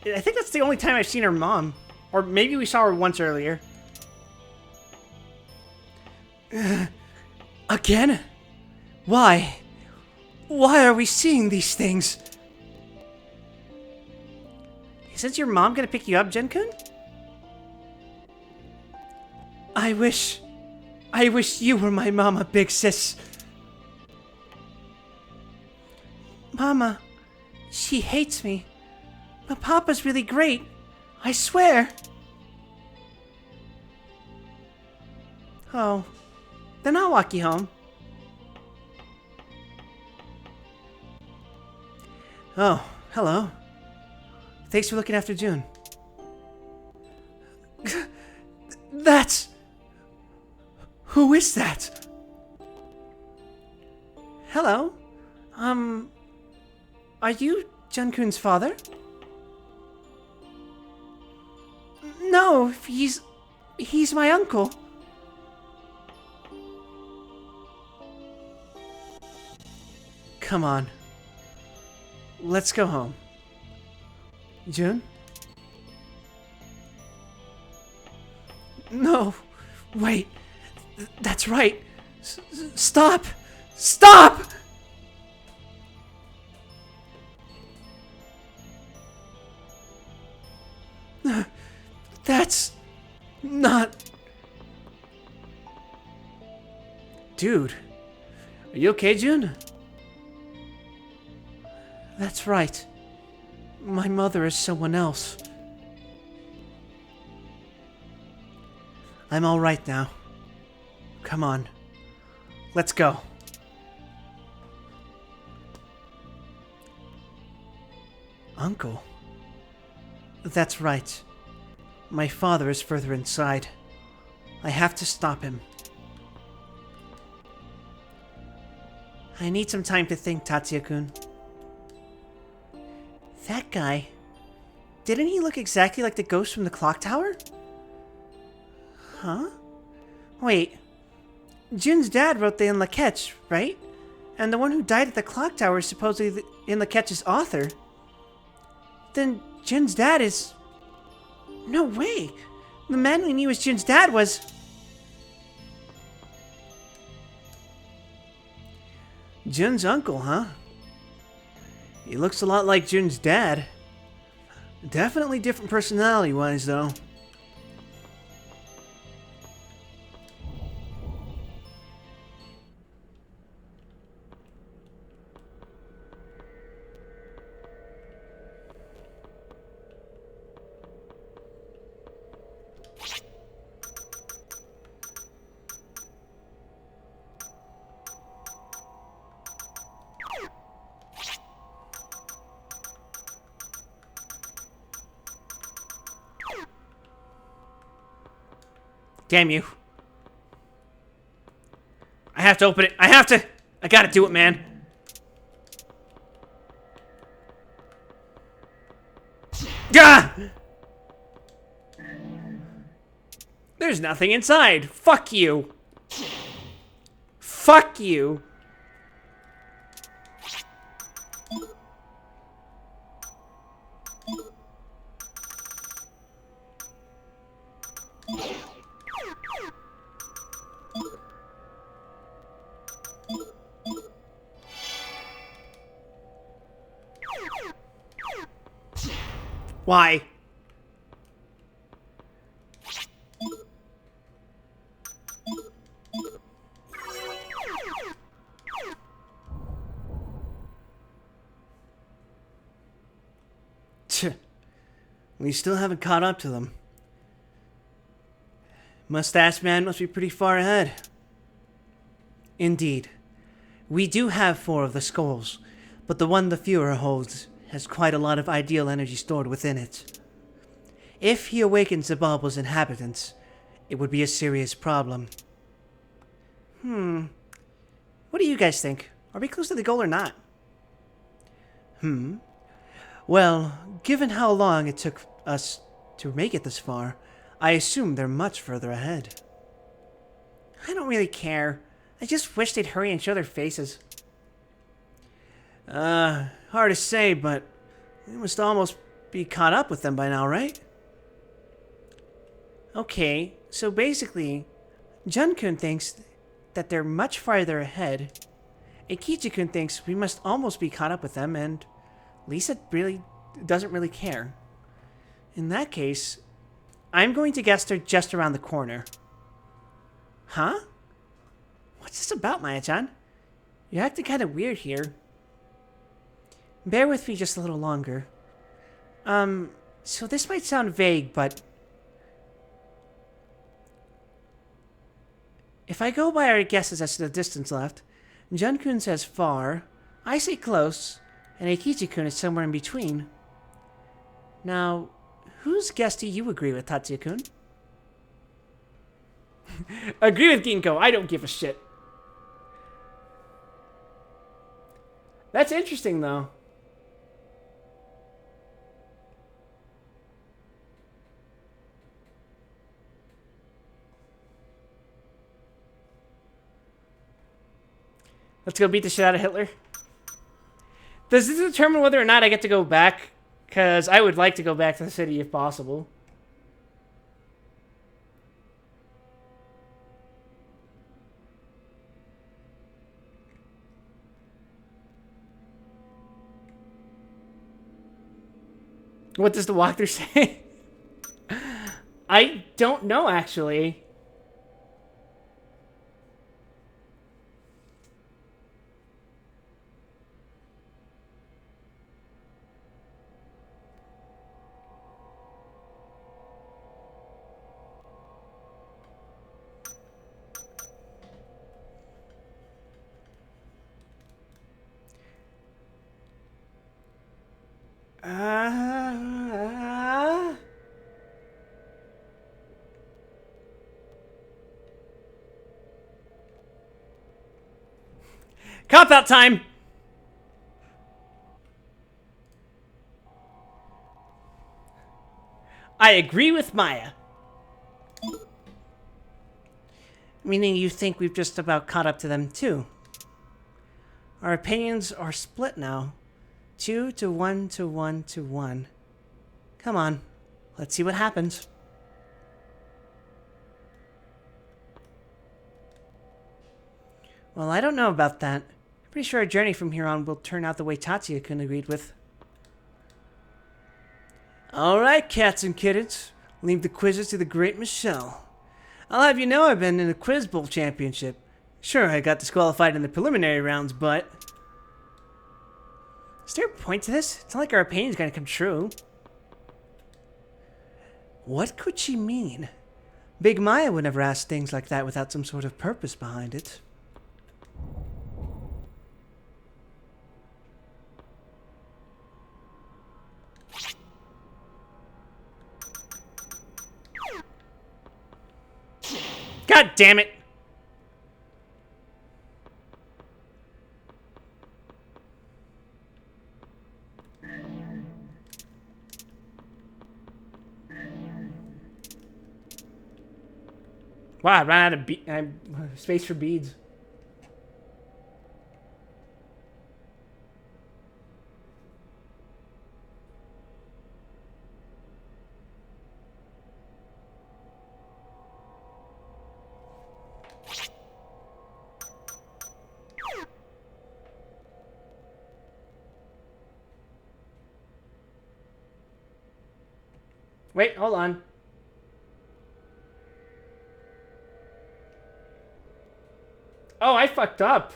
Speaker 1: I think that's the only time I've seen her mom. Or maybe we saw her once earlier. Again? Why? Why are we seeing these things? Isn't your mom gonna pick you up, Gen-kun? I wish you were my mama, big sis. Mama, she hates me. But Papa's really great. I swear. Oh, then I'll walk you home. Oh, hello. Thanks for looking after June. That's... Who is that? Hello? Are you Jun-kun's father? No, he's my uncle. Come on. Let's go home. Jun? No. Wait. That's right. Stop! Stop! That's not... Dude. Are you okay, Jun? That's right. My mother is someone else. I'm all right now. Come on. Let's go. Uncle? That's right. My father is further inside. I have to stop him. I need some time to think, Tatsuya-kun. That guy... Didn't he look exactly like the ghost from the clock tower? Huh? Wait. Jun's dad wrote the In Lak'ech, right? And the one who died at the clock tower is supposedly In Lak'ech's author. Then Jun's dad is... No way! The man we knew as Jun's dad was... Jun's uncle, huh? He looks a lot like Jun's dad. Definitely different personality-wise, though. Damn you. I have to open it. I gotta do it, man. Gah! There's nothing inside. Fuck you. Fuck you. Why? We still haven't caught up to them. Mustache Man must be pretty far ahead. Indeed. We do have 4 of the skulls, but the one the Fuhrer holds has quite a lot of ideal energy stored within it. If he awakens the Bauble's inhabitants, it would be a serious problem. What do you guys think? Are we close to the goal or not? Well, given how long it took us to make it this far, I assume they're much further ahead. I don't really care. I just wish they'd hurry and show their faces. Hard to say, but we must almost be caught up with them by now, right? Okay, so basically, Jun-kun thinks that they're much farther ahead, and Kichi-kun thinks we must almost be caught up with them, and Lisa really doesn't really care. In that case, I'm going to guess they're just around the corner. Huh? What's this about, Maya-chan? You're acting kind of weird here. Bear with me just a little longer. So this might sound vague, but if I go by our guesses as to the distance left, Jun-kun says far, I say close, and Eikichi-kun is somewhere in between. Now, whose guess do you agree with, Tatsuya-kun? Agree with Ginko, I don't give a shit. That's interesting, though. Let's go beat the shit out of Hitler. Does this determine whether or not I get to go back? Because I would like to go back to the city if possible. What does the walkthrough say? I don't know, actually. Cop-out time! I agree with Maya. Meaning you think we've just about caught up to them, too. Our opinions are split now. 2 to 1 to 1 to 1. Come on, let's see what happens. Well, I don't know about that. Pretty sure our journey from here on will turn out the way Tatsuya-kun agreed with. Alright, cats and kittens. Leave the quizzes to the great Michelle. I'll have you know I've been in the Quiz Bowl Championship. Sure, I got disqualified in the preliminary rounds, but... Is there a point to this? It's not like our opinion's gonna come true. What could she mean? Big Maya would never ask things like that without some sort of purpose behind it. God damn it! Wow, I ran out of space for beads. Wait, hold on. Oh, I fucked up.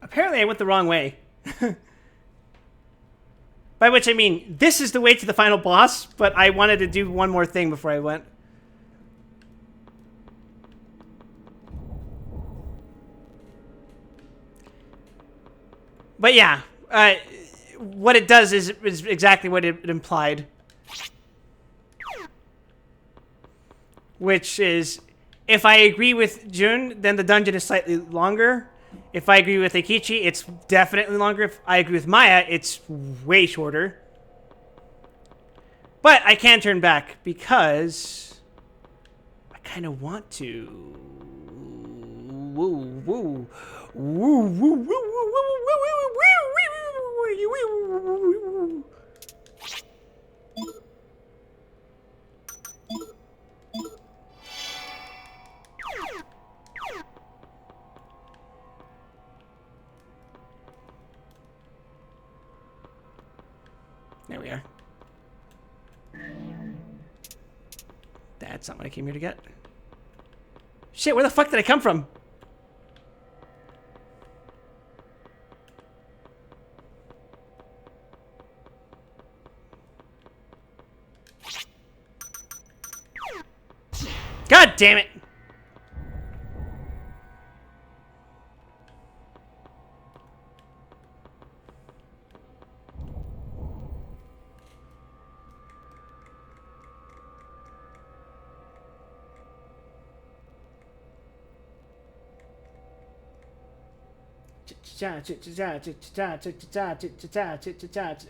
Speaker 1: Apparently I went the wrong way. By which I mean, this is the way to the final boss, but I wanted to do one more thing before I went. But yeah, what it does is exactly what it implied. Which is, if I agree with Jun, then the dungeon is slightly longer. If I agree with Eikichi, it's definitely longer. If I agree with Maya, it's way shorter. But I can turn back because I kind of want to. Woo, woo. Woo, woo, woo, woo, woo. There we are. That's not what I came here to get. Shit, where the fuck did I come from? God damn it!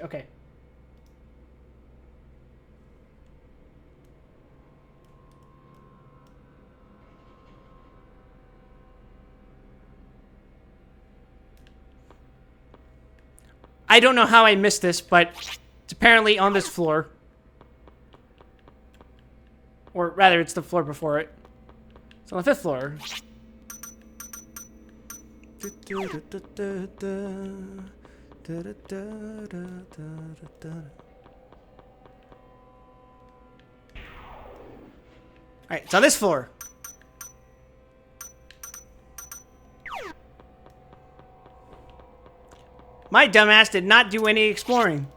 Speaker 1: Okay. I don't know how I missed this, but it's apparently on this floor. Or rather, it's the floor before it. It's on the 5th floor. Alright, it's on this floor. My dumbass did not do any exploring.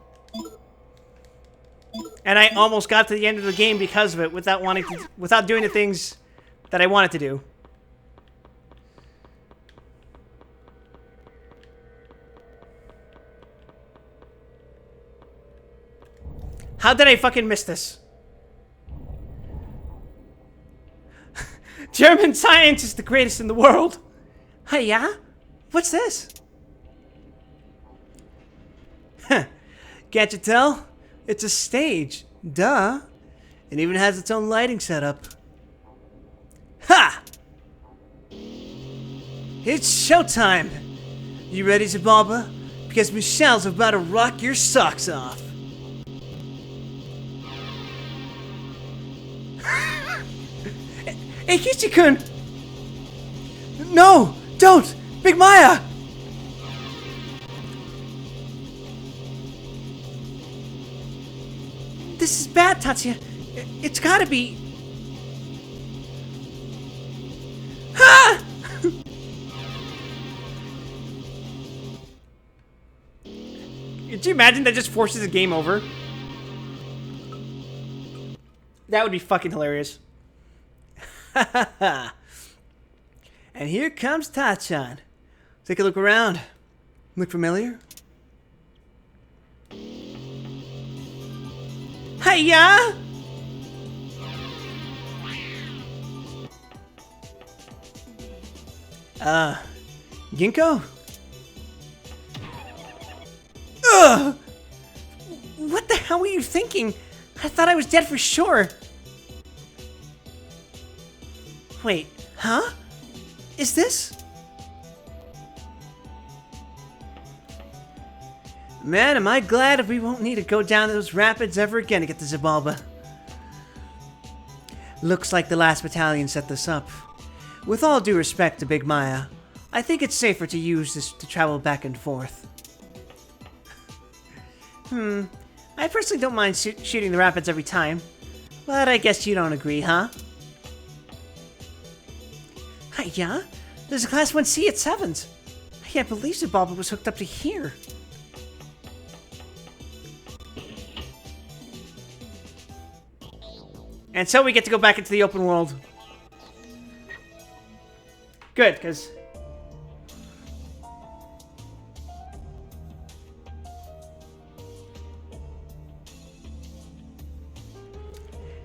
Speaker 1: And I almost got to the end of the game because of it without doing the things that I wanted to do. How did I fucking miss this? German science is the greatest in the world. Hey, yeah? What's this? Can't you tell? It's a stage. Duh. It even has its own lighting setup. Ha! It's showtime. You ready, Xibalba? Because Michelle's about to rock your socks off. Eikichi-kun! No! Don't! Big Maya! This is bad, Tatsuya. It's gotta be... Ha! Could you imagine that just forces a game over? That would be fucking hilarious. And here comes Tachan. Take a look around. Look familiar? Hiya! Ginkgo? Ugh! What the hell were you thinking? I thought I was dead for sure. Wait, huh? Is this? Man, am I glad if we won't need to go down those rapids ever again to get to Xibalba. Looks like the last battalion set this up. With all due respect to Big Maya, I think it's safer to use this to travel back and forth. I personally don't mind shooting the rapids every time, but I guess you don't agree, huh? Yeah? There's a Class 1C at 7s. can't believe Zababa was hooked up to here. And so we get to go back into the open world. Good, because...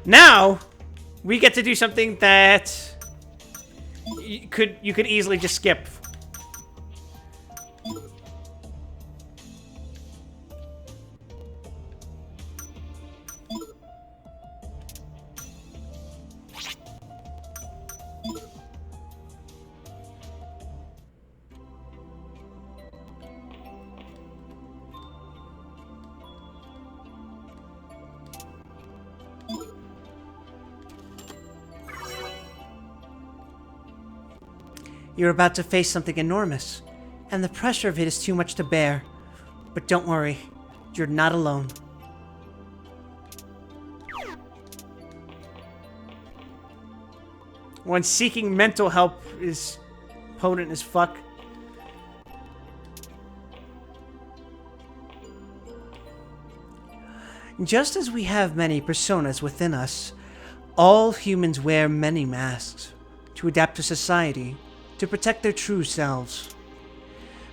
Speaker 1: now, we get to do something that you could easily just skip. You're about to face something enormous, and the pressure of it is too much to bear. But don't worry, you're not alone. When seeking mental help is potent as fuck. Just as we have many personas within us, all humans wear many masks to adapt to society, to protect their true selves.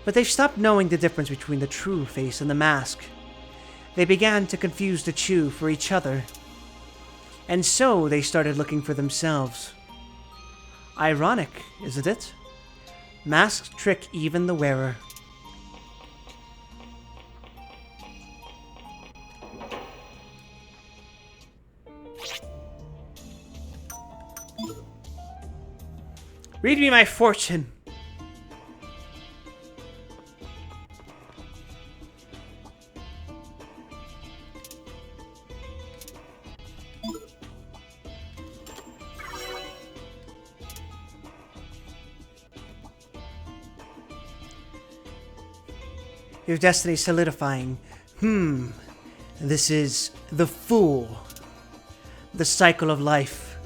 Speaker 1: But they've stopped knowing the difference between the true face and the mask. They began to confuse the two for each other. And so they started looking for themselves. Ironic, isn't it? Masks trick even the wearer. Read me my fortune. Your destiny solidifying. This is the Fool. The cycle of life.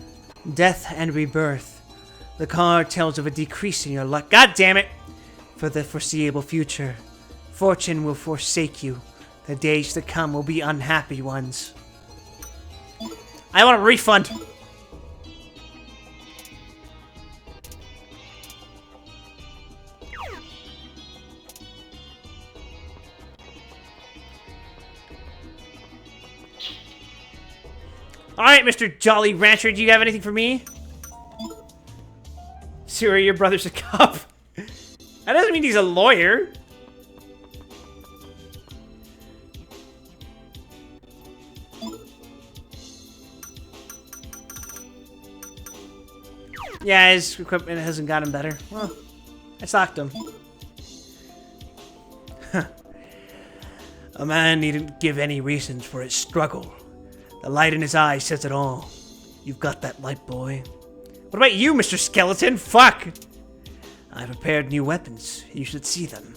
Speaker 1: Death and rebirth. The card tells of a decrease in your luck. God damn it! For the foreseeable future. Fortune will forsake you. The days to come will be unhappy ones. I want a refund! Alright, Mr. Jolly Rancher, do you have anything for me? Siri, your brother's a cop. That doesn't mean he's a lawyer. Yeah, his equipment hasn't gotten better. Well, I socked him. A man needn't give any reasons for his struggle. The light in his eyes says it all. You've got that light, boy. What about you, Mr. Skeleton? Fuck! I prepared new weapons. You should see them.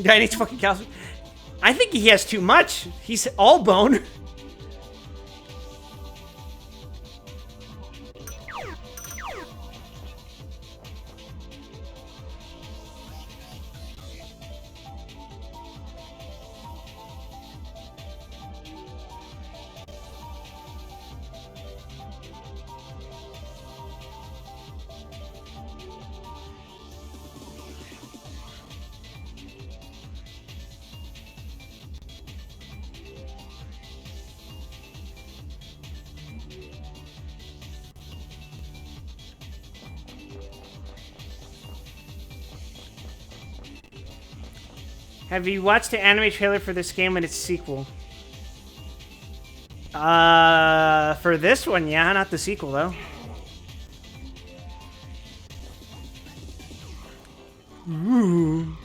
Speaker 1: Guy needs fucking calcium. I think he has too much. He's all bone. Have you watched the anime trailer for this game and its sequel? For this one, yeah, not the sequel, though. Ooh.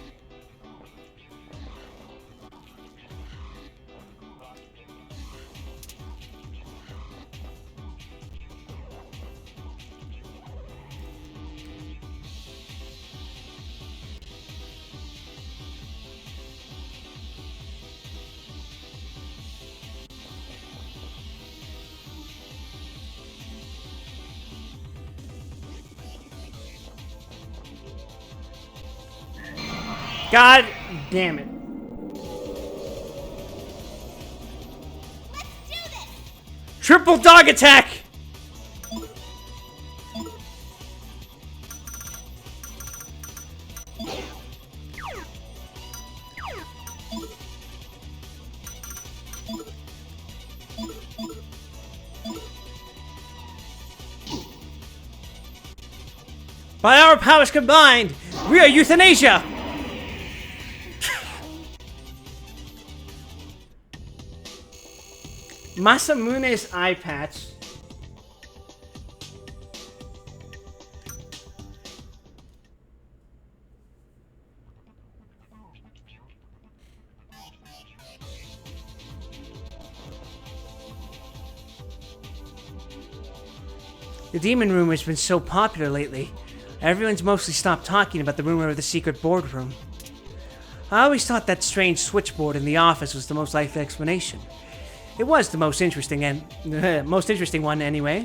Speaker 1: God damn it.
Speaker 6: Let's do this!
Speaker 1: Triple dog attack! By our powers combined, we are euthanasia! Masamune's eye patch. The demon rumor has been so popular lately. Everyone's mostly stopped talking about the rumor of the secret boardroom. I always thought that strange switchboard in the office was the most likely explanation. It was the most interesting one anyway.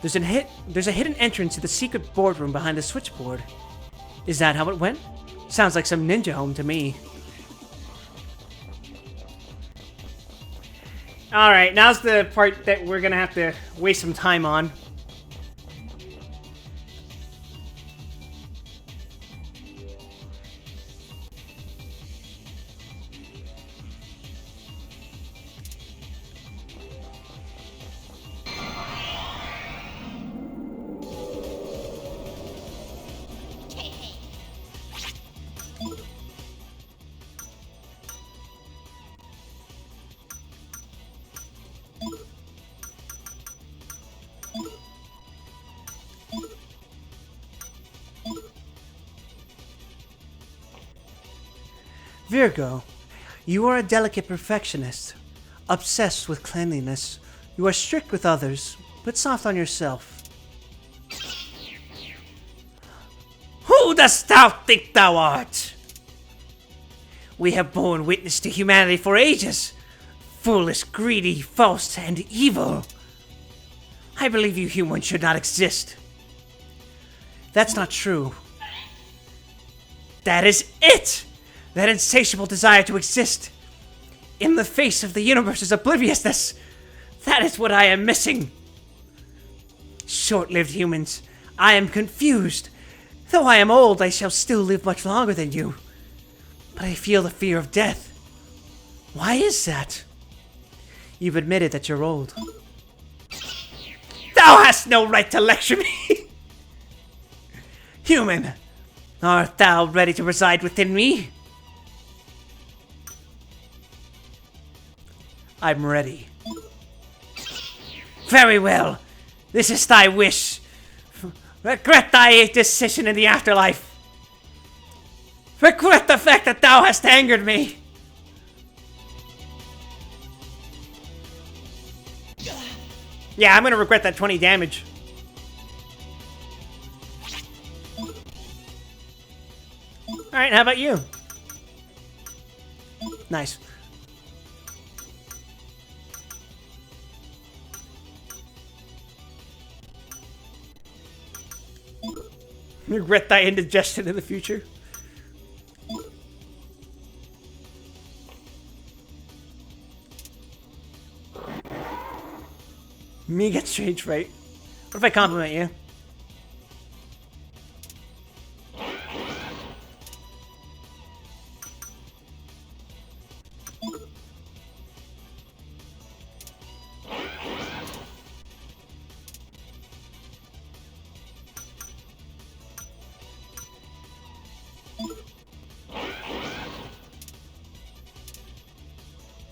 Speaker 1: There's a hidden entrance to the secret boardroom behind the switchboard. Is that how it went? Sounds like some ninja home to me. Alright, now's the part that we're gonna have to waste some time on. Virgo, you are a delicate perfectionist, obsessed with cleanliness. You are strict with others, but soft on yourself. Who dost thou think thou art? We have borne witness to humanity for ages. Foolish, greedy, false, and evil. I believe you humans should not exist. That's not true. That is it! That insatiable desire to exist in the face of the universe's obliviousness. That is what I am missing. Short-lived humans, I am confused. Though I am old, I shall still live much longer than you. But I feel the fear of death. Why is that? You've admitted that you're old. Thou hast no right to lecture me! Human, art thou ready to reside within me? I'm ready. Very well. This is thy wish. Regret thy decision in the afterlife. Regret the fact that thou hast angered me. Yeah, I'm gonna regret that 20 damage. Alright, how about you? Nice. Regret thy indigestion in the future. Me get strange, right? What if I compliment you?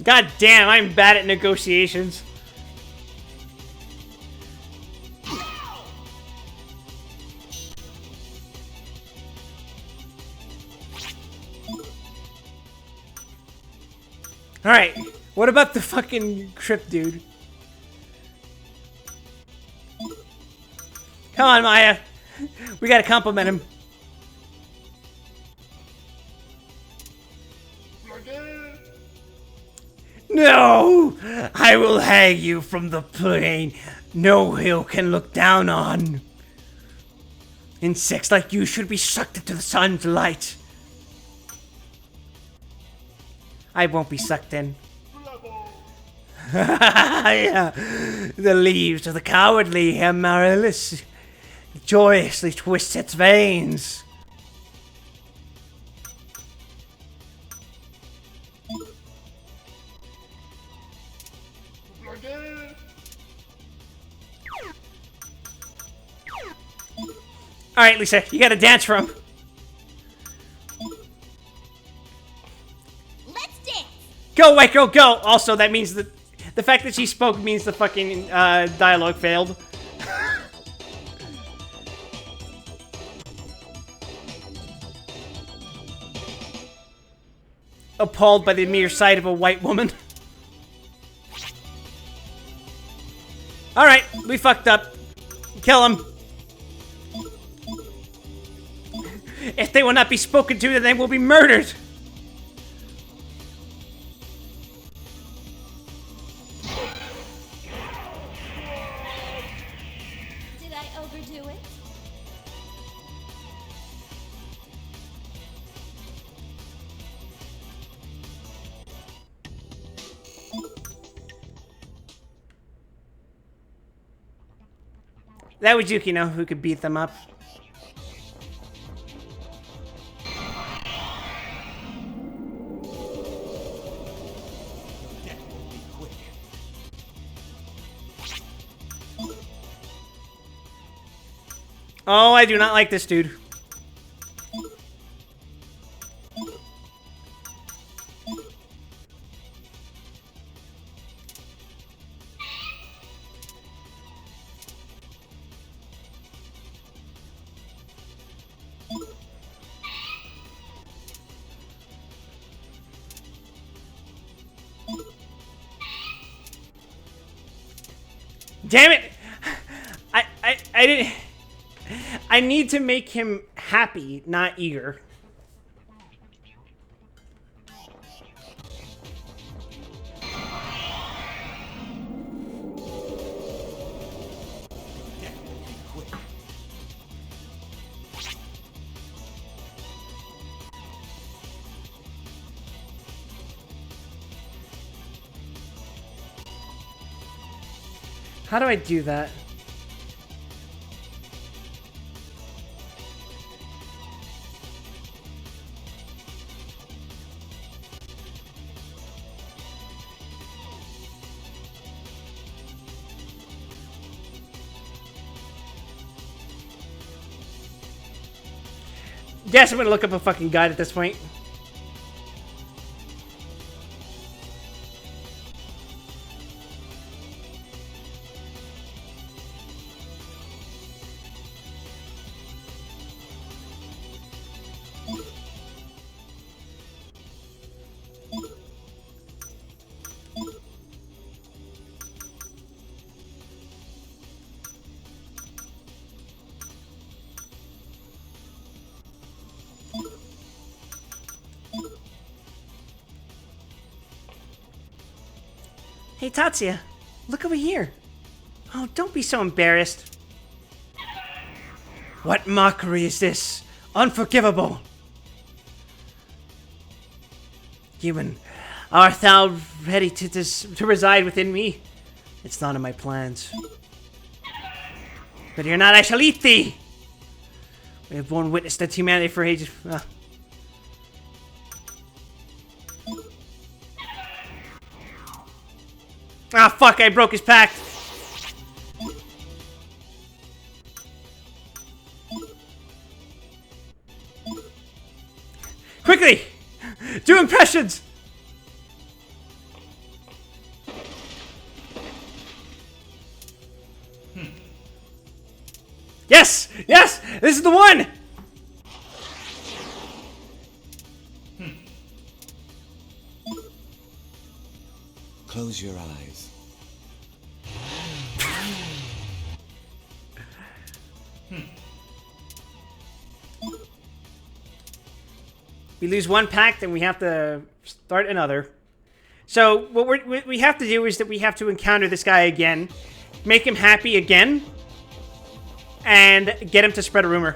Speaker 1: God damn, I'm bad at negotiations. Alright, what about the fucking crypt dude? Come on, Maya. We gotta compliment him. No! I will hang you from the plane no hill can look down on. Insects like you should be sucked into the sun's light. I won't be sucked in. Yeah. The leaves of the cowardly Amaryllis joyously twist its veins. Alright, Lisa, you gotta dance for him.
Speaker 2: Let's dance!
Speaker 1: Go, white girl, go! Also, that means that the fact that she spoke means the fucking dialogue failed. Appalled by the mere sight of a white woman. Alright, we fucked up. Kill him. If they will not be spoken to, then they will be murdered.
Speaker 2: Did I overdo it?
Speaker 1: That would Yukino who could beat them up. Oh, I do not like this dude. Damn it! I didn't... I need to make him happy, not eager. How do I do that? Guess I'm gonna look up a fucking guide at this point. Hey, Tatsuya, look over here. Oh, don't be so embarrassed. What mockery is this? Unforgivable. Human, art thou ready to reside within me? It's not in my plans. But you're not, I shall eat thee! We have borne witness to humanity for ages. Ah, fuck, I broke his pact. Quickly! Do impressions! Yes! Yes! This is the one!
Speaker 5: Close your eyes.
Speaker 1: We lose one pact, and we have to start another. So what we have to do is that we have to encounter this guy again, make him happy again, and get him to spread a rumor.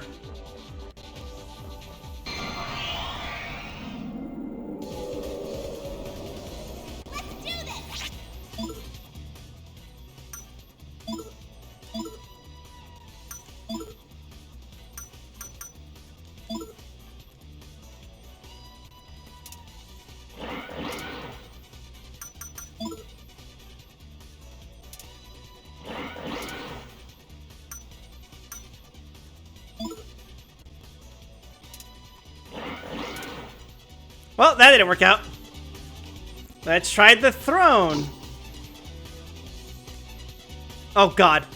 Speaker 1: Well, that didn't work out. Let's try the throne. Oh, God.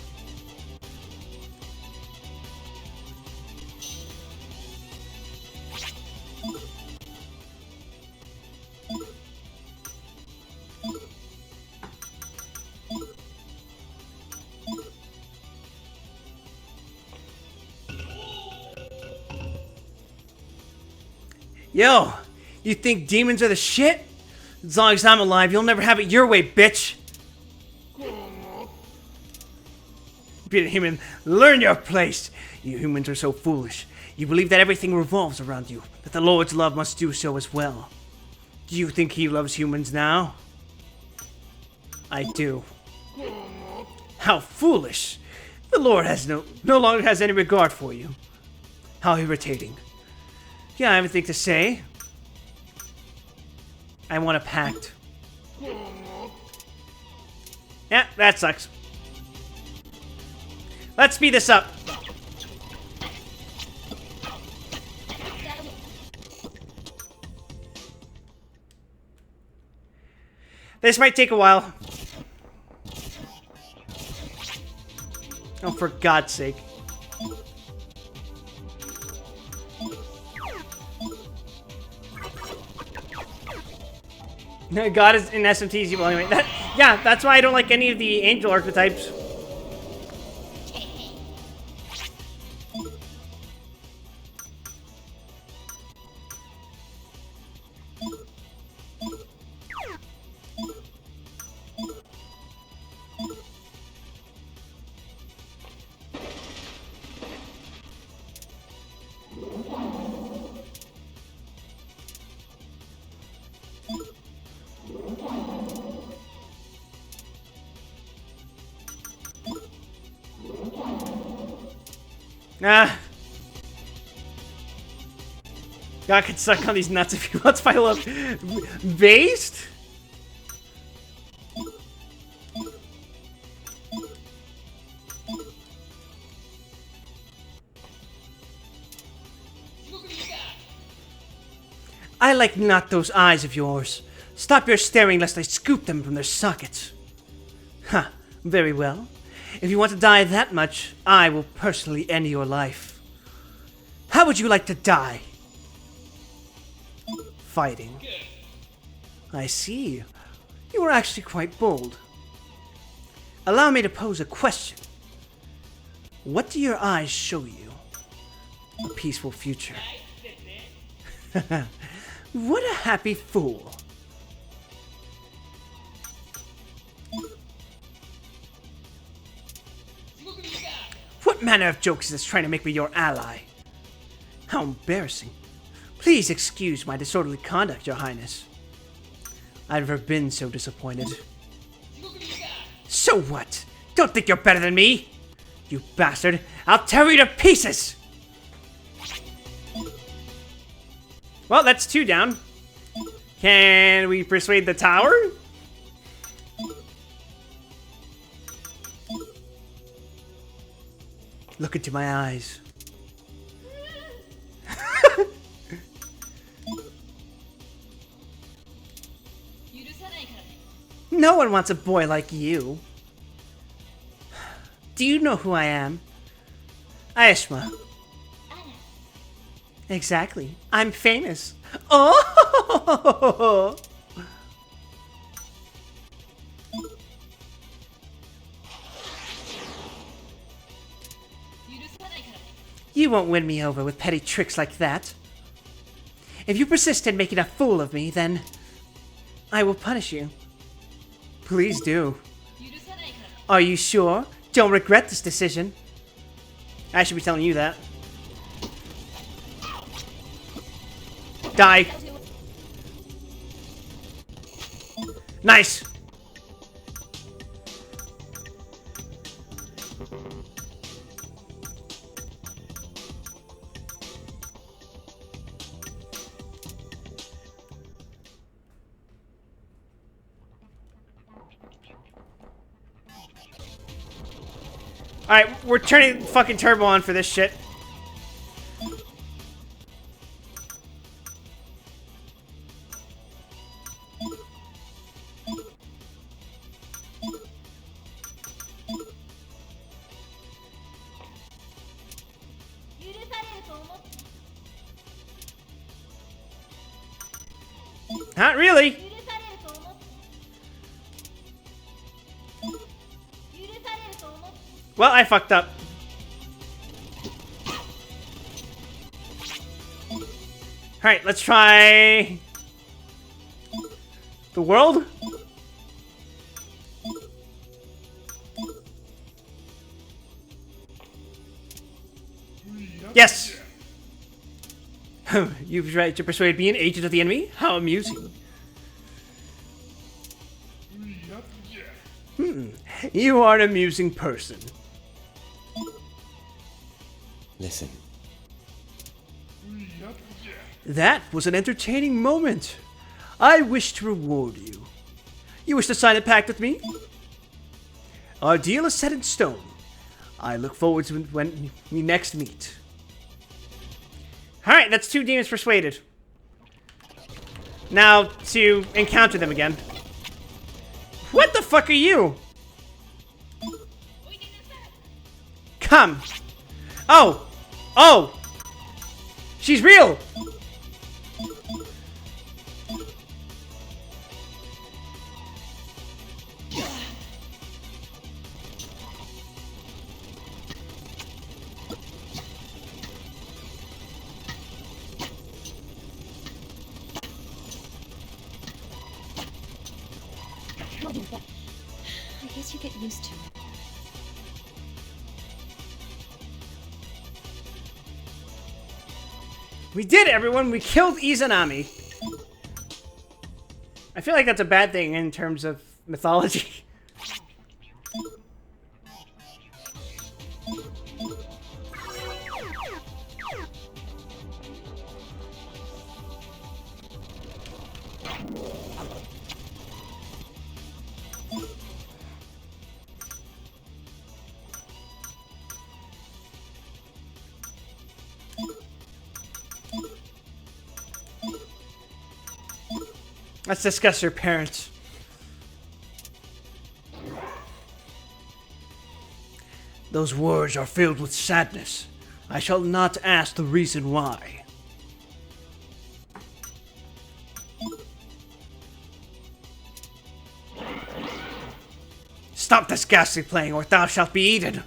Speaker 1: Yo, you think demons are the shit? As long as I'm alive, you'll never have it your way, bitch. Be a human, learn your place. You humans are so foolish. You believe that everything revolves around you, that the Lord's love must do so as well. Do you think he loves humans now? I do. How foolish. The Lord has no longer has any regard for you. How irritating. Yeah, I have anything to say. I want a pact. Yeah, that sucks. Let's speed this up. This might take a while. Oh, for God's sake. God is in SMTs evil anyway. Yeah, that's why I don't like any of the angel archetypes. Ah. God can suck on these nuts if he wants my love. Based? I like not those eyes of yours. Stop your staring lest I scoop them from their sockets. Ha, very well. If you want to die that much, I will personally end your life. How would you like to die? Fighting. I see. You are actually quite bold. Allow me to pose a question. What do your eyes show you? A peaceful future. What a happy fool. What manner of joke is this trying to make me your ally? How embarrassing. Please excuse my disorderly conduct, Your Highness. I've never been so disappointed. So what? Don't think you're better than me! You bastard! I'll tear you to pieces! Well, that's 2 down. Can we persuade the tower? Look into my eyes. No one wants a boy like you. Do you know who I am? Aishma. Exactly. I'm famous. Oh! You won't win me over with petty tricks like that. If you persist in making a fool of me, then I will punish you. Please do. Are you sure? Don't regret this decision. I should be telling you that. Die. Nice. Alright, we're turning fucking turbo on for this shit. Not really. Well, I fucked up. Alright, let's try... the world? Yes! You've tried to persuade me an agent of the enemy? How amusing. You are an amusing person.
Speaker 5: Listen.
Speaker 1: That was an entertaining moment. I wish to reward you. You wish to sign a pact with me? Our deal is set in stone. I look forward to when we next meet. Alright, that's 2 demons persuaded. Now, to encounter them again. What the fuck are you? Come. Oh! Oh! She's real!
Speaker 6: I guess you get used to it.
Speaker 1: We did it, everyone! We killed Izanami! I feel like that's a bad thing in terms of mythology. Let's discuss your parents. Those words are filled with sadness. I shall not ask the reason why. Stop this ghastly playing, or thou shalt be eaten.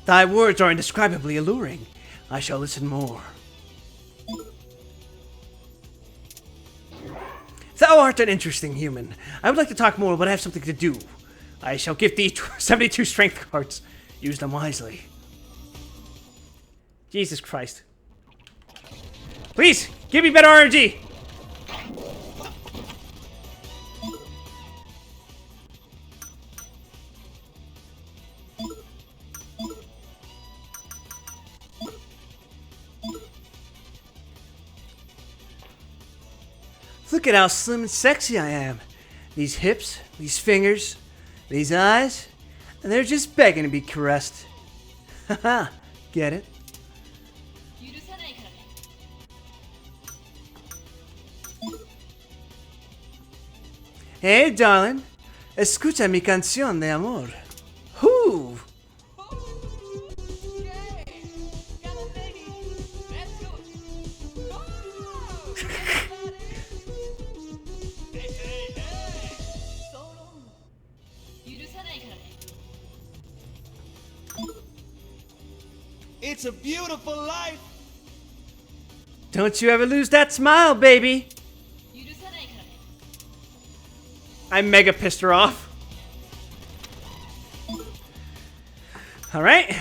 Speaker 1: Thy words are indescribably alluring. I shall listen more. Thou art an interesting human. I would like to talk more, but I have something to do. I shall give thee 72 strength cards. Use them wisely. Jesus Christ. Please, give me better RNG! Look at how slim and sexy I am. These hips, these fingers, these eyes, and they're just begging to be caressed. Haha, get it? Hey, darling. Escucha mi canción de amor. Whoo!
Speaker 4: It's a beautiful life.
Speaker 1: Don't you ever lose that smile, baby. I mega pissed her off. Alright,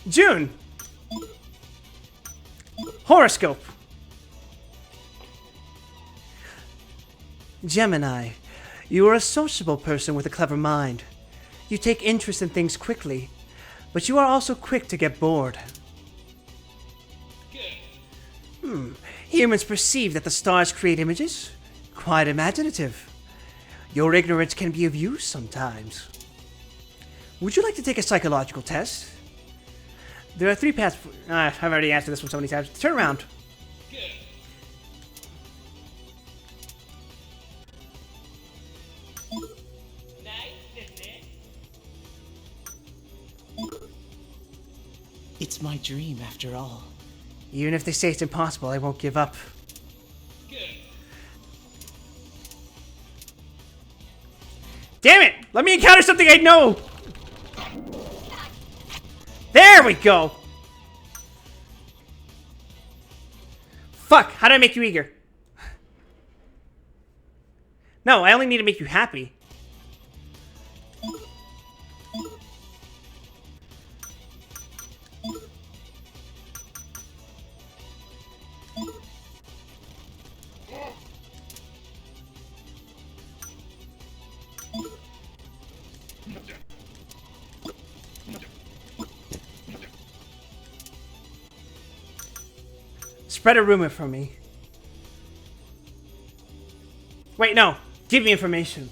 Speaker 1: June. Horoscope. Gemini, you are a sociable person with a clever mind. You take interest in things quickly, but you are also quick to get bored. Humans perceive that the stars create images. Quite imaginative. Your ignorance can be of use sometimes. Would you like to take a psychological test? There are 3 paths. I've already answered this one so many times. Turn around.
Speaker 6: It's my dream, after all.
Speaker 1: Even if they say it's impossible, I won't give up. Damn it! Let me encounter something I know! There we go! Fuck! How do I make you eager? No, I only need to make you happy. Spread a rumor from me. Wait, no. Give me information.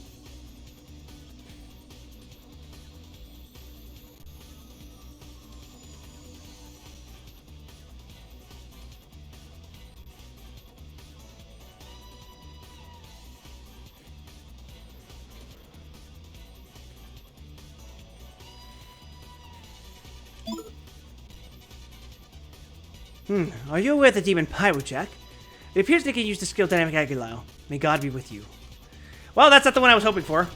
Speaker 1: Are you aware of the demon Pyrojack? It appears they can use the skill Dynamic Agilile. May God be with you. Well, that's not the one I was hoping for.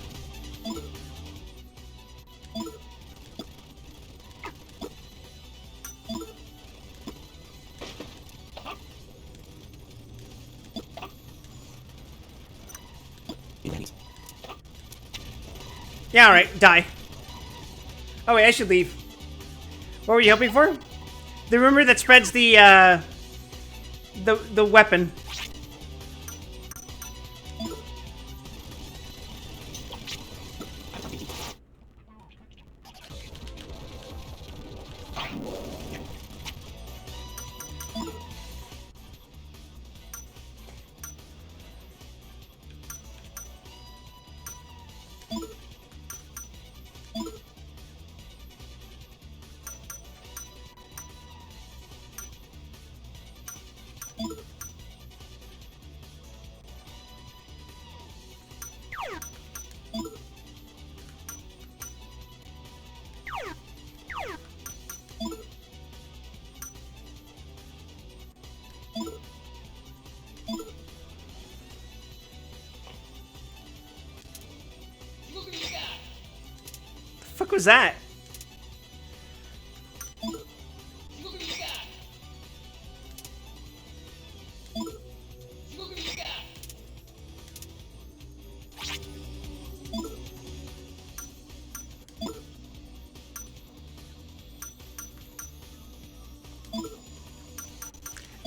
Speaker 1: Yeah, alright, die. Oh wait, I should leave. What were you hoping for? The rumor that spreads the weapon. The fuck was that?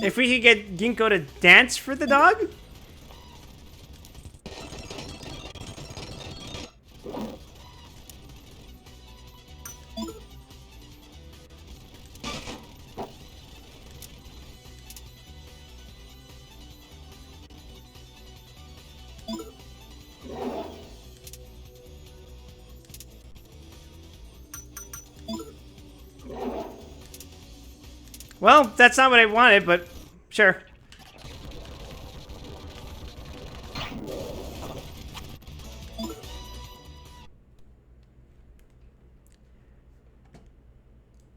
Speaker 1: If we could get Ginkgo to dance for the dog? Well, that's not what I wanted, but sure.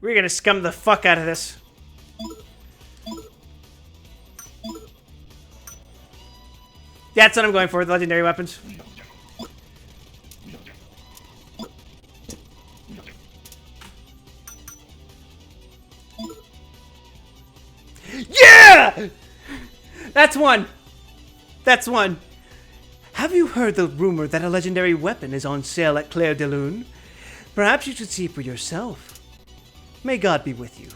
Speaker 1: We're gonna scum the fuck out of this. That's what I'm going for, the legendary weapons. Yeah! That's one. That's one. Have you heard the rumor that a legendary weapon is on sale at Claire de Lune? Perhaps you should see for yourself. May God be with you.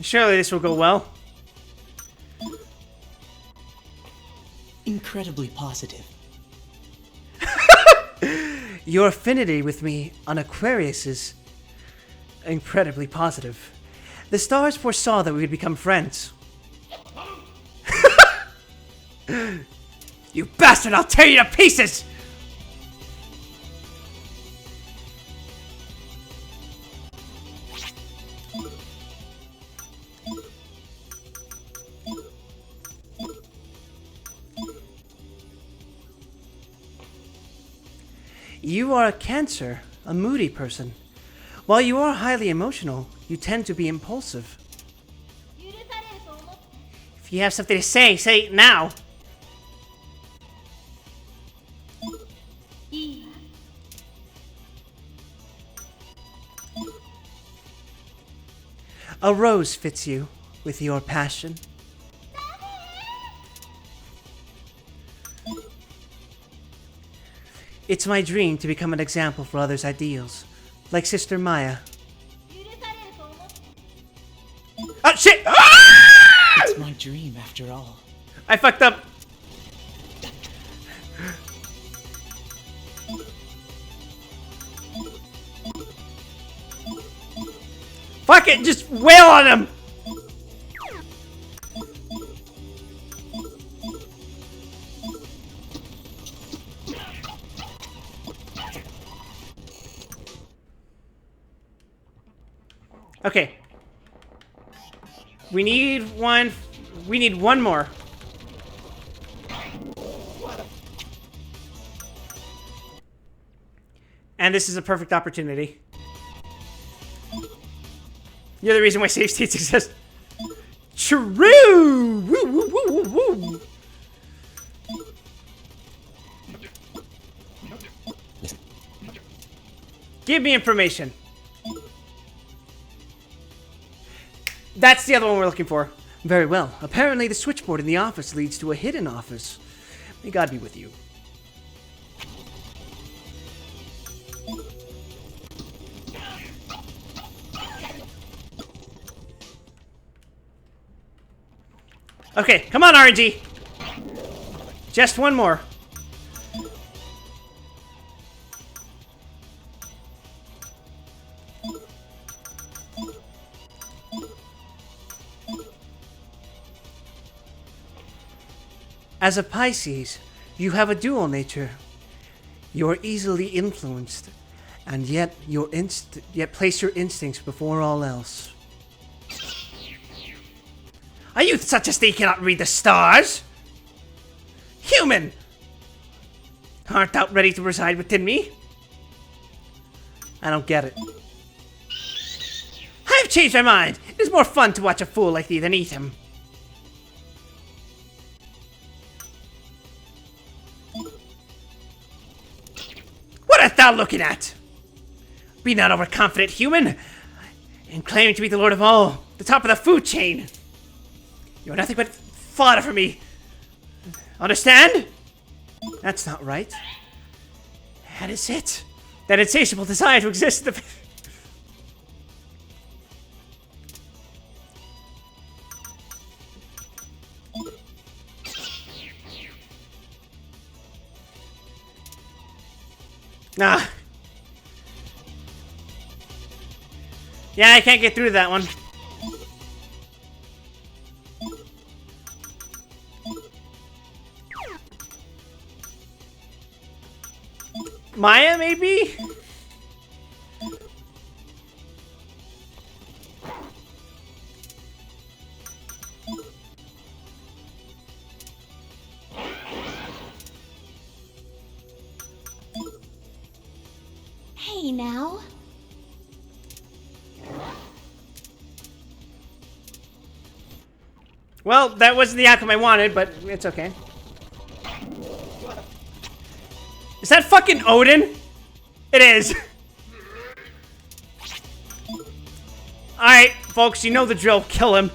Speaker 1: Surely this will go well.
Speaker 6: Incredibly positive.
Speaker 1: Your affinity with me on Aquarius is incredibly positive. The stars foresaw that we would become friends. You bastard, I'll tear you to pieces! You are a Cancer, a moody person. While you are highly emotional, you tend to be impulsive. If you have something to say, say it now. A rose fits you with your passion. It's my dream to become an example for others' ideals, like Sister Maya. Oh shit! Ah!
Speaker 6: It's my dream after all.
Speaker 1: I fucked up. Fuck it, just wail on him! Okay. We need one more. And this is a perfect opportunity. You're the reason why save states exist. True! Woo, woo, woo, woo, woo. Give me information. That's the other one we're looking for. Very well. Apparently the switchboard in the office leads to a hidden office. May God be with you. Okay, come on, RNG. Just one more. As a Pisces, you have a dual nature. You are easily influenced, and yet place your instincts before all else. Are you such a you cannot read the stars? Human! Art thou ready to reside within me? I don't get it. I've changed my mind. It is more fun to watch a fool like thee than eat him. What art thou looking at? Be not overconfident, human, and claiming to be the lord of all, the top of the food chain. You are nothing but fodder for me. Understand? That's not right. That is it. That insatiable desire to exist in the... Nah. Yeah, I can't get through to that one. Maya, maybe?
Speaker 2: Hey now.
Speaker 1: Well, that wasn't the outcome I wanted, but it's okay. Is that fucking Odin? It is. Alright, folks, you know the drill. Kill him.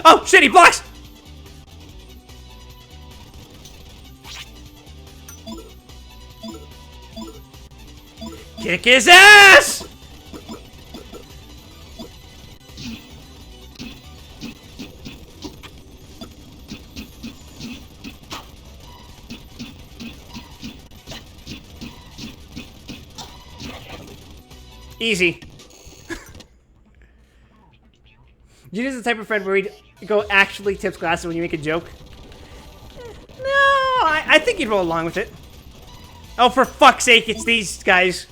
Speaker 1: Oh, shit, he blocks! Kick his ass! Easy. You're just the type of friend where he'd go actually tips glasses when you make a joke. No, I think you'd roll along with it. Oh, for fuck's sake, it's these guys.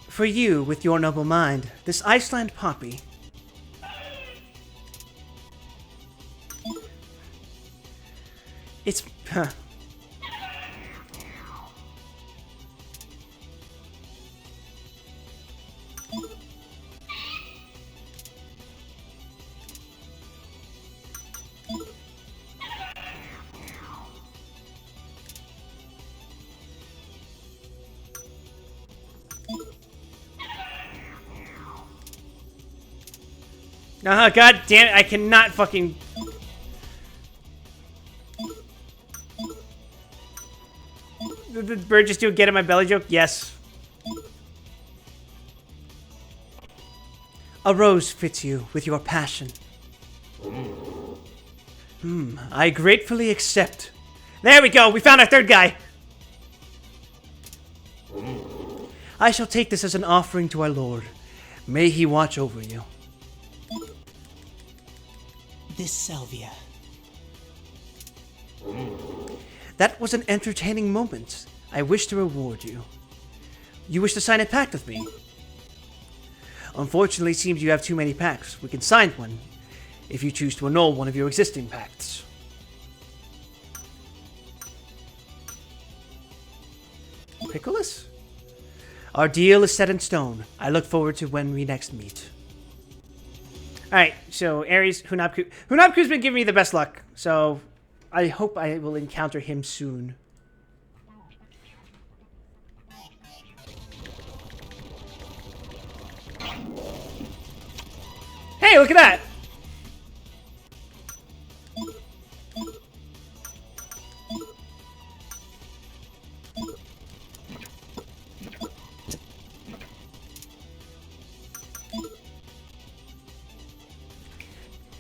Speaker 1: For you, with your noble mind, this Iceland poppy. It's... Huh. God damn it, I cannot fucking... Did the bird just do a get in my belly joke? Yes. A rose fits you with your passion. I gratefully accept. There we go, we found our third guy. I shall take this as an offering to our Lord. May he watch over you.
Speaker 6: This salvia.
Speaker 1: That was an entertaining moment. I wish to reward you. You wish to sign a pact with me? Unfortunately, it seems you have too many pacts. We can sign one, if you choose to annul one of your existing pacts. Pickles? Our deal is set in stone. I look forward to when we next meet. Alright, so Ares, Hunabku. Hunabku's been giving me the best luck, so I hope I will encounter him soon. Hey, look at that!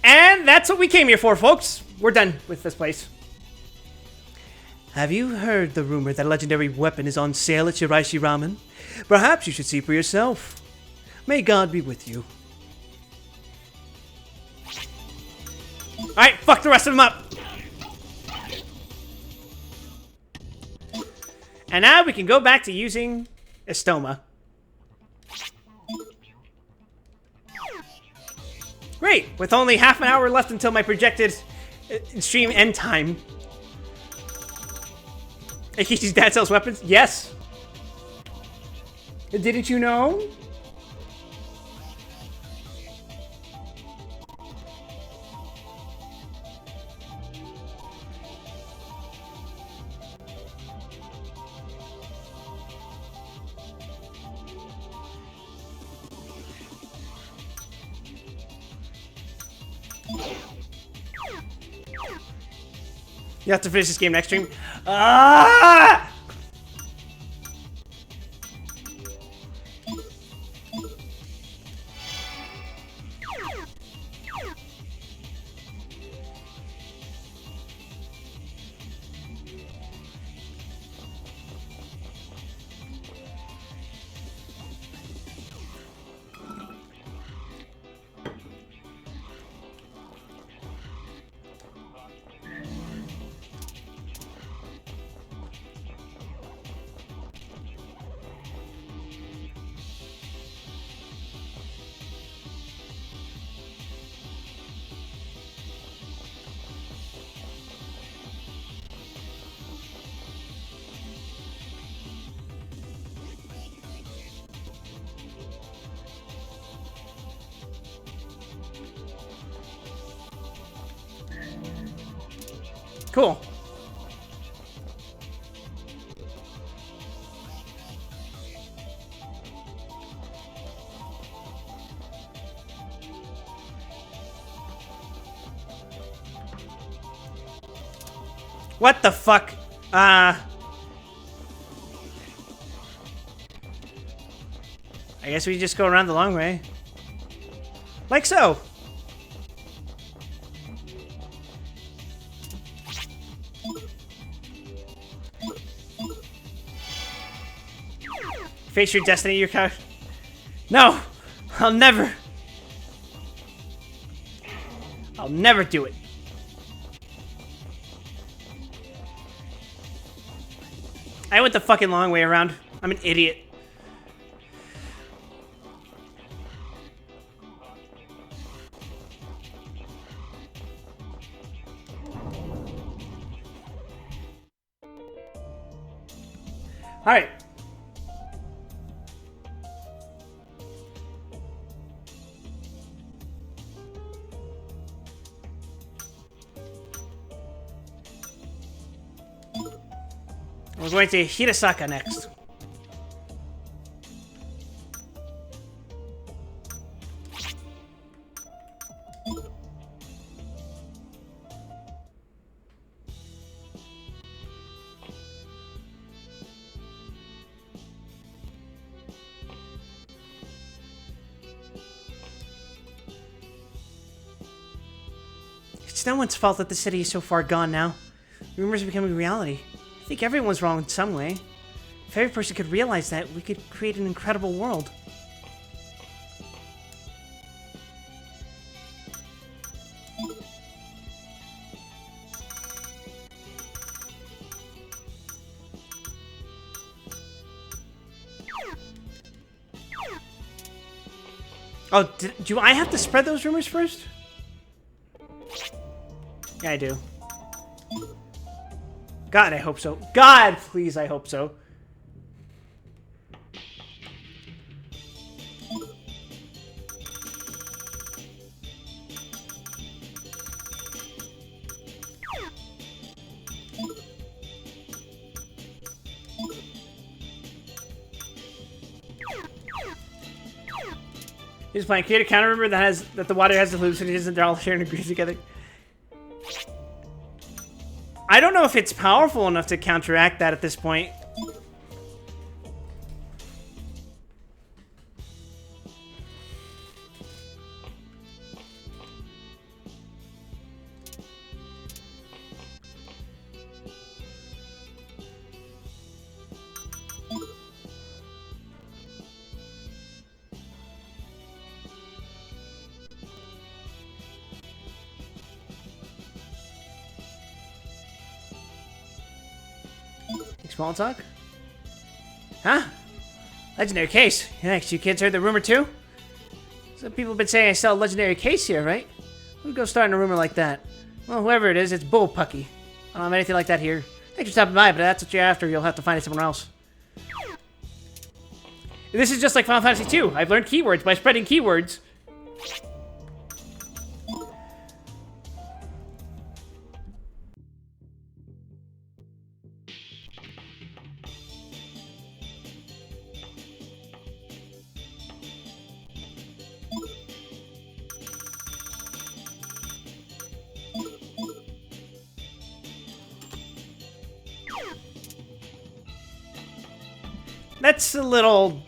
Speaker 1: And that's what we came here for, folks. We're done with this place. Have you heard the rumor that a legendary weapon is on sale at Shiraishi Ramen? Perhaps you should see for yourself. May God be with you. Alright, fuck the rest of them up. And now we can go back to using Estoma. Great! With only half an hour left until my projected stream end time. Akishi's dad sells weapons? Yes! Didn't you know? You have to finish this game next stream. Ah! Cool. What the fuck? I guess we just go around the long way. Like so. Face your destiny, your coward. No! I'll never do it. I went the fucking long way around. I'm an idiot. Alright. We're going to Hirasaka next. It's no one's fault that the city is so far gone now. Rumors are becoming reality. I think everyone's wrong in some way. If every person could realize that, we could create an incredible world. Oh, do I have to spread those rumors first? Yeah, I do. God, I hope so. God, please, I hope so. He's playing. Create a counter rumor that the water has hallucinations and they're all sharing and agree together. I don't know if it's powerful enough to counteract that at this point. Small talk? Huh? Legendary case. Thanks, you kids heard the rumor too? Some people have been saying I sell a legendary case here, right? Who'd go starting a rumor like that? Well, whoever it is, it's bullpucky. I don't have anything like that here. Thanks for stopping by, but if that's what you're after, you'll have to find it somewhere else. This is just like Final Fantasy II. I've learned keywords by spreading keywords. That's a little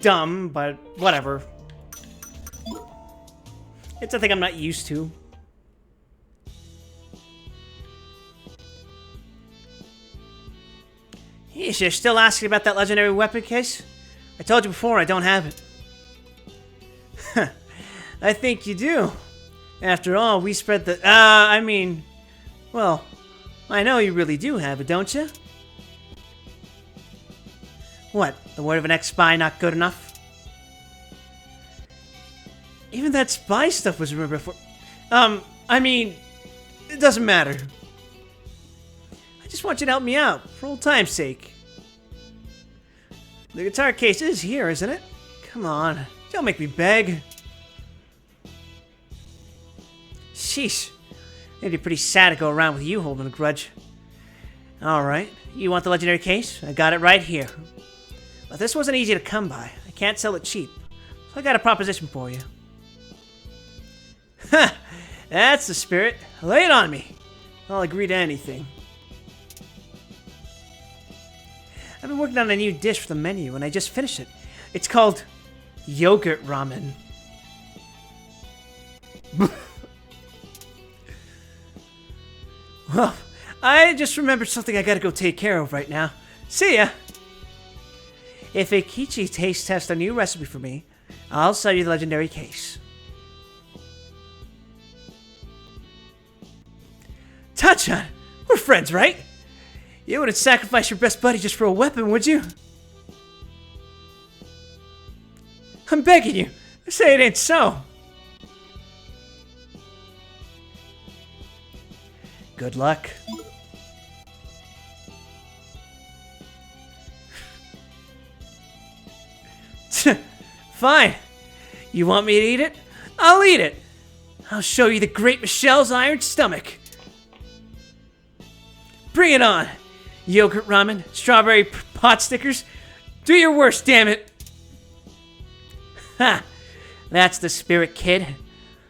Speaker 1: dumb, but whatever. It's a thing I'm not used to. Yeesh, you're still asking about that legendary weapon case? I told you before, I don't have it. I think you do. After all, we spread the... well, I know you really do have it, don't you? What, the word of an ex-spy not good enough? Even that spy stuff was rumoured before... it doesn't matter. I just want you to help me out, for old time's sake. The guitar case is here, isn't it? Come on, don't make me beg. Sheesh. It'd be pretty sad to go around with you holding a grudge. Alright, you want the legendary case? I got it right here. But this wasn't easy to come by. I can't sell it cheap. So I got a proposition for you. Ha! That's the spirit. Lay it on me. I'll agree to anything. I've been working on a new dish for the menu and I just finished it. It's called Yogurt ramen. Well, I just remembered something I gotta go take care of right now. See ya! If Eikichi taste tests a new recipe for me, I'll sell you the legendary case. Tachan! We're friends, right? You wouldn't sacrifice your best buddy just for a weapon, would you? I'm begging you. Say it ain't so. Good luck. Fine. You want me to eat it? I'll eat it. I'll show you the great Michelle's iron stomach. Bring it on. Yogurt ramen, strawberry pot stickers. Do your worst, damn it. Ha! That's the spirit, kid.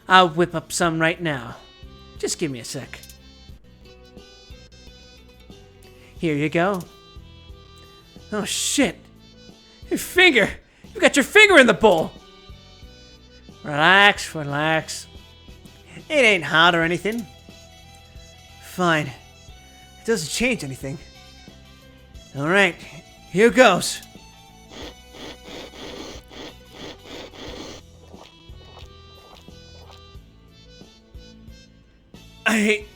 Speaker 1: I'll whip up some right now. Just give me a sec. Here you go. Oh shit. Your finger! You got your finger in the bowl! Relax, relax. It ain't hot or anything. Fine. It doesn't change anything. Alright, here goes. I hate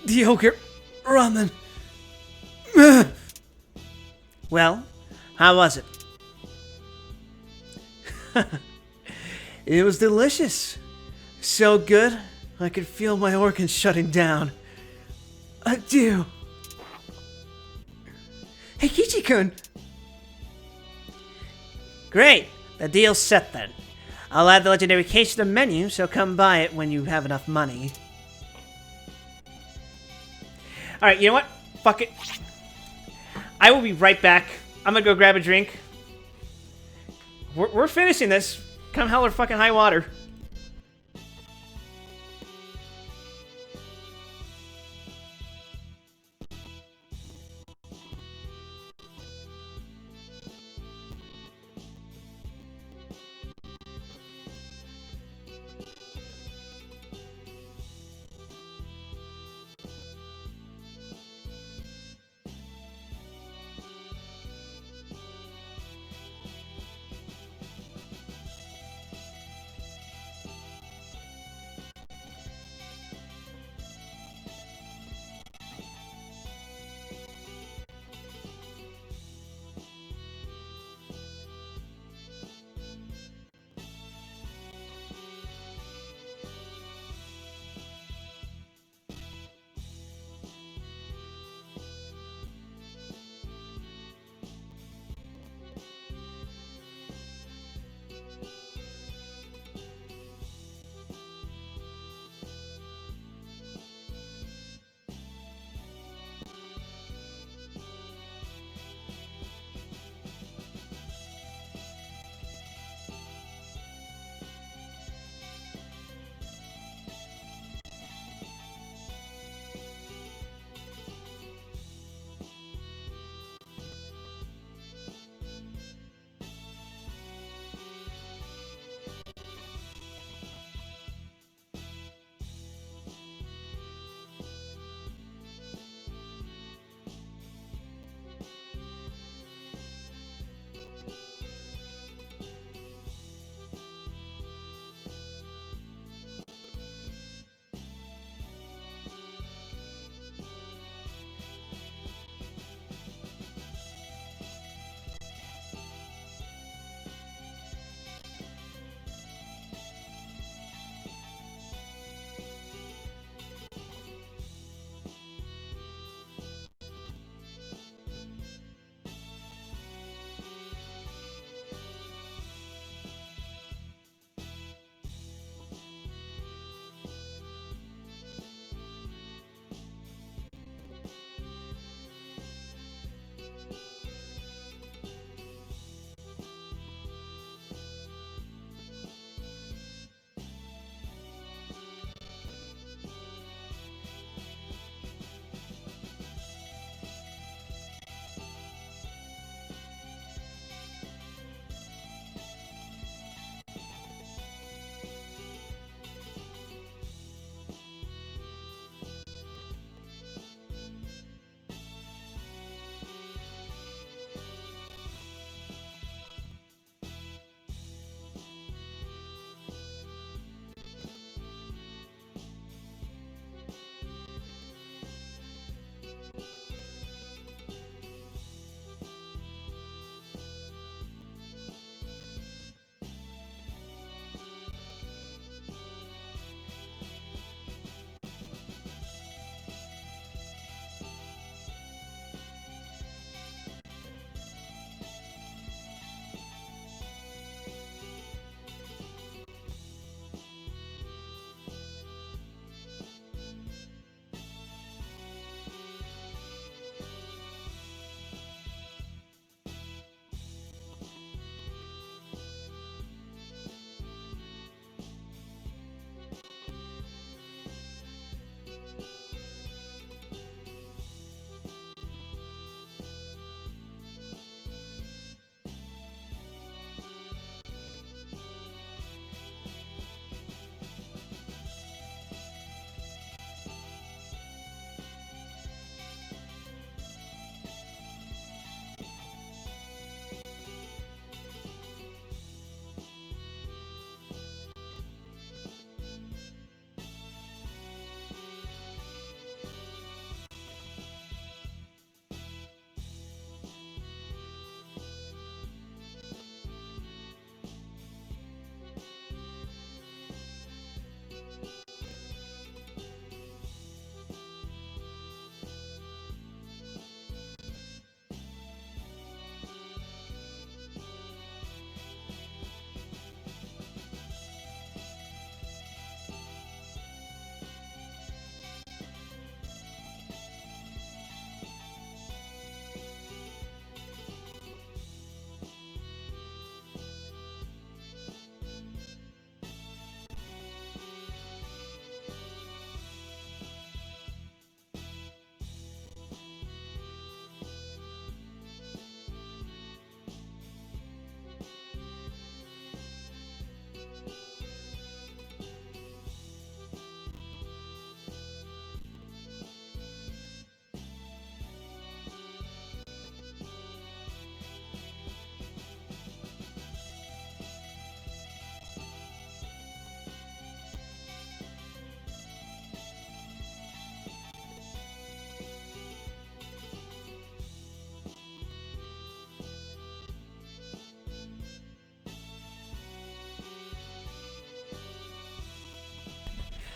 Speaker 1: the yogurt ramen. Well, how was it? It was delicious. So good, I could feel my organs shutting down. Adieu. Hey, Kichi-kun! Great! The deal's set then. I'll add the legendary case to the menu, so come buy it when you have enough money. Alright, you know what? Fuck it. I will be right back. I'm gonna go grab a drink. We're finishing this. Come hell or fucking high water.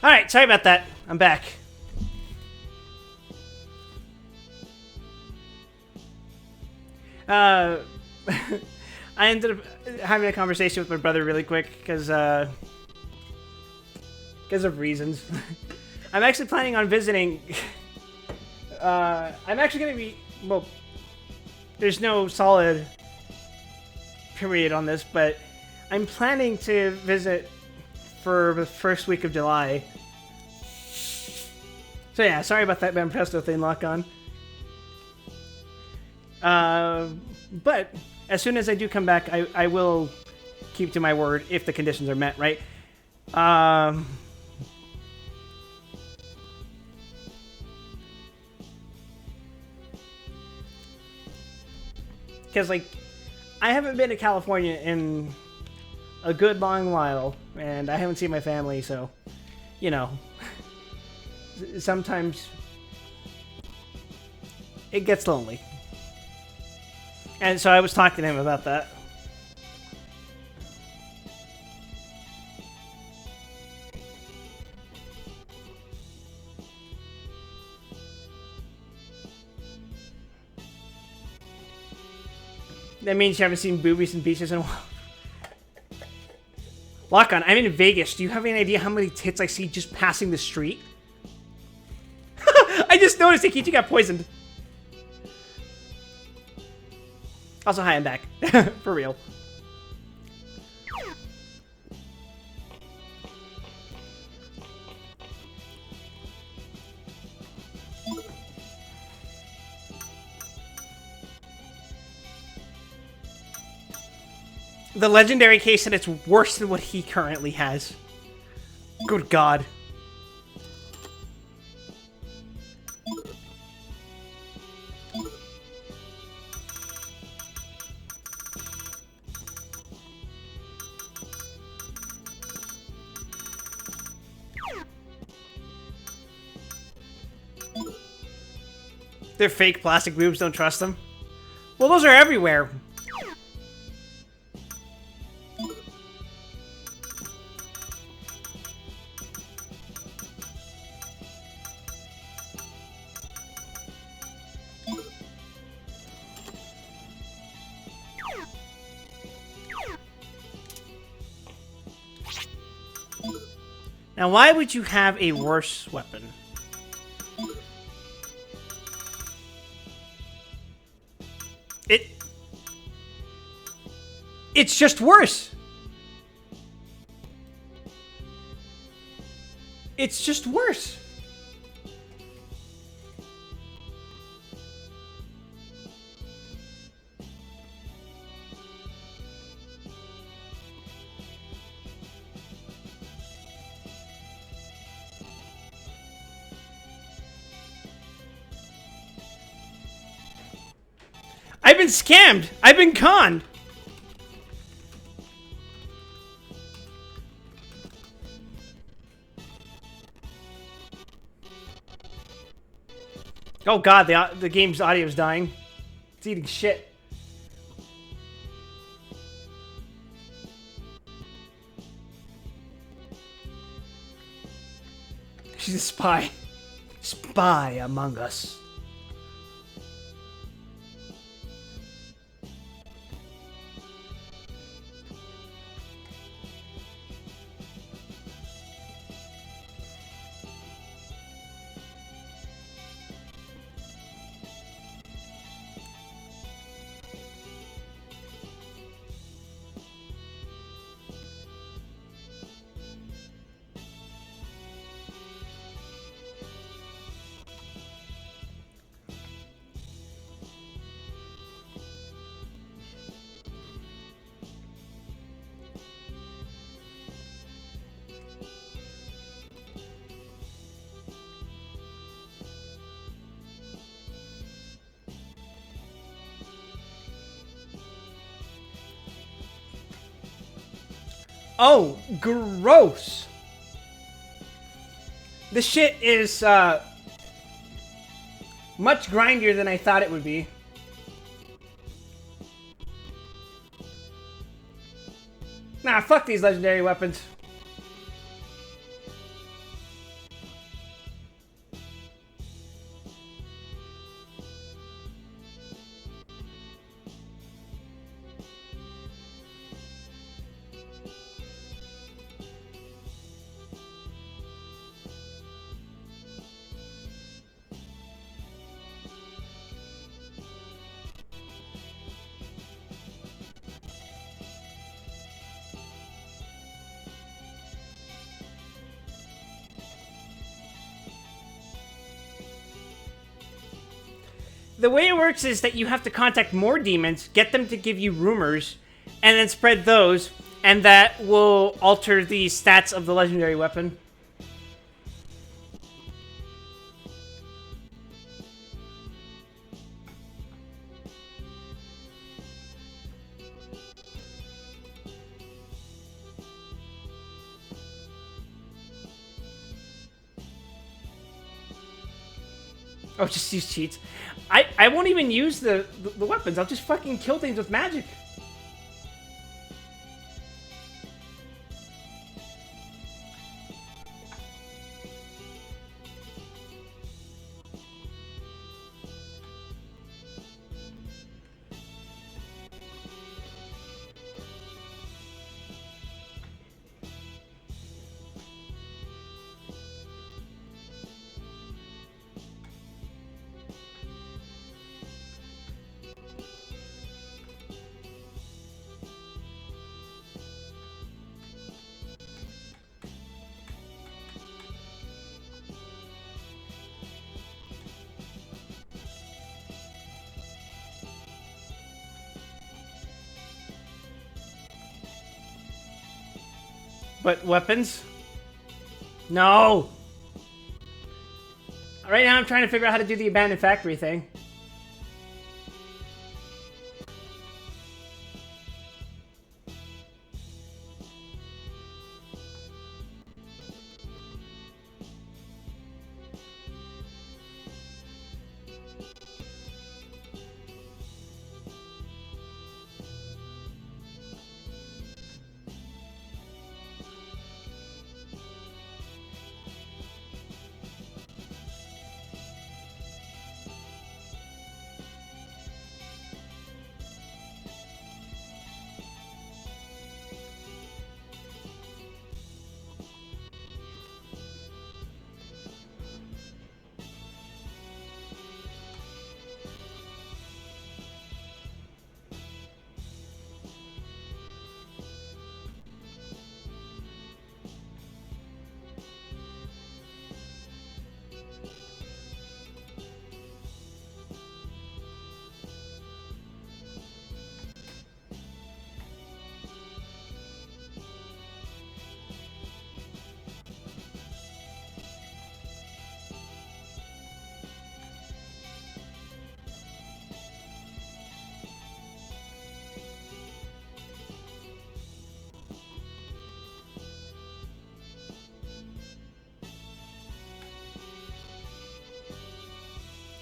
Speaker 1: Alright, sorry about that. I'm back. I ended up having a conversation with my brother really quick because of reasons. I'm actually planning on visiting. I'm actually going to be, well, there's no solid period on this, but I'm planning to visit for the first week of July. So yeah, sorry about that Banpresto thing, lock on. But as soon as I do come back, I will keep to my word if the conditions are met, right? Because, like, I haven't been to California in a good long while, and I haven't seen my family, so, you know, sometimes it gets lonely. And so I was talking to him about that. That means you haven't seen boobies and beaches in a while. Lock on, I'm in Vegas. Do you have any idea how many tits I see just passing the street? I just noticed Ikichi got poisoned. Also, hi, I'm back. For real. The legendary case said it's worse than what he currently has. Good God. They're fake plastic boobs, don't trust them. Well, those are everywhere. Now, why would you have a worse weapon? It's just worse. It's just worse. I've been scammed. I've been conned. Oh God, the game's audio is dying. It's eating shit. She's a spy. Spy among us. Oh, gross. This shit is, much grindier than I thought it would be. Nah, fuck these legendary weapons. The way it works is that you have to contact more demons, get them to give you rumors, and then spread those, and that will alter the stats of the legendary weapon. Oh, just use cheats. I won't even use the weapons. I'll just fucking kill things with magic. But weapons? No! Right now I'm trying to figure out how to do the abandoned factory thing.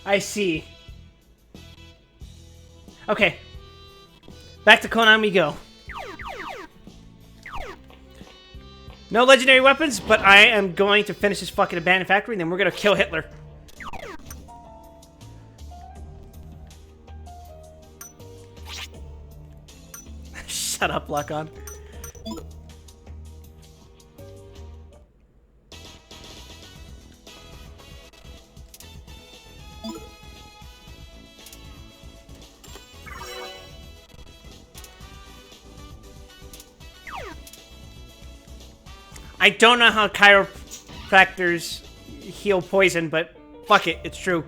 Speaker 1: I see. Okay. Back to Conan we go. No legendary weapons, but I am going to finish this fucking abandoned factory, and then we're gonna kill Hitler. Shut up, Lock-On. I don't know how chiropractors heal poison, but fuck it, it's true.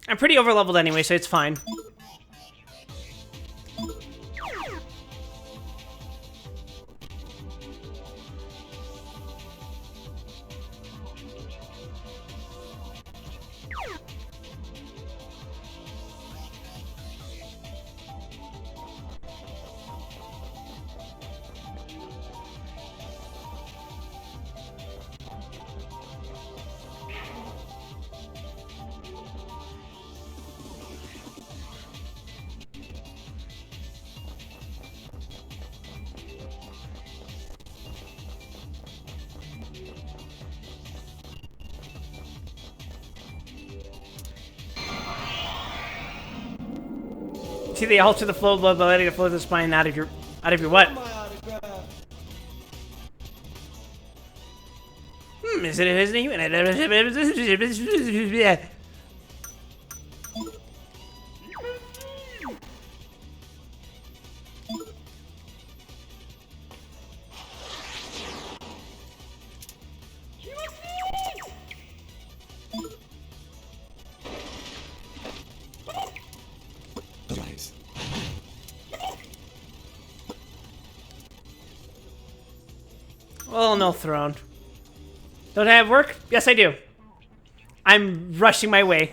Speaker 1: I'm pretty overleveled anyway, so it's fine. See, they alter the flow of blood by letting it flow to the spine out of your what?
Speaker 4: My autograph.
Speaker 1: Is it human?
Speaker 4: Nice.
Speaker 1: Well, no throne. Don't I have work? Yes, I do. I'm rushing my way.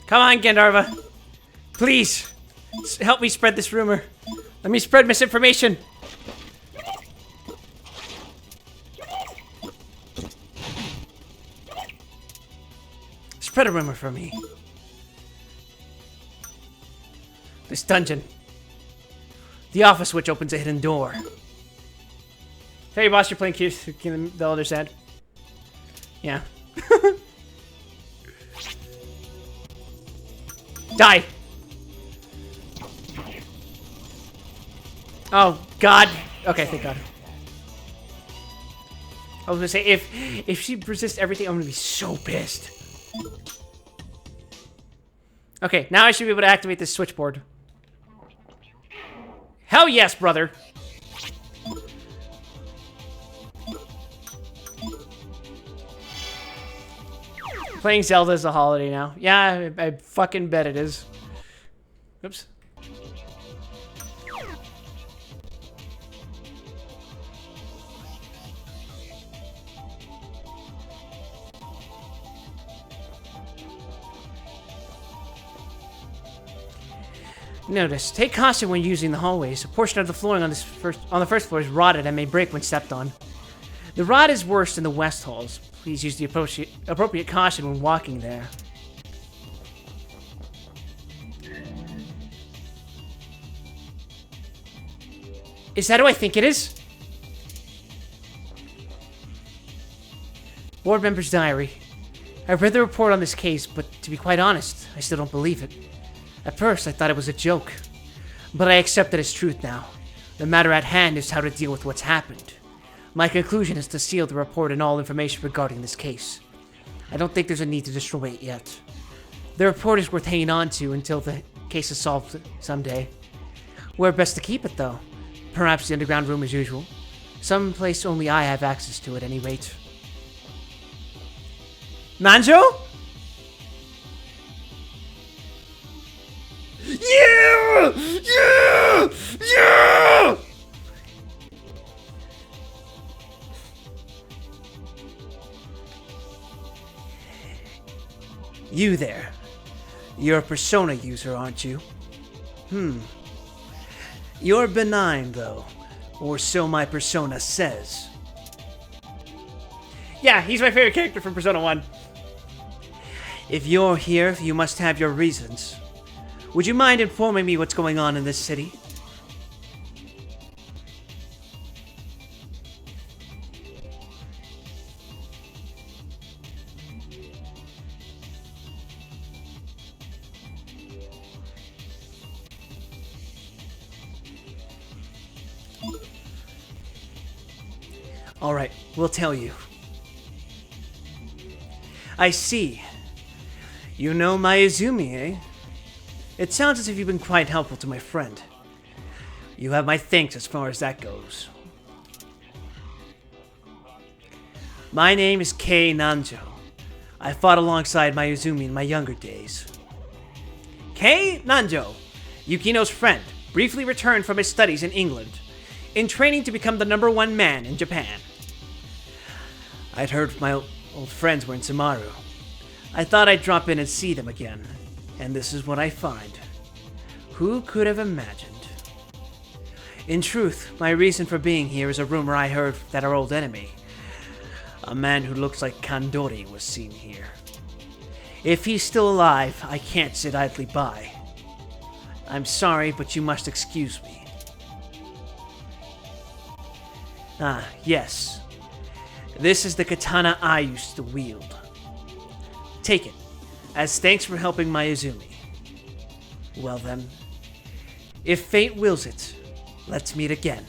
Speaker 1: Come on, Gandharva. Please, help me spread this rumor. Let me spread misinformation. Spread a rumor for me. This dungeon. The office switch opens a hidden door. Hey, boss, you're playing the other side. Yeah. Die! Oh, God. Okay, thank God. I was gonna say, if she resists everything, I'm gonna be so pissed. Okay, now I should be able to activate this switchboard. Hell yes, brother! Playing Zelda is a holiday now. Yeah, I fucking bet it is. Oops. Notice, take caution when using the hallways. A portion of the flooring on the first floor is rotted and may break when stepped on. The rot is worse in the west halls. Please use the appropriate caution when walking there. Is that who I think it is? Board member's diary. I've read the report on this case, but to be quite honest, I still don't believe it. At first, I thought it was a joke, but I accept it as truth now. The matter at hand is how to deal with what's happened. My conclusion is to seal the report and all information regarding this case. I don't think there's a need to destroy it yet. The report is worth hanging on to until the case is solved someday. Where best to keep it, though? Perhaps the underground room as usual. Some place only I have access to at any rate. Manjo? Yeah! Yeah! You there. You're a persona user, aren't you? You're benign, though. Or so my persona says. Yeah, he's my favorite character from Persona 1. If you're here, you must have your reasons. Would you mind informing me what's going on in this city? Alright, we'll tell you. I see. You know Mayuzumi, eh? It sounds as if you've been quite helpful to my friend. You have my thanks as far as that goes. My name is Kei Nanjo. I fought alongside Mayuzumi in my younger days. Kei Nanjo, Yukino's friend, briefly returned from his studies in England, in training to become the #1 man in Japan. I'd heard my old friends were in Samaru. I thought I'd drop in and see them again, and this is what I find. Who could have imagined? In truth, my reason for being here is a rumor I heard that our old enemy, a man who looks like Kandori, was seen here. If he's still alive, I can't sit idly by. I'm sorry, but you must excuse me. Ah, yes. This is the katana I used to wield. Take it, as thanks for helping Mayuzumi. Well then, if fate wills it, let's meet again.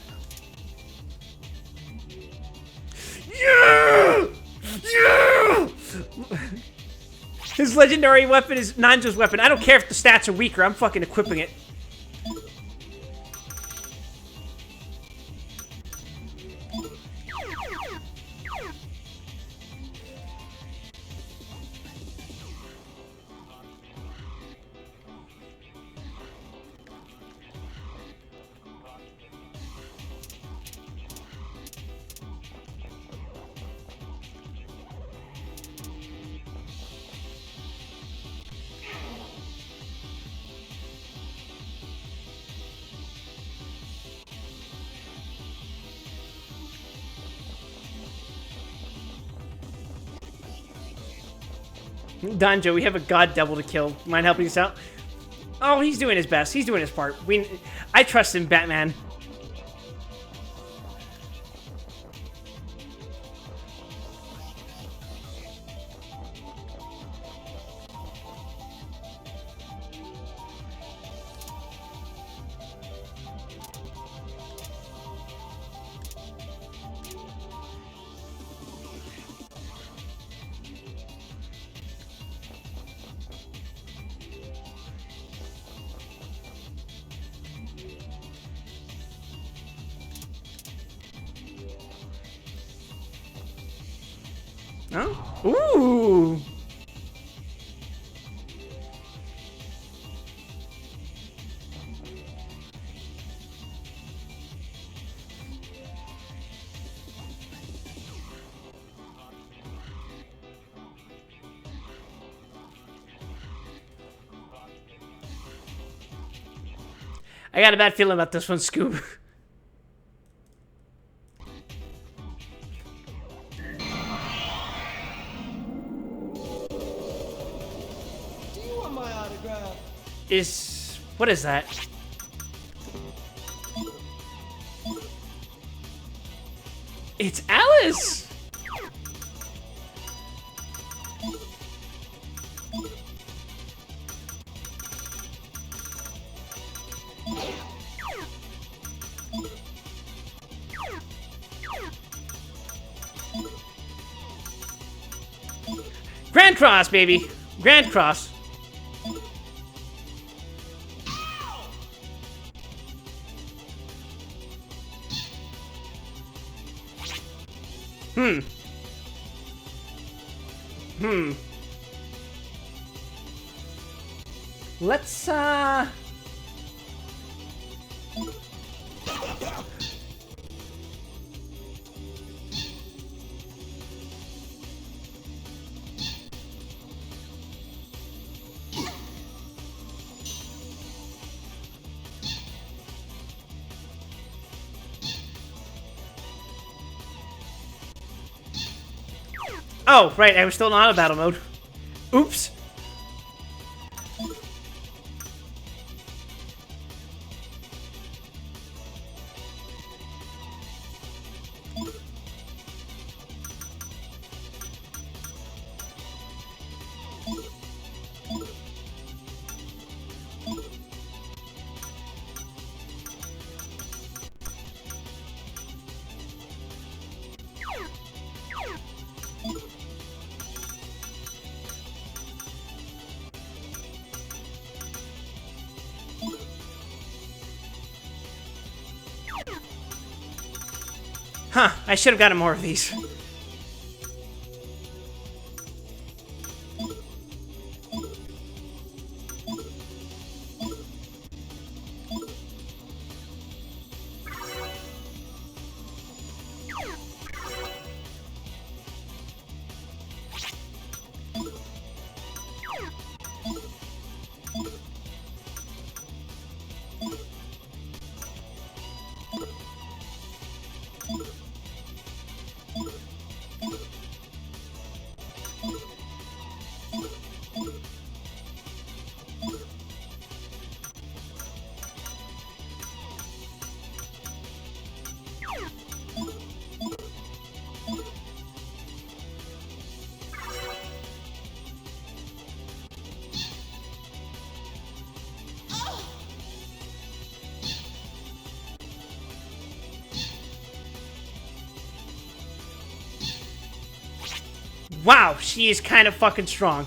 Speaker 1: Yeah! Yeah! His legendary weapon is Nanjo's weapon. I don't care if the stats are weaker, I'm fucking equipping it. Danjo, we have a god devil to kill. Mind helping us out? Oh, he's doing his best. He's doing his part. I trust him, Batman. Oh? Ooh! I got a bad feeling about this one, Scoob. What is that? It's Alice! Grand Cross, baby! Grand Cross. Let's, Oh, right, I was still not out of battle mode. Oops. Huh, I should have gotten more of these. Wow, she is kind of fucking strong.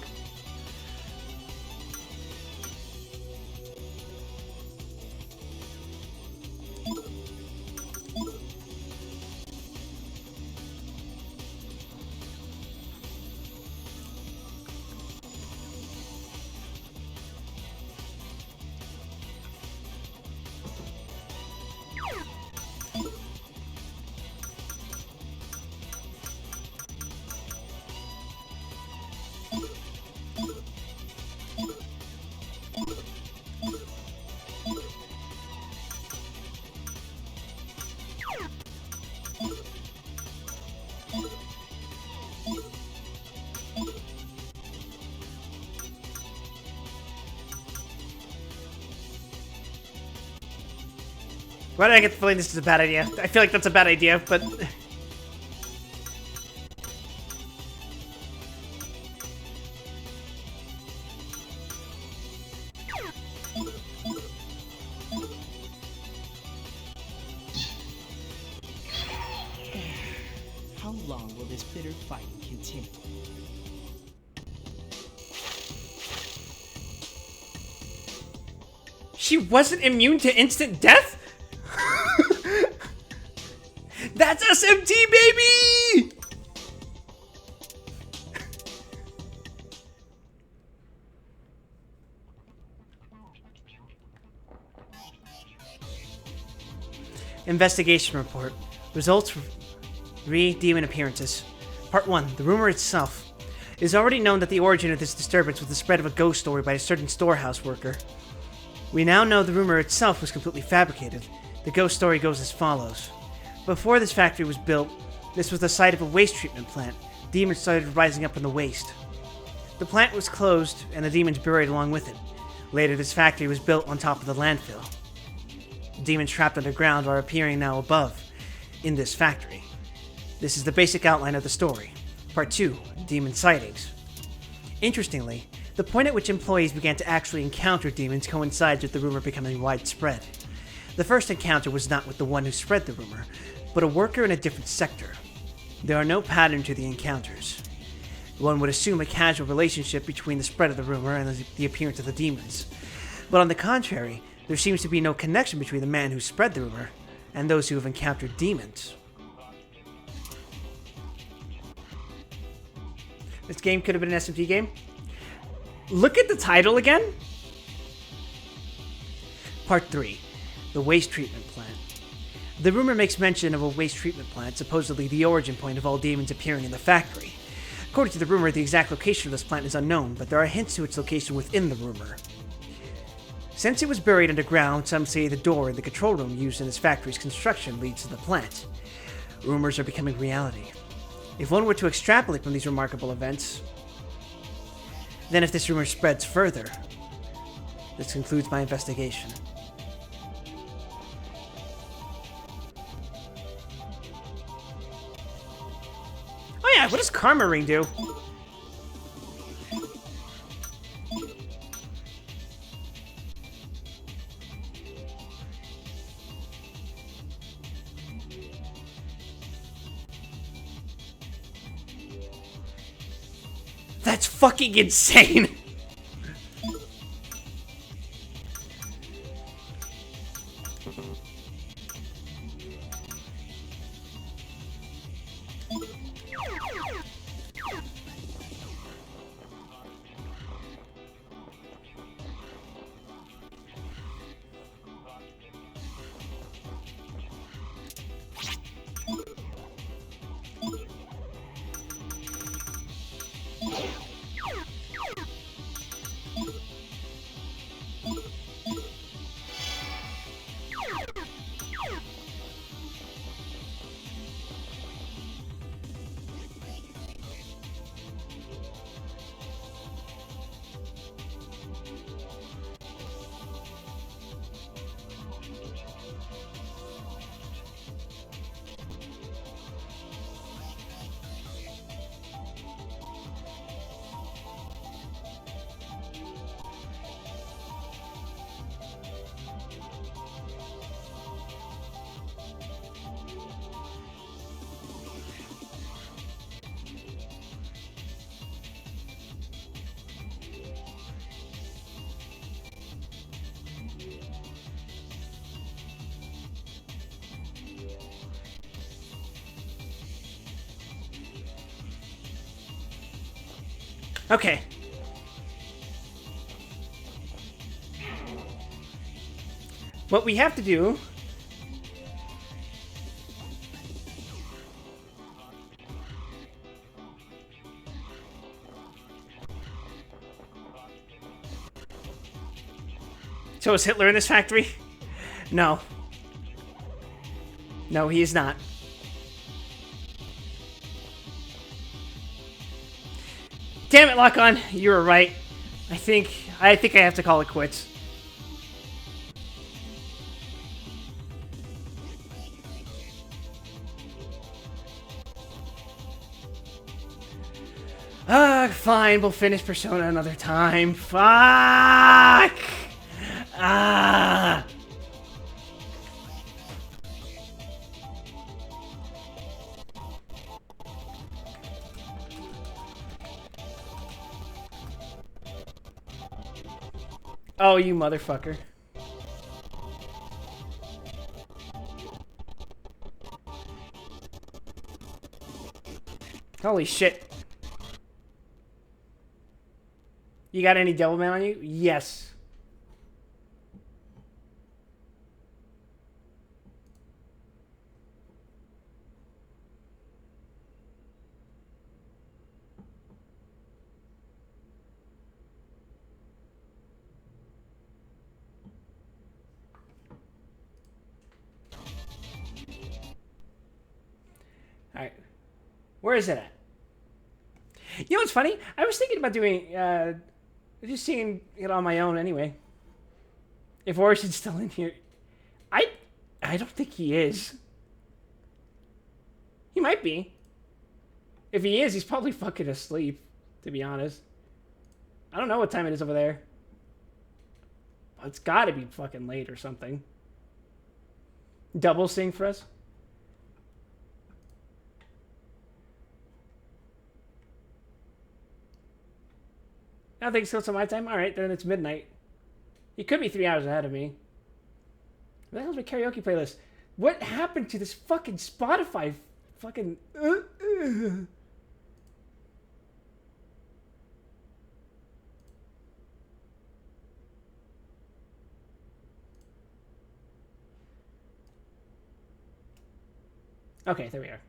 Speaker 1: Why did I get the feeling this is a bad idea? I feel like that's a bad idea, but...
Speaker 6: How long will this bitter fight continue?
Speaker 1: She wasn't immune to instant death? That's SMT, baby! Investigation report. Results re-demon appearances. Part 1. The rumor itself. It is already known that the origin of this disturbance was the spread of a ghost story by a certain storehouse worker. We now know the rumor itself was completely fabricated. The ghost story goes as follows. Before this factory was built, this was the site of a waste treatment plant. Demons started rising up in the waste. The plant was closed, and the demons buried along with it. Later, this factory was built on top of the landfill. Demons trapped underground are appearing now above, in this factory. This is the basic outline of the story. Part 2. Demon sightings. Interestingly, the point at which employees began to actually encounter demons coincides with the rumor becoming widespread. The first encounter was not with the one who spread the rumor, but a worker in a different sector. There are no pattern to the encounters. One would assume a casual relationship between the spread of the rumor and the appearance of the demons. But on the contrary, there seems to be no connection between the man who spread the rumor and those who have encountered demons. This game could have been an SMT game. Look at the title again. Part 3. The waste treatment plant. The rumor makes mention of a waste treatment plant, supposedly the origin point of all demons appearing in the factory. According to the rumor, the exact location of this plant is unknown, but there are hints to its location within the rumor. Since it was buried underground, some say the door in the control room used in this factory's construction leads to the plant. Rumors are becoming reality. If one were to extrapolate from these remarkable events, then if this rumor spreads further, this concludes my investigation. Oh yeah, what does Karma Ring do? That's fucking insane! Okay. What we have to do... So is Hitler in this factory? No. No, he is not. Damn it, Lock-On, you were right. I think I have to call it quits. Fine, we'll finish Persona another time. Fuck! Ah! Oh, you motherfucker. Holy shit. You got any Devilman on you? Yes. Alright. Where is it at? You know what's funny? I was thinking about doing, just seeing it on my own anyway. If Orison's still in here. I don't think he is. He might be. If he is, he's probably fucking asleep, to be honest. I don't know what time it is over there. It's gotta be fucking late or something. Double sing for us? I don't think so. It's my time. All right, then it's midnight. He could be 3 hours ahead of me. What the hell's my karaoke playlist? What happened to this fucking Spotify? Fucking. Okay, there we are.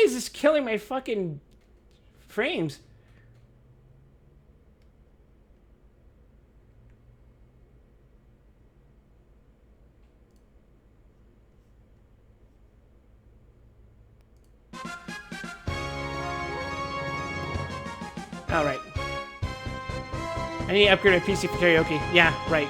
Speaker 1: is this killing my fucking frames? Alright. I need to upgrade my PC for karaoke. Yeah, right.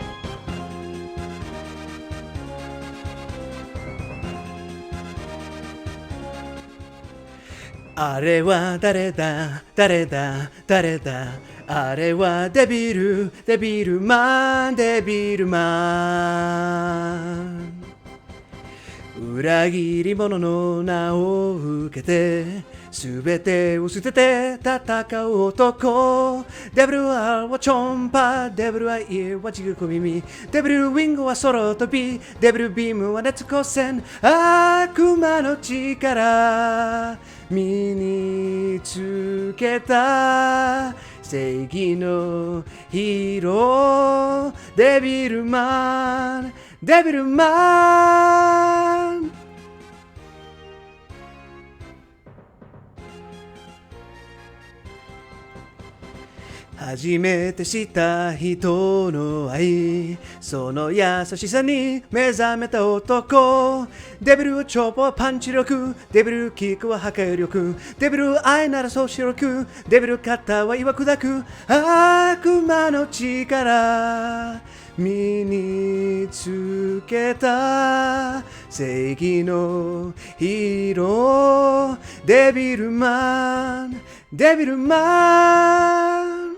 Speaker 1: あれは誰だ誰だ誰だあれはデビルデビルマンデビルマン裏切り者の名を受けて全てを捨てて戦う男デビルはチョンパデビルは家は地獄耳デビルウィングは空飛びデビルビームは熱光線悪魔の力身につけた正義のヒーローデビルマンデビルマン初めて知った人の愛その優しさに目覚めた男デビルチョップはパンチ力デビルキックは破壊力デビル愛ならそう視力デビル肩は岩砕く悪魔の力身につけた正義のヒーローデビルマンデビルマン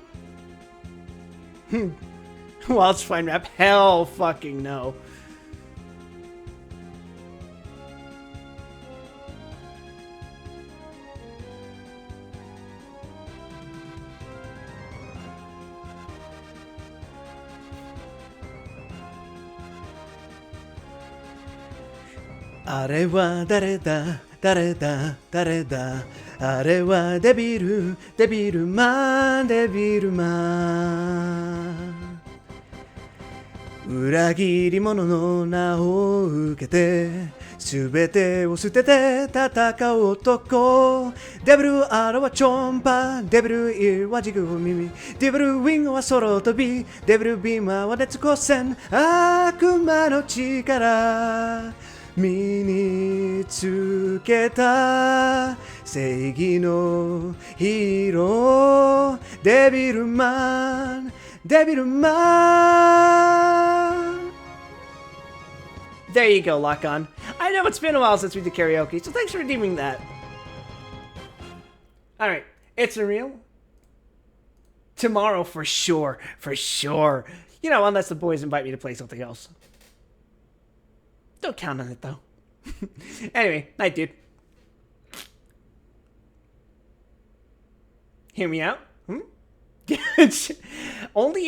Speaker 1: Waltz fine rap? Hell fucking no.あれは誰だ誰だ誰だあれはデビルデビルマンデビルマン裏切り者の名を受けて全てを捨てて戦う男デビルアロはチョンパデビルイーは地獄耳デビルウィングは空飛びデビルビーマーは熱光線悪魔の力身につけた正義のヒーローデビルマンデビルマン There you go, Lock On. I know it's been a while since we did karaoke, so thanks for redeeming that. Alright, it's a real. Tomorrow for sure, for sure. You know, unless the boys invite me to play something else. Don't count on it, though. Anyway, night, dude. Hear me out? Only if